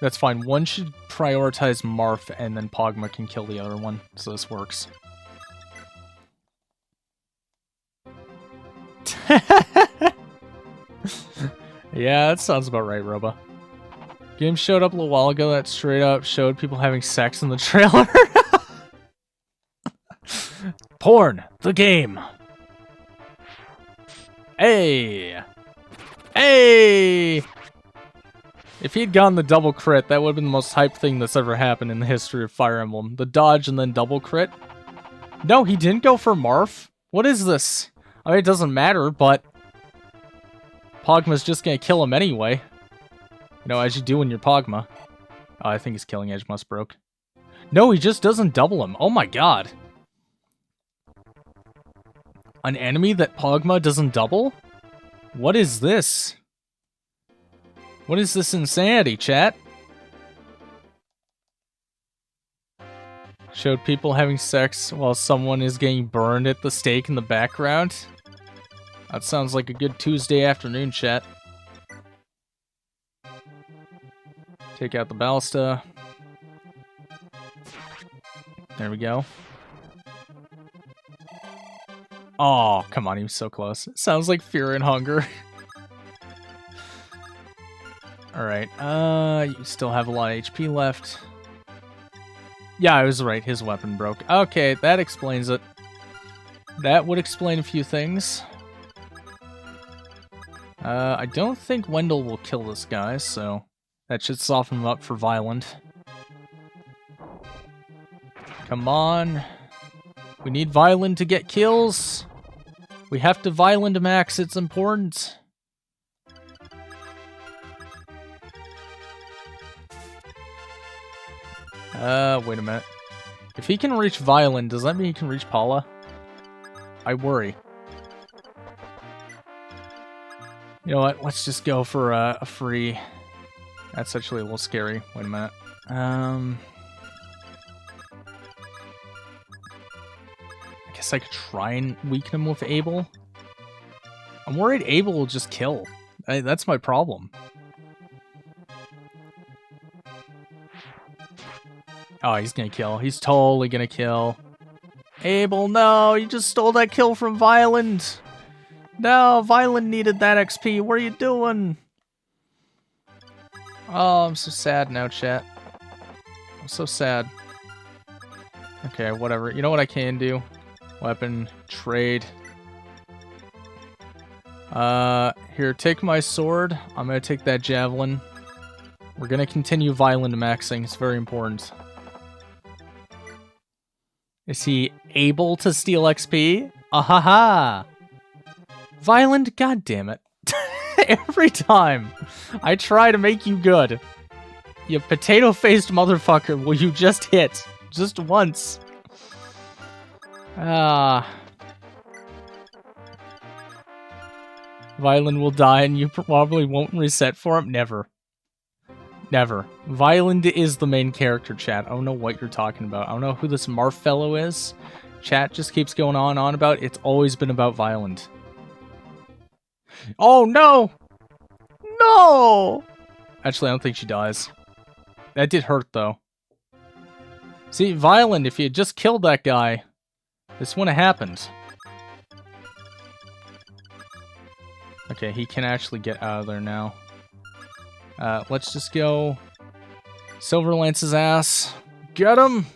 That's fine. One should prioritize Marth, and then Pogma can kill the other one, so this works. Yeah, that sounds about right, Roba. Game showed up a little while ago that straight up showed people having sex in the trailer. Porn, the game. Hey! Hey! If he'd gotten the double crit, that would have been the most hype thing that's ever happened in the history of Fire Emblem. The dodge and then double crit. No, he didn't go for Marth. What is this? I mean, it doesn't matter, but Pogma's just gonna kill him anyway. You know, as you do when you're Pogma. Oh, I think his killing edge must broke. No, he just doesn't double him. Oh my god. An enemy that Pogma doesn't double? What is this? What is this insanity, chat? Showed people having sex while someone is getting burned at the stake in the background? That sounds like a good Tuesday afternoon, chat. Take out the Ballista. There we go. Oh, come on, he was so close. It sounds like Fear and Hunger. Alright, you still have a lot of HP left. Yeah, I was right, his weapon broke. Okay, that explains it. That would explain a few things. I don't think Wendell will kill this guy, so that should soften him up for Violent. Come on. We need Violent to get kills. We have to Violent max, it's important. Wait a minute. If he can reach Violent, does that mean he can reach Paula? I worry. You know what? Let's just go for a free... That's actually a little scary. Wait a minute. I guess I could try and weaken him with Abel. I'm worried Abel will just kill. That's my problem. Oh, he's gonna kill. He's totally gonna kill. Abel, no! You just stole that kill from Violent! No, Violent needed that XP. What are you doing? Oh, I'm so sad now, chat. I'm so sad. Okay, whatever. You know what I can do? Weapon, trade. Here, take my sword. I'm gonna take that javelin. We're gonna continue Violent maxing. It's very important. Is he able to steal XP? Ahaha! Violent, goddammit. Every time I try to make you good, you potato-faced motherfucker, will you just hit? Just once. Violent will die and you probably won't reset for him? Never. Never. Violent is the main character, chat. I don't know what you're talking about. I don't know who this Marf fellow is. Chat just keeps going on about. It's always been about Violent. Oh, no! No! Actually, I don't think she dies. That did hurt, though. See, Violent, if you had just killed that guy, this wouldn't have happened. Okay, he can actually get out of there now. Let's just go Silverlance's ass. Get him!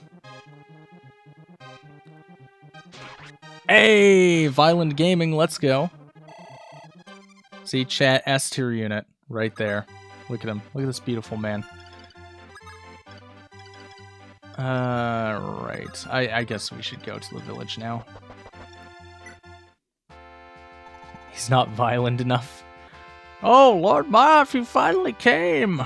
Hey! Violent Gaming, let's go. See, chat, S tier unit. Right there. Look at him. Look at this beautiful man. Right. I guess we should go to the village now. He's not violent enough. Oh, Lord Marf, you finally came!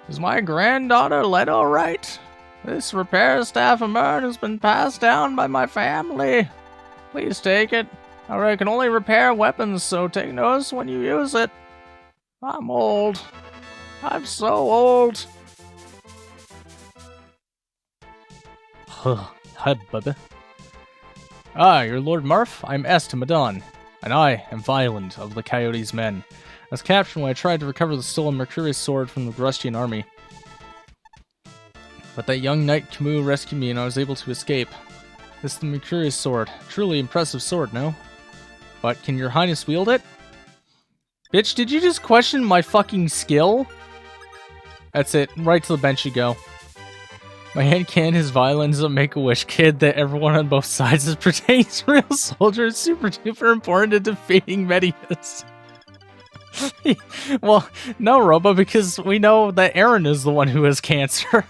Is my granddaughter Led all right? This repair staff of mine has been passed down by my family. Please take it. I can only repair weapons, so take notice when you use it. I'm old. I'm so old. Hi, Bubba. Ah, you're Lord Marf? I'm Est Madon, and I am Violent of the Coyote's Men. I was captured when I tried to recover the stolen Mercurius sword from the Grustian army. But that young knight Camus rescued me and I was able to escape. This is the Mercurius sword. Truly impressive sword, no? But can your highness wield it? Bitch, did you just question my fucking skill? That's it. Right to the bench you go. My headcanon is Violent is a Make-A-Wish kid that everyone on both sides is pertaining to real soldiers super duper important in defeating Medius. Well, no, Robo, because we know that Aaron is the one who has cancer.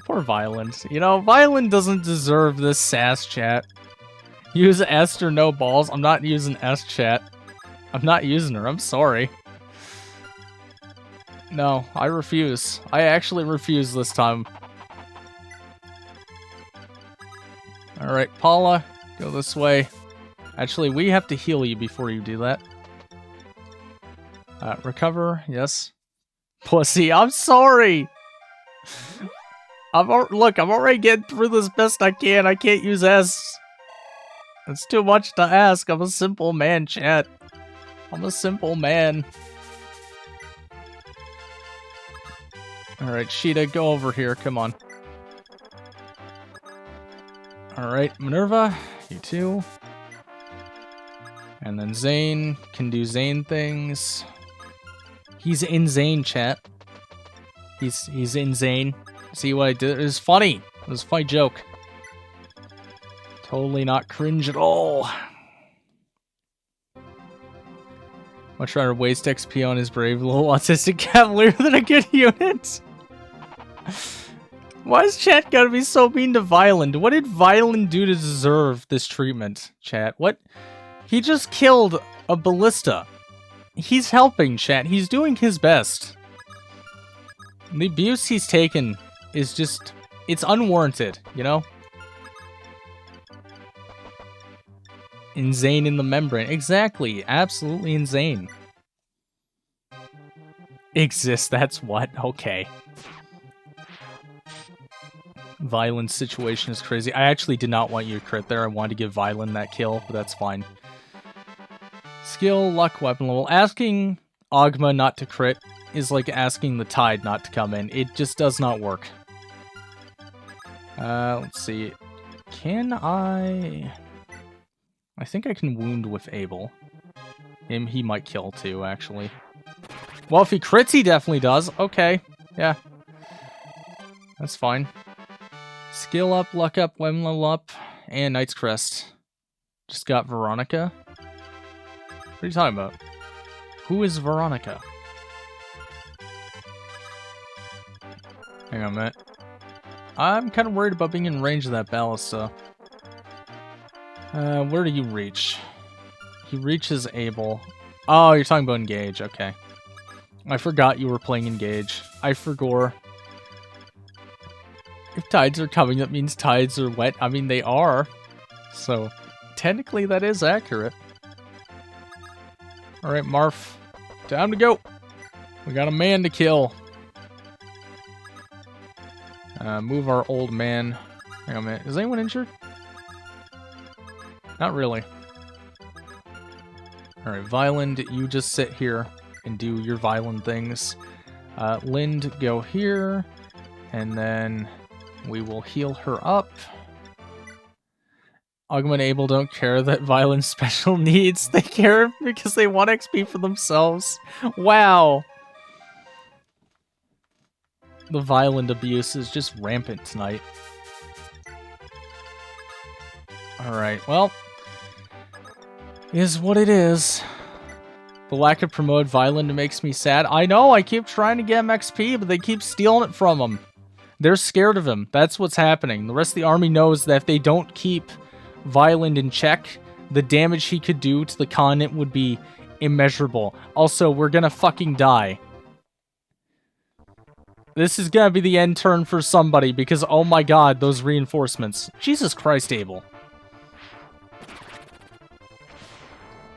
Poor Violent. You know, Violent doesn't deserve this sass, chat. Use S or no balls. I'm not using S, chat. I'm not using her. I'm sorry. No, I refuse. I actually refuse this time. Alright, Paula, go this way. Actually, we have to heal you before you do that. Recover, yes. Pussy, I'm sorry! Look, I'm already getting through this best I can. I can't use S. It's too much to ask. I'm a simple man, chat. I'm a simple man. Alright, Sheeta, go over here. Come on. Alright, Minerva, you too. And then Zane can do Zane things. He's insane, chat. He's insane. See what I did? It was funny. It was a funny joke. Totally not cringe at all. Much rather waste XP on his brave little autistic cavalier than a good unit. Why is chat gotta be so mean to Violin? What did Violin do to deserve this treatment, chat? What? He just killed a ballista. He's helping, chat. He's doing his best. The abuse he's taken is just... it's unwarranted, you know? Insane in the membrane. Exactly. Absolutely insane. Exists, that's what? Okay. Violent's situation is crazy. I actually did not want you to crit there. I wanted to give Violin that kill, but that's fine. Skill, luck, weapon level. Asking Ogma not to crit is like asking the tide not to come in. It just does not work. Let's see. Can I... I think I can wound with Abel. He might kill too, actually. Well, if he crits, he definitely does. Okay, yeah. That's fine. Skill up, luck up, weapon level up, and Knight's Crest. Just got Veronica. What are you talking about? Who is Veronica? Hang on a minute. I'm kind of worried about being in range of that ballista. Where do you reach? He reaches Abel. Oh, you're talking about Engage, okay. I forgot you were playing Engage. I forgot. If tides are coming, that means tides are wet. I mean, they are. So, technically that is accurate. Alright, Marf. Time to go. We got a man to kill. Move our old man. Hang on a minute. Is anyone injured? Not really. Alright, Violin, you just sit here and do your Violin things. Lind, go here. And then we will heal her up. Ogma and Abel don't care that Violin's special needs. They care because they want XP for themselves. Wow. The Violin abuse is just rampant tonight. Alright, well... is what it is. The lack of promoted Violin makes me sad. I know, I keep trying to get him XP, but they keep stealing it from him. They're scared of him. That's what's happening. The rest of the army knows that if they don't keep Violin in check, the damage he could do to the continent would be immeasurable. Also, we're gonna fucking die. This is gonna be the end turn for somebody, because oh my god, those reinforcements. Jesus Christ, Abel.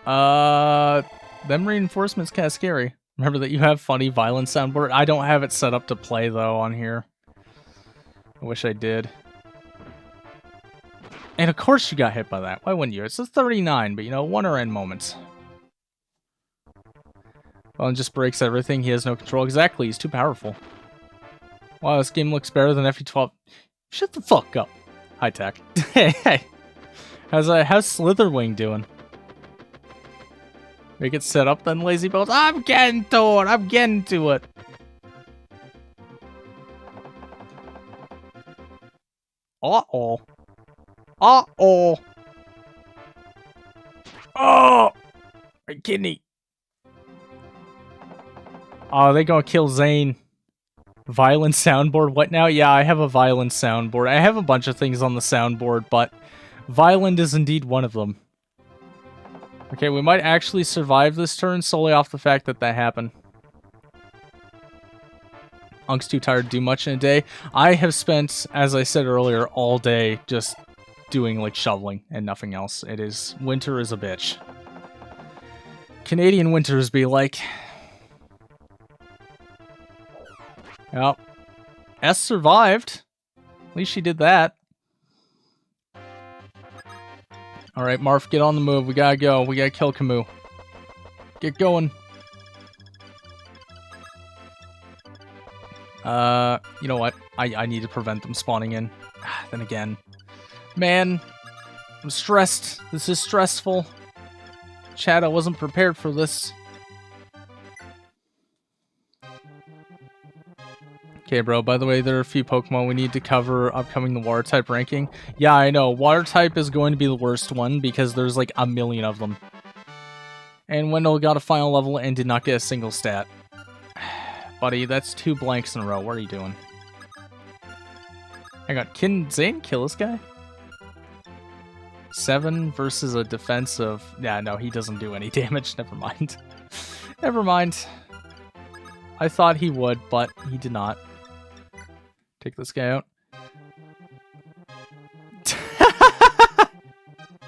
Them reinforcements kinda scary. Remember that you have funny Violin soundboard? I don't have it set up to play, though, on here. I wish I did. And of course you got hit by that. Why wouldn't you? It's a 39, but you know, one or end moments. Well, it just breaks everything. He has no control. Exactly, he's too powerful. Wow, this game looks better than FE12. Shut the fuck up. High tech. Hey. How's Slitherwing doing? Make it set up then, Lazy Bones. I'm getting to it. I'm getting to it. Uh-oh. Uh-oh. Oh! My kidney. Oh, they gonna kill Zane. Violent soundboard. What now? Yeah, I have a violent soundboard. I have a bunch of things on the soundboard, but violent is indeed one of them. Okay, we might actually survive this turn solely off the fact that that happened. Unk's too tired to do much in a day. I have spent, as I said earlier, all day just doing, like, shoveling and nothing else. It is... winter is a bitch. Canadian winters be like... Well, S survived. At least she did that. Alright, Marf, get on the move. We gotta go. We gotta kill Camus. Get going. You know what? I need to prevent them spawning in. Then again, Man, I'm stressed. This is stressful. Chad, I wasn't prepared for this. Okay, bro, by the way, there are a few Pokemon we need to cover upcoming the Water-type ranking. Yeah, I know. Water-type is going to be the worst one because there's like a million of them. And Wendell got a final level and did not get a single stat. Buddy, that's 2 blanks in a row. What are you doing? Hang on, can Zane kill this guy? 7 versus a defense of... Yeah, no, he doesn't do any damage. Never mind. Never mind. I thought he would, but he did not. Take this guy out.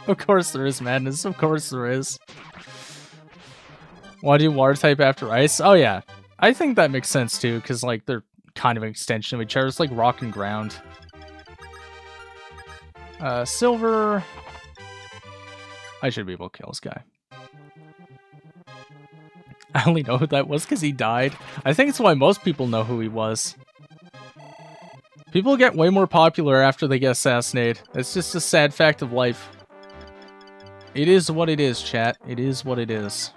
Of course there is madness. Of course there is. Want to do water type after ice? Oh yeah. I think that makes sense too, because like they're kind of an extension of each other. It's like rock and ground. Silver. I should be able to kill this guy. I only know who that was because he died. I think it's why most people know who he was. People get way more popular after they get assassinated. It's just a sad fact of life. It is what it is, chat. It is what it is.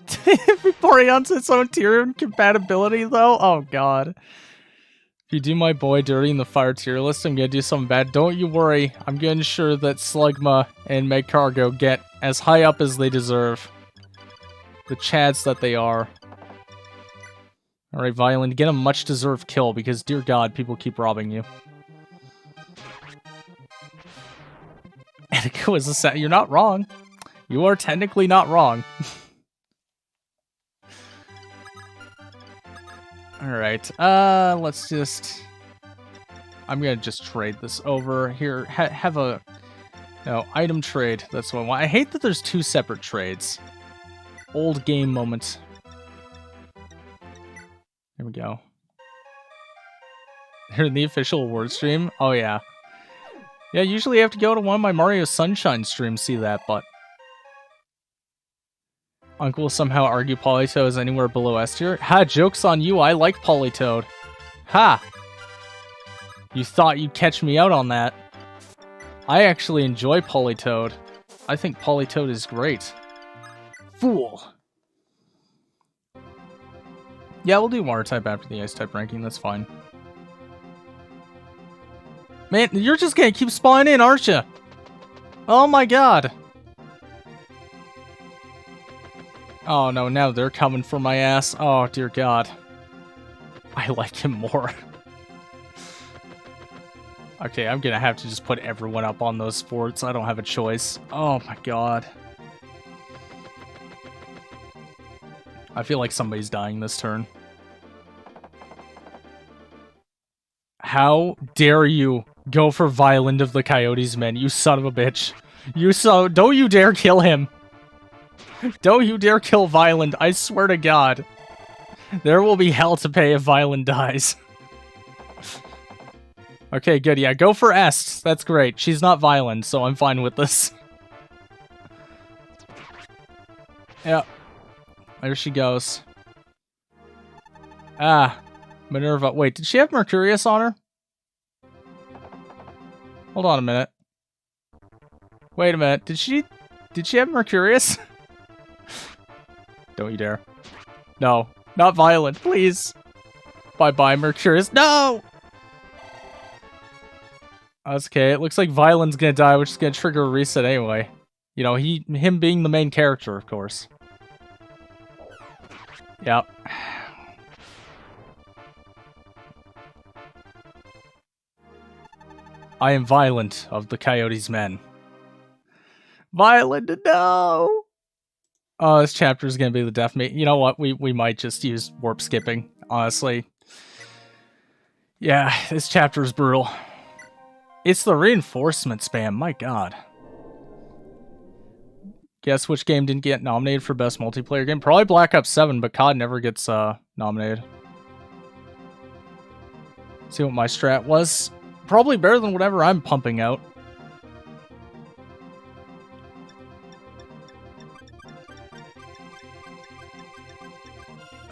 Vaporeon's its own tier of compatibility, though? Oh, God. If you do my boy dirty in the fire tier list, I'm gonna do something bad. Don't you worry. I'm gonna ensure that Slugma and Megcargo get as high up as they deserve. The chads that they are. Alright, Violent, get a much-deserved kill, because, dear God, people keep robbing you. Etika was a set. You're not wrong. You are technically not wrong. Alright, let's just... I'm gonna just trade this over. Here, have a... No, item trade. That's what I want. I hate that there's 2 separate trades. Old game moment. Here we go. They're in the official award stream? Oh, yeah. Yeah, usually you have to go to one of my Mario Sunshine streams to see that, but... Uncle will somehow argue Politoed is anywhere below S tier. Ha, joke's on you, I like Politoed. Ha! You thought you'd catch me out on that. I actually enjoy Politoed. I think Politoed is great. Fool! Yeah, we'll do water type after the ice type ranking, that's fine. Man, you're just gonna keep spawning in, aren't you? Oh my god! Oh no, now they're coming for my ass. Oh dear god. I like him more. Okay, I'm gonna have to just put everyone up on those forts. I don't have a choice. Oh my god. I feel like somebody's dying this turn. How dare you go for Violent of the Coyotes Men, you son of a bitch. Don't you dare kill him. Don't you dare kill Violent, I swear to God. There will be hell to pay if Violent dies. Okay, good, yeah, go for Est. That's great. She's not violent, so I'm fine with this. Yeah. There she goes. Ah. Minerva. Wait, did she have Mercurius on her? Hold on a minute. Wait a minute. Did she have Mercurius? Don't you dare. No. Not Violent, please. Bye-bye, Mercurius. No! That's okay. It looks like Violent's gonna die, which is gonna trigger a reset anyway. You know, him being the main character, of course. Yep. I am Violent of the Coyotes Men. Violent, no! Oh, this chapter is gonna be the death mate. You know what? We might just use warp skipping, honestly. Yeah, this chapter is brutal. It's the reinforcement spam, my god. Guess which game didn't get nominated for best multiplayer game? Probably Black Ops 7, but COD never gets nominated. See what my strat was? Probably better than whatever I'm pumping out.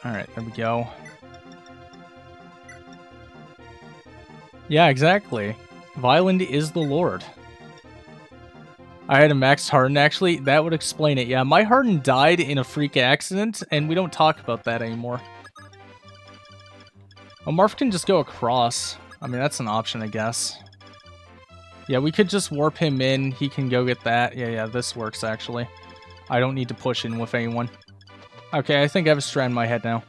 Alright, there we go. Yeah, exactly. Violent is the Lord. I had a maxed Harden, actually. That would explain it. Yeah, my Harden died in a freak accident, and we don't talk about that anymore. Well, Marth can just go across. I mean, that's an option, I guess. Yeah, we could just warp him in. He can go get that. Yeah, this works, actually. I don't need to push in with anyone. Okay, I think I have a strat in my head now.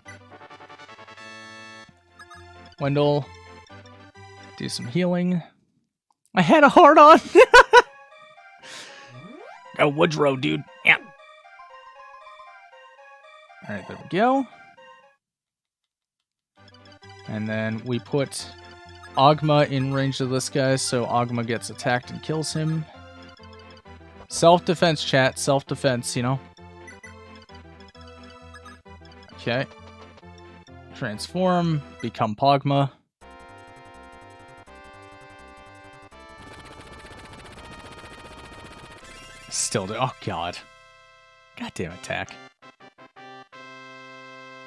Wendell. Do some healing. I had a hard on! Oh, Woodrow, dude. Yeah. Alright, there we go. And then we put Ogma in range of this guy, so Ogma gets attacked and kills him. Self-defense, chat. Self-defense, you know? Okay. Transform. Become Pogma. Still do. Oh, God. Goddamn attack.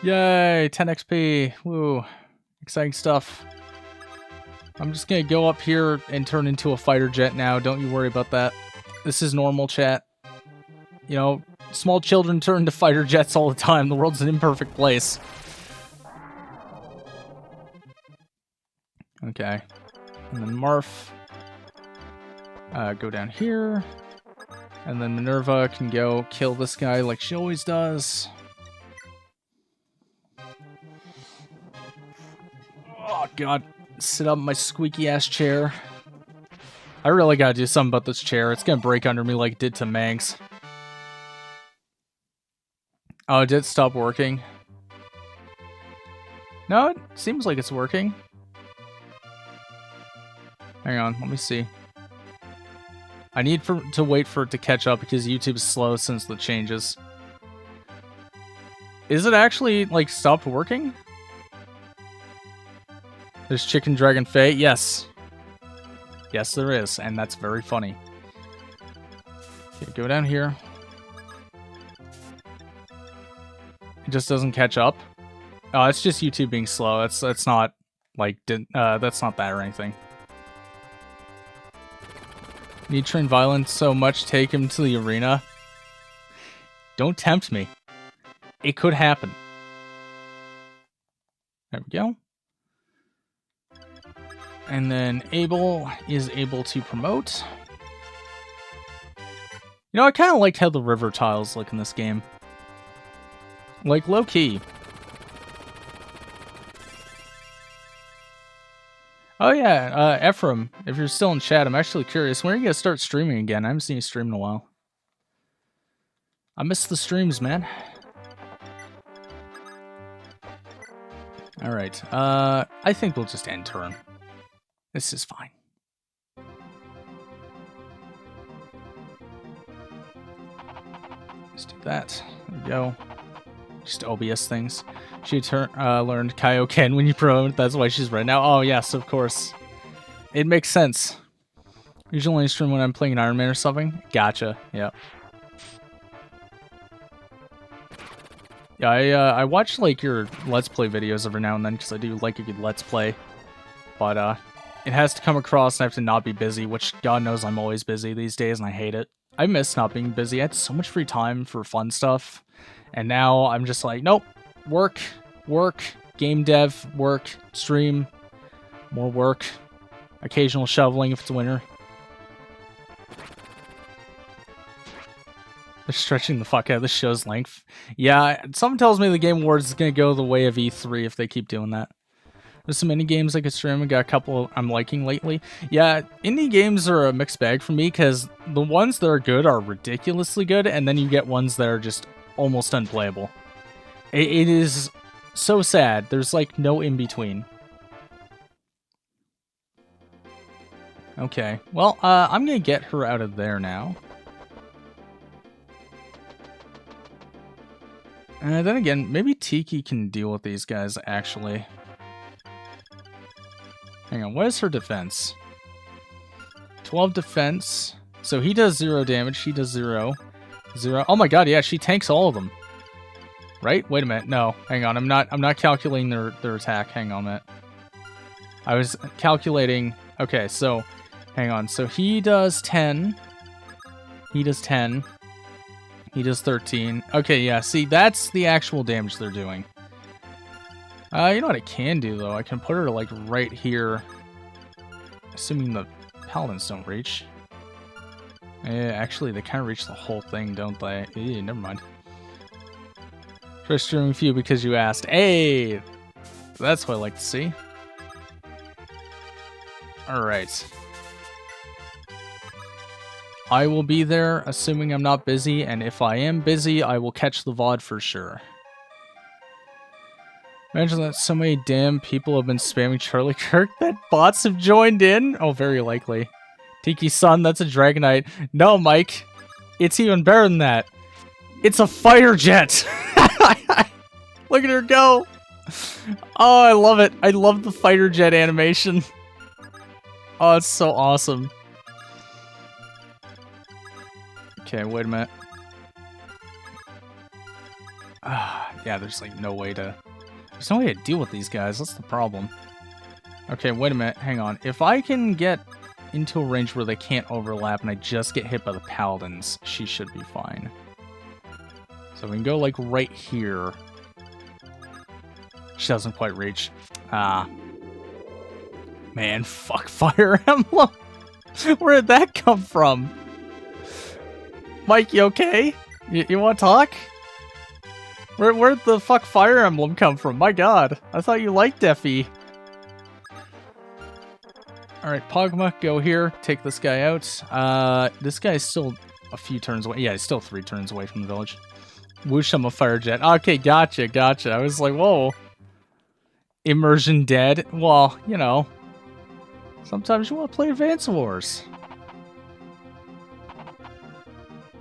Yay! 10 XP. Woo. Exciting stuff. I'm just gonna go up here and turn into a fighter jet now. Don't you worry about that. This is normal, chat. You know, small children turn into fighter jets all the time. The world's an imperfect place. Okay. And then Marth. Go down here. And then Minerva can go kill this guy like she always does. Oh, God. Sit up in my squeaky-ass chair. I really gotta do something about this chair. It's gonna break under me like it did to Mangs. Oh, did it stop working? No, it seems like it's working. Hang on, let me see. I need to wait for it to catch up because YouTube is slow since the changes. Is it actually, like, stopped working? There's Chicken Dragon Fae? Yes. Yes, there is, and that's very funny. Okay, go down here. It just doesn't catch up. Oh, it's just YouTube being slow. That's not, like, that's not that or anything. Need train violence so much, take him to the arena. Don't tempt me. It could happen. There we go. And then Abel is able to promote. You know, I kind of liked how the river tiles look in this game. Like, low-key. Oh yeah, Ephraim, if you're still in chat, I'm actually curious. When are you gonna start streaming again? I haven't seen you stream in a while. I miss the streams, man. Alright, I think we'll just end turn. This is fine. Let's do that. There we go. Just OBS things. She learned Kaioken when you promote. That's why she's red now. Oh, yes, of course. It makes sense. Usually only stream when I'm playing an Iron Man or something. Gotcha. Yep. Yeah, I watch, like, your Let's Play videos every now and then, because I do like a good Let's Play. But, it has to come across and I have to not be busy, which God knows I'm always busy these days, and I hate it. I miss not being busy. I had so much free time for fun stuff. And now I'm just like, nope. Work, game dev, work, stream, more work, occasional shoveling if it's winter. They're stretching the fuck out of the show's length. Yeah, something tells me the Game Awards is going to go the way of E3 if they keep doing that. There's some indie games I could stream. I got a couple I'm liking lately. Yeah, indie games are a mixed bag for me because the ones that are good are ridiculously good, and then you get ones that are just almost unplayable. It is so sad. There's like no in-between. Okay, well, I'm gonna get her out of there now. And then again, maybe Tiki can deal with these guys, actually. Hang on, what is her defense? 12 defense. So he does 0 damage, she does 0. 0. Oh my god, yeah, she tanks all of them. Right? Wait a minute. No, hang on. I'm not calculating their attack. Hang on a minute. I was calculating... Okay, so... Hang on. So he does 10. He does 10. He does 13. Okay, yeah, see, that's the actual damage they're doing. You know what I can do, though? I can put her, like, right here. Assuming the paladins don't reach. Actually, they kind of reach the whole thing, don't they? Never mind. Try streaming for you because you asked. Hey! That's what I like to see. Alright. I will be there, assuming I'm not busy, and if I am busy, I will catch the VOD for sure. Imagine that so many damn people have been spamming Charlie Kirk that bots have joined in. Oh, very likely. Tiki-san, that's a Dragonite. No, Mike. It's even better than that. It's a fighter jet. Look at her go. Oh, I love it. I love the fighter jet animation. Oh, it's so awesome. Okay, wait a minute. Yeah, there's like no way to... There's no way to deal with these guys. That's the problem. Okay, wait a minute. Hang on. If I can get into a range where they can't overlap and I just get hit by the paladins, she should be fine. So we can go like right here. She doesn't quite reach. Man, fuck Fire Emblem. Where did that come from? Mike, you okay? You want to talk? Where'd the fuck Fire Emblem come from? My god. I thought you liked Effie. Alright, Pogma, go here. Take this guy out. This guy's still a few turns away. Yeah, he's still 3 turns away from the village. Whoosh, I'm a fire jet. Okay, gotcha. I was like, whoa. Immersion dead. Well, you know. Sometimes you want to play Advance Wars.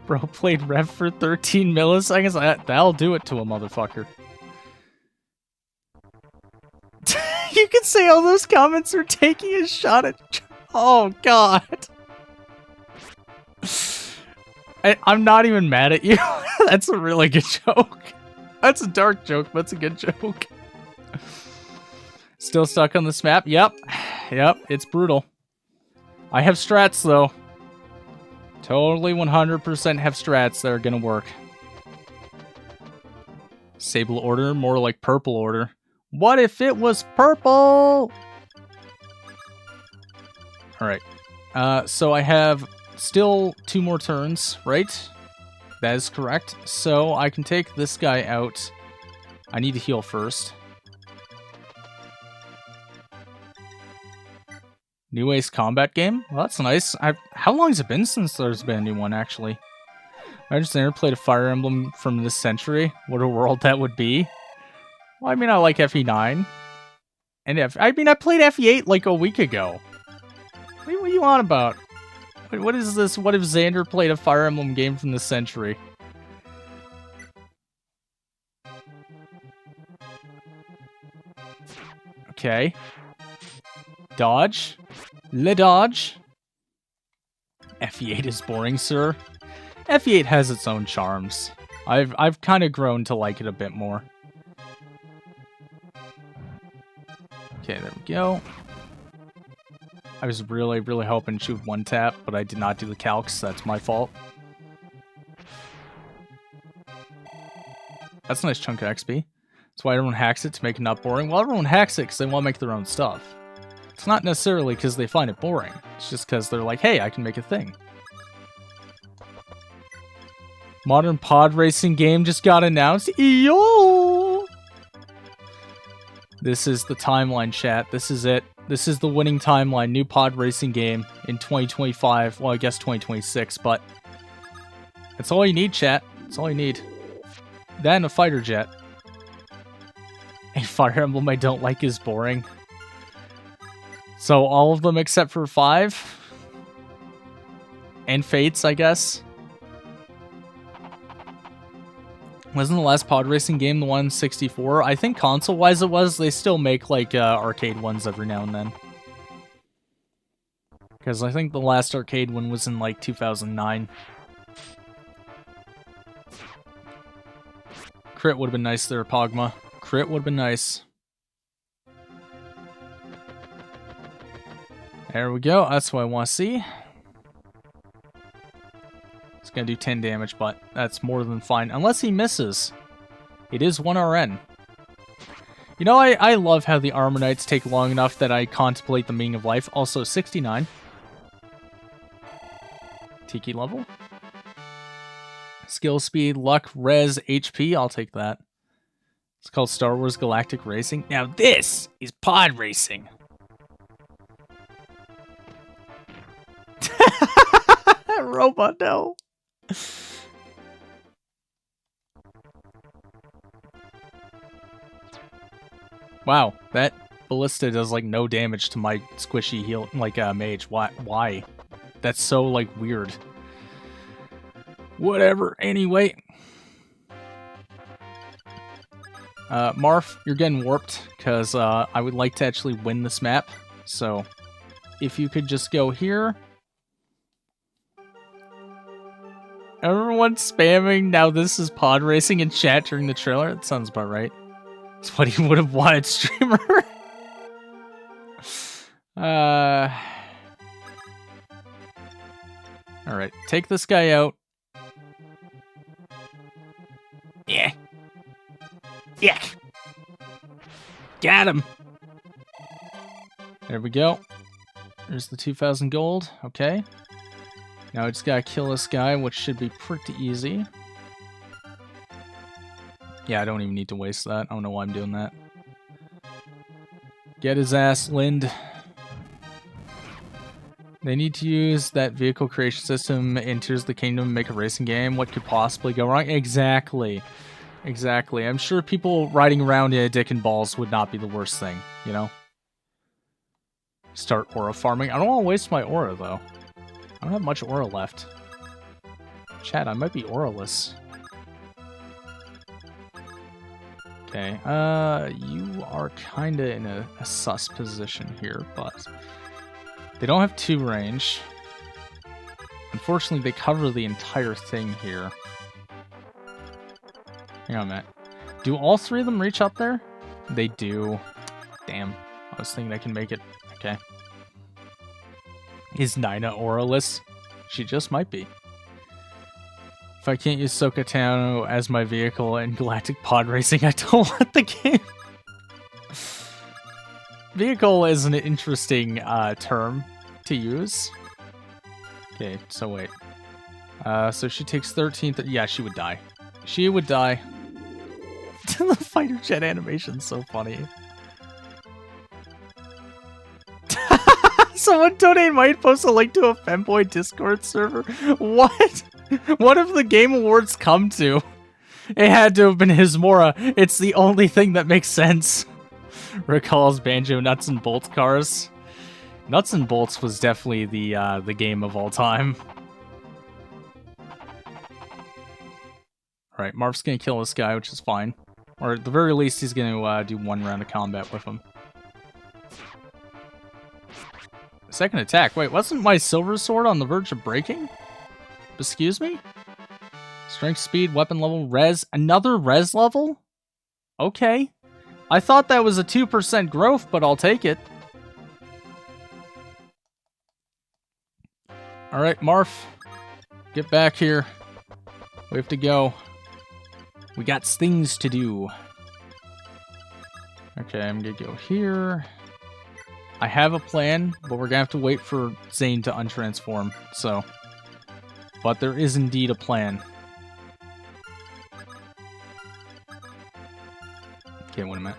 Bro played Rev for 13 milliseconds? That'll do it to a motherfucker. You can say all those comments are taking a shot at... Oh, God. I'm not even mad at you. That's a really good joke. That's a dark joke, but it's a good joke. Still stuck on this map? Yep. Yep, it's brutal. I have strats, though. Totally 100% have strats that are gonna work. Sable order, more like purple order. What if it was purple? Alright. So I have still 2 more turns, right? That is correct. So I can take this guy out. I need to heal first. New Ace Combat game? Well, that's nice. How long has it been since there's been a new one, actually? I just never played a Fire Emblem from this century. What a world that would be. Well, I mean, I like FE9. And I played FE8 like a week ago. What are you on about? What is this? What if Xander played a Fire Emblem game from this century? Okay. Dodge. Le dodge. FE8 is boring, sir. FE8 has its own charms. I've kind of grown to like it a bit more. Okay, there we go. I was really, really hoping she would one tap, but I did not do the calcs. That's my fault. That's a nice chunk of XP. That's why everyone hacks it, to make it not boring. Well, everyone hacks it because they want to make their own stuff. It's not necessarily because they find it boring. It's just because they're like, hey, I can make a thing. Modern pod racing game just got announced. Yo! This is the timeline, chat. This is it. This is the winning timeline. New pod racing game in 2025. Well, I guess 2026, but... That's all you need, chat. That's all you need. Then a fighter jet. A Fire Emblem I don't like is boring. So all of them except for 5? And Fates, I guess. Wasn't the last pod racing game the one 64? I think console-wise it was. They still make, like, arcade ones every now and then. Because I think the last arcade one was in, like, 2009. Crit would have been nice there, Pogma. Crit would have been nice. There we go. That's what I want to see. It's going to do 10 damage, but that's more than fine. Unless he misses. It is 1 RN. You know, I love how the Armor Knights take long enough that I contemplate the meaning of life. Also, 69. Tiki level. Skill, speed, luck, res, HP. I'll take that. It's called Star Wars Galactic Racing. Now this is pod racing. Robot, no. Wow, that ballista does like no damage to my squishy heal, like mage. Why? That's so like weird. Whatever. Anyway, Marf, you're getting warped because I would like to actually win this map. So, if you could just go here. Everyone's spamming. Now this is pod racing in chat during the trailer. That sounds about right. It's what he would have wanted, streamer. Alright, take this guy out. Yeah. Yeah. Got him. There we go. There's the 2,000 gold. Okay. Now I just gotta kill this guy, which should be pretty easy. Yeah, I don't even need to waste that. I don't know why I'm doing that. Get his ass, Lind. They need to use that vehicle creation system in Tears of the Kingdom to make a racing game. What could possibly go wrong? Exactly. Exactly. I'm sure people riding around in a dick and balls would not be the worst thing, you know? Start aura farming. I don't want to waste my aura, though. I don't have much aura left. Chat, I might be auraless. Okay, you are kinda in a sus position here, but they don't have 2 range. Unfortunately, they cover the entire thing here. Hang on a minute. Do all 3 of them reach up there? They do. Damn. I was thinking I can make it. Okay. Is Nina auraless? She just might be. If I can't use Sokotano as my vehicle in Galactic Pod Racing, I don't want the game. Vehicle is an interesting term to use. Okay, so wait. So she takes 13th. Yeah, she would die. She would die. The fighter jet animation's so funny. Someone donate might post a link to a femboy Discord server. What? What have the Game Awards come to? It had to have been Hismora. It's the only thing that makes sense. Recalls Banjo Nuts and Bolts cars. Nuts and Bolts was definitely the game of all time. Alright, Marf's gonna kill this guy, which is fine. Or at the very least, he's gonna do 1 round of combat with him. Second attack. Wait, wasn't my silver sword on the verge of breaking? Excuse me? Strength, speed, weapon level, res. Another res level? Okay. I thought that was a 2% growth, but I'll take it. Alright, Marf. Get back here. We have to go. We got things to do. Okay, I'm gonna go here. I have a plan, but we're gonna have to wait for Zane to untransform, so. But there is indeed a plan. Okay, wait a minute.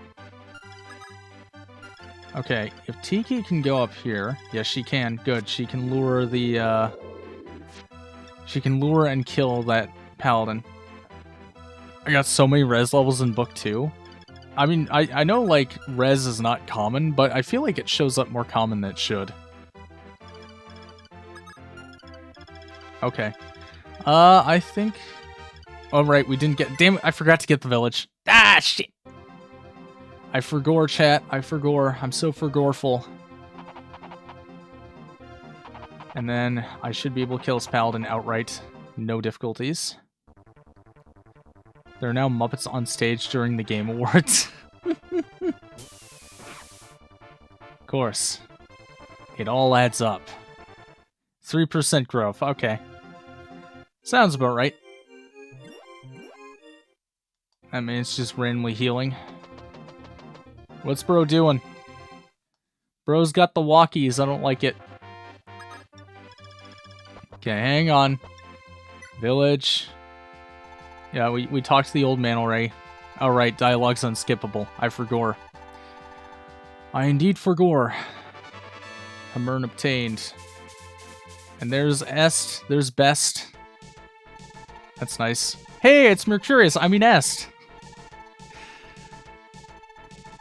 Okay, if Tiki can go up here, yes, she can. Good, she can lure the. She can lure and kill that paladin. I got so many res levels in book 2. I mean, I know, like, res is not common, but I feel like it shows up more common than it should. Okay. I think... Oh, right, we didn't get... Damn it, I forgot to get the village. Ah, shit! I forgore, chat. I forgore. I'm so forgoreful. And then I should be able to kill this paladin outright. No difficulties. There are now Muppets on stage during the Game Awards. Of course. It all adds up. 3% growth. Okay. Sounds about right. I mean, it's just randomly healing. What's bro doing? Bro's got the walkies. I don't like it. Okay, hang on. Village. Yeah, we talked to the old man already. Alright, dialogue's unskippable. I forgore. I indeed forgore. Hamern obtained. And there's Est. There's Best. That's nice. Hey, it's Mercurius. I mean Est.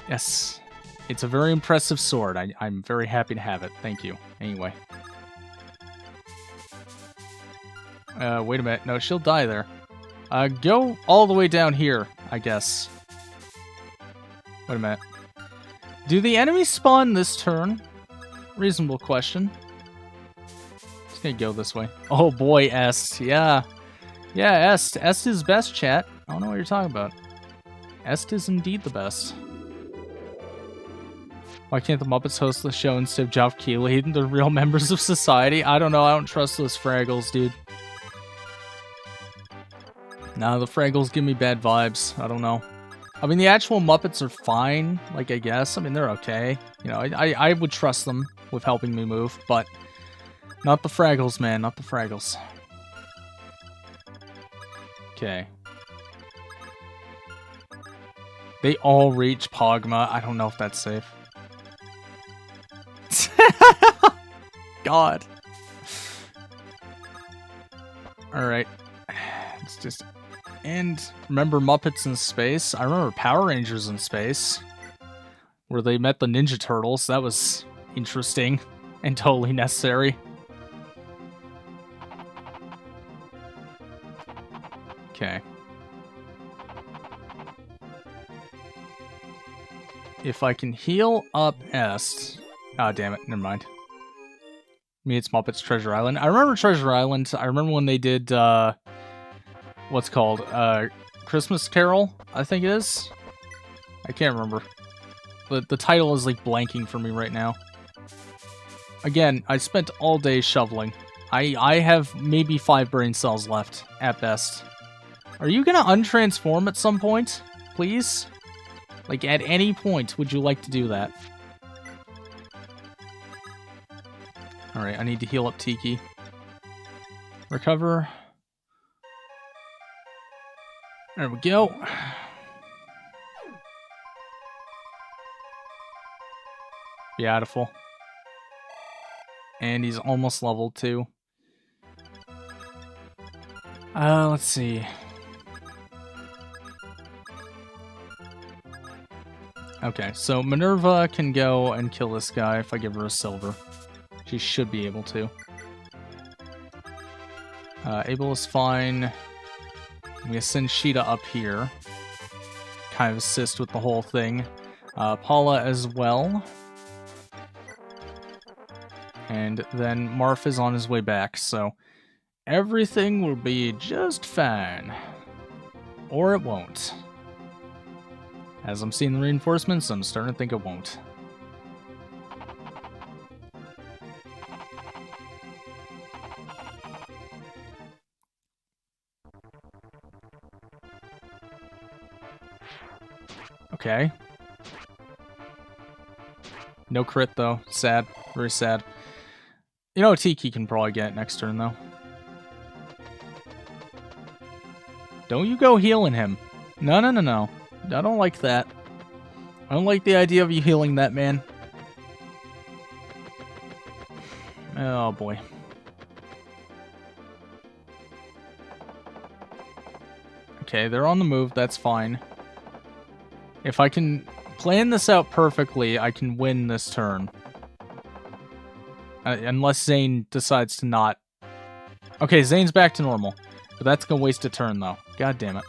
Yes. It's a very impressive sword. I'm very happy to have it. Thank you. Anyway. Wait a minute. No, she'll die there. Go all the way down here, I guess. Wait a minute. Do the enemies spawn this turn? Reasonable question. Just gonna go this way. Oh boy, Est. Yeah. Yeah, Est. Est is best, chat. I don't know what you're talking about. Est is indeed the best. Why can't the Muppets host the show instead of Geoff Keighley? They're real members of society. I don't know. I don't trust those Fraggles, dude. Nah, the Fraggles give me bad vibes. I don't know. I mean, the actual Muppets are fine, like, I guess. I mean, they're okay. You know, I would trust them with helping me move, but not the Fraggles, man. Not the Fraggles. Okay. They all reach Pogma. I don't know if that's safe. God. Alright. It's just... And remember Muppets in Space? I remember Power Rangers in Space, where they met the Ninja Turtles. That was interesting and totally necessary. Okay. If I can heal up Est... Ah, damn it. Never mind. Me, it's Muppets Treasure Island. I remember Treasure Island. I remember when they did, what's called? Christmas Carol, I think it is. I can't remember. The title is, like, blanking for me right now. Again, I spent all day shoveling. I have maybe 5 brain cells left, at best. Are you gonna untransform at some point? Please? Like, at any point, would you like to do that? Alright, I need to heal up Tiki. Recover. There we go. Beautiful. And he's almost leveled too. Let's see. Okay, so Minerva can go and kill this guy if I give her a silver. She should be able to. Abel is fine. I'm gonna send Sheeta up here. Kind of assist with the whole thing. Paula as well. And then Marf is on his way back, so everything will be just fine. Or it won't. As I'm seeing the reinforcements, I'm starting to think it won't. Okay. No crit, though. Sad. Very sad. You know, Tiki can probably get it next turn, though. Don't you go healing him. No, no, no, no. I don't like that. I don't like the idea of you healing that man. Oh, boy. Okay, they're on the move. That's fine. If I can plan this out perfectly, I can win this turn. Unless Zane decides to not. Okay, Zane's back to normal. But that's gonna waste a turn, though. God damn it.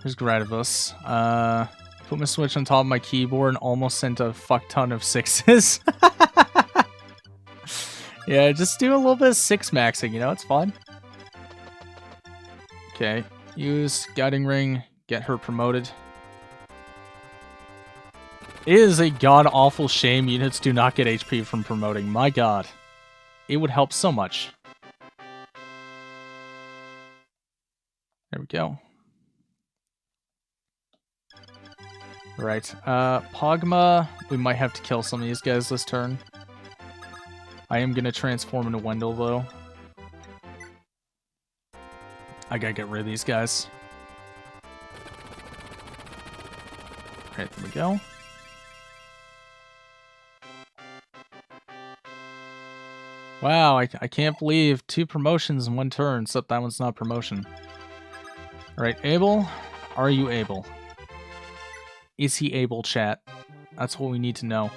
Here's Gradivus. Put my Switch on top of my keyboard and almost sent a fuck ton of 6s. Yeah, just do a little bit of 6 maxing, you know? It's fun. Okay. Use Guiding Ring. Get her promoted. It is a god-awful shame units do not get HP from promoting. My god. It would help so much. There we go. Right. Pogma, we might have to kill some of these guys this turn. I am going to transform into Wendell, though. I gotta get rid of these guys. Right, there we go. Wow, I can't believe 2 promotions in 1 turn, except that one's not promotion. Alright, Abel, are you able? Is he able, chat? That's what we need to know.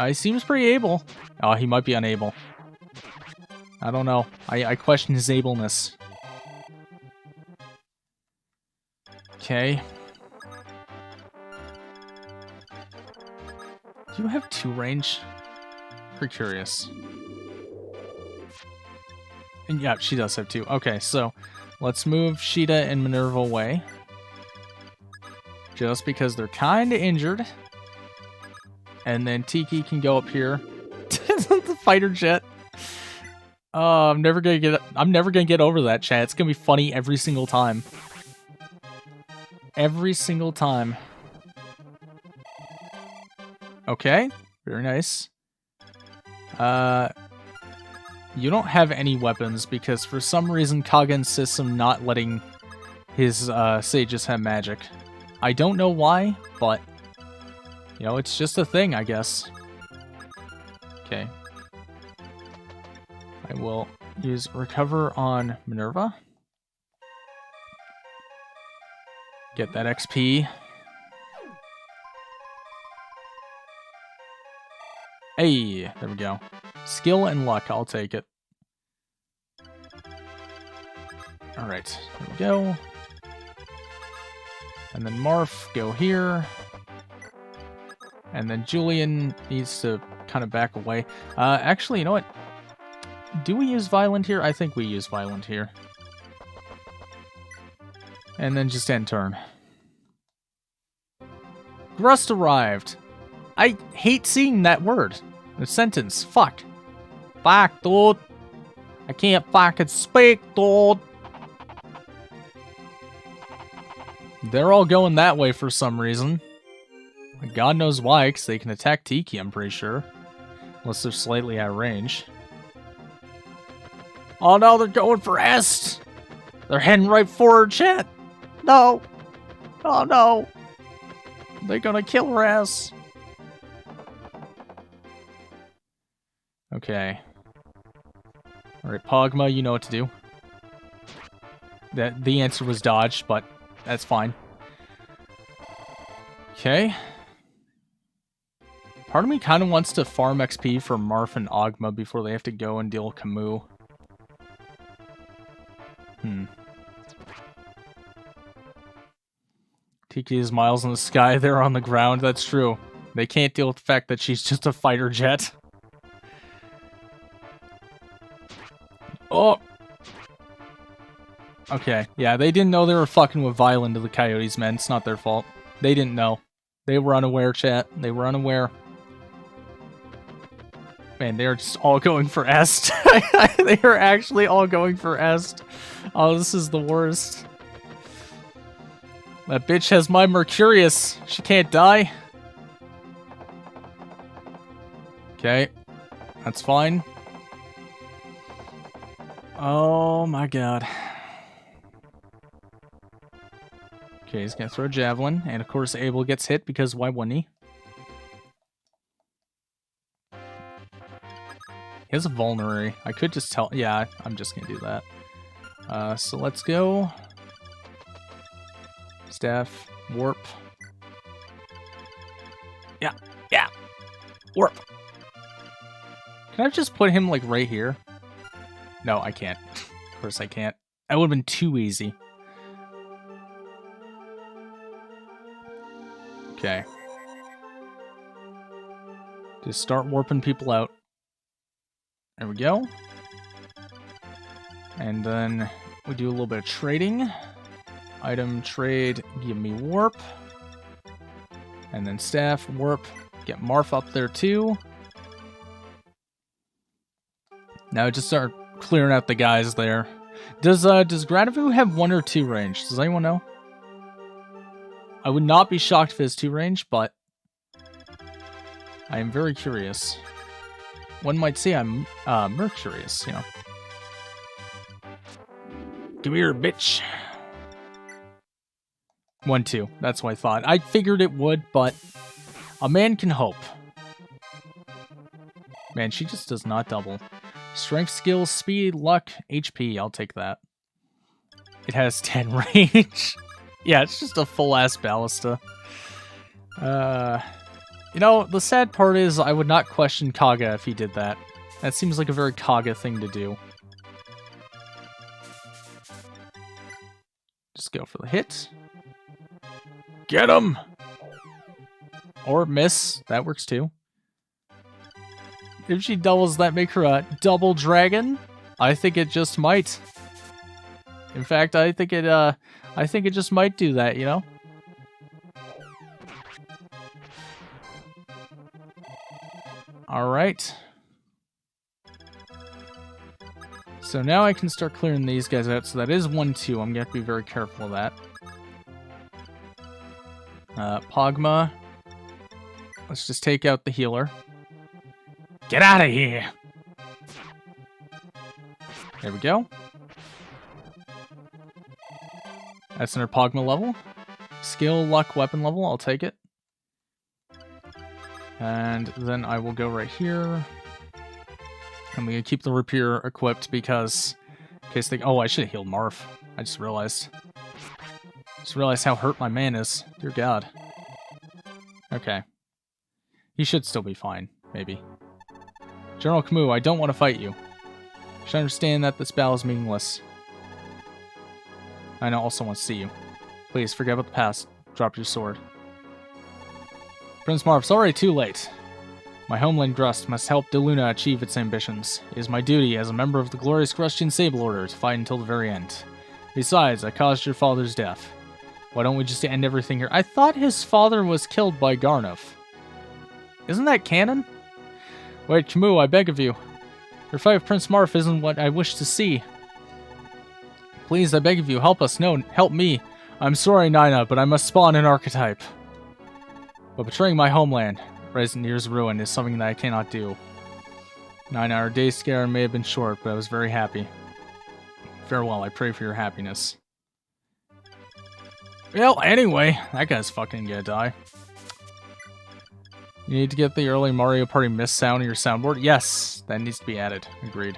He seems pretty able. Oh, he might be unable. I don't know. I question his ableness. Okay. Do you have 2 range? Pretty curious. And yeah, she does have 2. Okay, so let's move Sheeta and Minerva away. Just because they're kinda injured. And then Tiki can go up here. The fighter jet. Oh, I'm never gonna get over that, chat. It's gonna be funny every single time. Every single time. Okay, very nice. You don't have any weapons because for some reason Kaga insists on not letting his sages have magic. I don't know why, but you know, it's just a thing, I guess. Okay. I will use Recover on Minerva. Get that XP. Hey, there we go. Skill and luck, I'll take it. Alright, there we go. And then Marf, go here. And then Julian needs to kind of back away. Actually, you know what? Do we use Violent here? I think we use Violent here. And then just end turn. Grust arrived. I hate seeing that word. The sentence. Fuck. Fuck, dude. I can't fucking speak, dude. They're all going that way for some reason. God knows why, because they can attack Tiki, I'm pretty sure. Unless they're slightly out of range. Oh no, they're going for Est! They're heading right forward, chat! No! Oh no! They're gonna kill her ass! Okay. Alright, Pogma, you know what to do. The answer was dodge, but that's fine. Okay. Part of me kind of wants to farm XP for Marf and Ogma before they have to go and deal with Camus. Tiki is miles in the sky, they're on the ground, that's true. They can't deal with the fact that she's just a fighter jet. Oh! Okay, yeah, they didn't know they were fucking with Violent to the Coyotes, man. It's not their fault. They didn't know. They were unaware, chat. They were unaware. Man, they're just all going for Est. They are actually all going for Est. Oh, this is the worst. That bitch has my Mercurius. She can't die. Okay. That's fine. Oh my god. Okay, he's gonna throw a javelin, and of course Abel gets hit because why wouldn't he? He has a vulnerary. I could just tell. Yeah, I'm just gonna do that. So let's go. Staff, warp. Yeah, yeah, warp. Can I just put him like right here? No, I can't. Of course I can't. That would have been too easy. Okay. Just start warping people out. There we go. And then we do a little bit of trading. Item trade, give me warp. And then staff, warp, get Marf up there too. Now just start clearing out the guys there. Does Granavu have 1 or 2 range? Does anyone know? I would not be shocked if it has 2 range, but I am very curious. One might say I'm Mercurious, you know. Come here, bitch. 1-2. That's what I thought. I figured it would, but a man can hope. Man, she just does not double. Strength, skills, speed, luck, HP. I'll take that. It has 10 range. Yeah, it's just a full-ass ballista. You know, the sad part is I would not question Kaga if he did that. That seems like a very Kaga thing to do. Just go for the hit. Get him! Or miss. That works too. If she doubles, that make her a double dragon? I think it just might. In fact, I think it just might do that, you know? Alright. So now I can start clearing these guys out. So that is 1-2. I'm going to have to be very careful of that. Pogma. Let's just take out the healer. Get out of here! There we go. That's our Pogma level. Skill, luck, weapon level. I'll take it. And then I will go right here. I'm going to keep the Rapier equipped because... in case they... oh, I should have healed Marf. I just realized. Just realized how hurt my man is. Dear God. Okay. He should still be fine. Maybe. General Camus, I don't want to fight you. You should understand that this battle is meaningless. I also want to see you. Please, forget about the past. Drop your sword. Prince Marv, it's already too late. My homeland Grust must help DeLuna achieve its ambitions. It is my duty as a member of the glorious Grustian Sable Order to fight until the very end. Besides, I caused your father's death. Why don't we just end everything here? I thought his father was killed by Garnov. Isn't that canon? Wait, Camus, I beg of you. Your fight with Prince Marf isn't what I wish to see. Please, I beg of you, help us. No, help me. I'm sorry, Nina, but I must spawn an archetype. But betraying my homeland, raised near ruin, is something that I cannot do. Nina, our days together may have been short, but I was very happy. Farewell, I pray for your happiness. Well, anyway, that guy's fucking gonna die. You need to get the early Mario Party mist sound on your soundboard? Yes, that needs to be added. Agreed.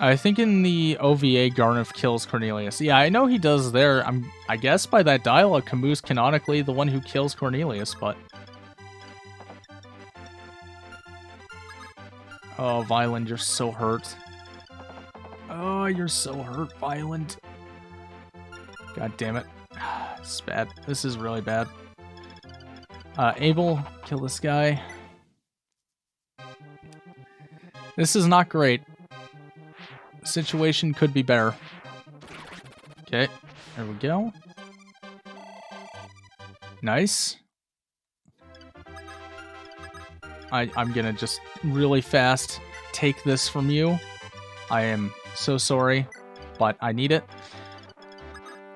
I think in the OVA, Garnov kills Cornelius. Yeah, I know he does there. I guess by that dialogue, Camus canonically the one who kills Cornelius, but... oh, Violent, you're so hurt. Oh, you're so hurt, Violent. God damn it. This is bad. This is really bad. Abel, kill this guy. This is not great. The situation could be better. Okay, there we go. Nice. I'm gonna just really fast take this from you. I am so sorry, but I need it.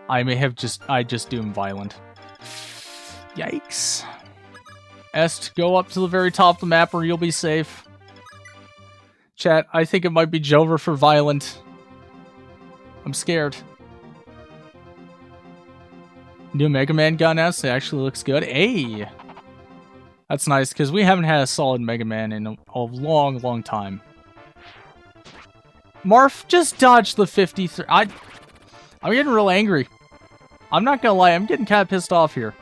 I just doomed Violent. Yikes. Est, go up to the very top of the map where you'll be safe. Chat, I think it might be Jover for Violent. I'm scared. New Mega Man gun out, so it actually looks good. Hey! That's nice, because we haven't had a solid Mega Man in a long, long time. Marf, just dodge the 53. I'm getting real angry. I'm not gonna lie, I'm getting kind of pissed off here.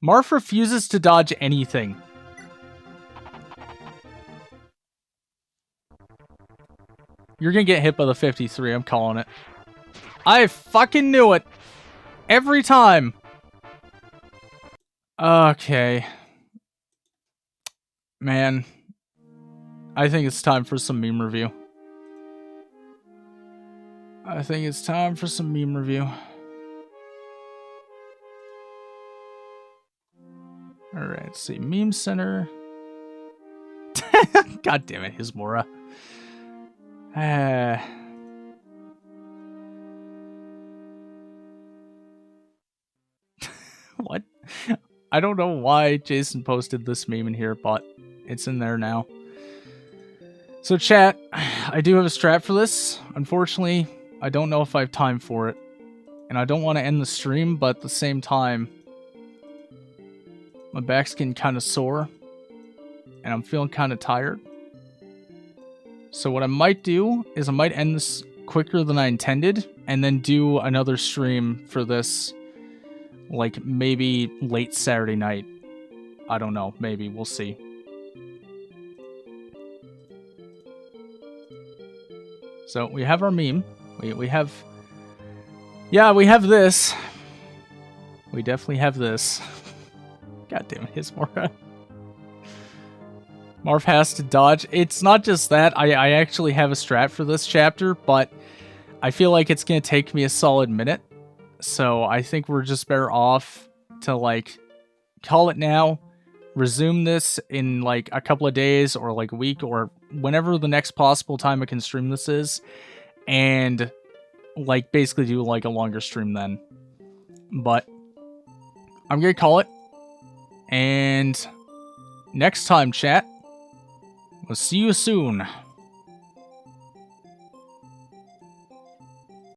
Marf refuses to dodge anything. You're gonna get hit by the 53, I'm calling it. I fucking knew it! Every time! Okay. Man. I think it's time for some meme review. I think it's time for some meme review. Alright, let's see. Meme Center. God damn it, Hismora. What? I don't know why Jason posted this meme in here, but it's in there now. So chat, I do have a strat for this. Unfortunately, I don't know if I have time for it. And I don't want to end the stream, but at the same time, my back's getting kind of sore. And I'm feeling kind of tired. So what I might do is I might end this quicker than I intended. And then do another stream for this, like maybe late Saturday night. I don't know, maybe, we'll see. So we have our meme. We have... Yeah, we have this. We definitely have this. God damn it, Hismora. Marv has to dodge. It's not just that. I actually have a strat for this chapter, but I feel like it's going to take me a solid minute. So I think we're just better off to, like, call it now, resume this in, like, a couple of days or, like, a week or whenever the next possible time I can stream this is, and, like, basically do, like, a longer stream then. But I'm going to call it, and next time, chat, we'll see you soon.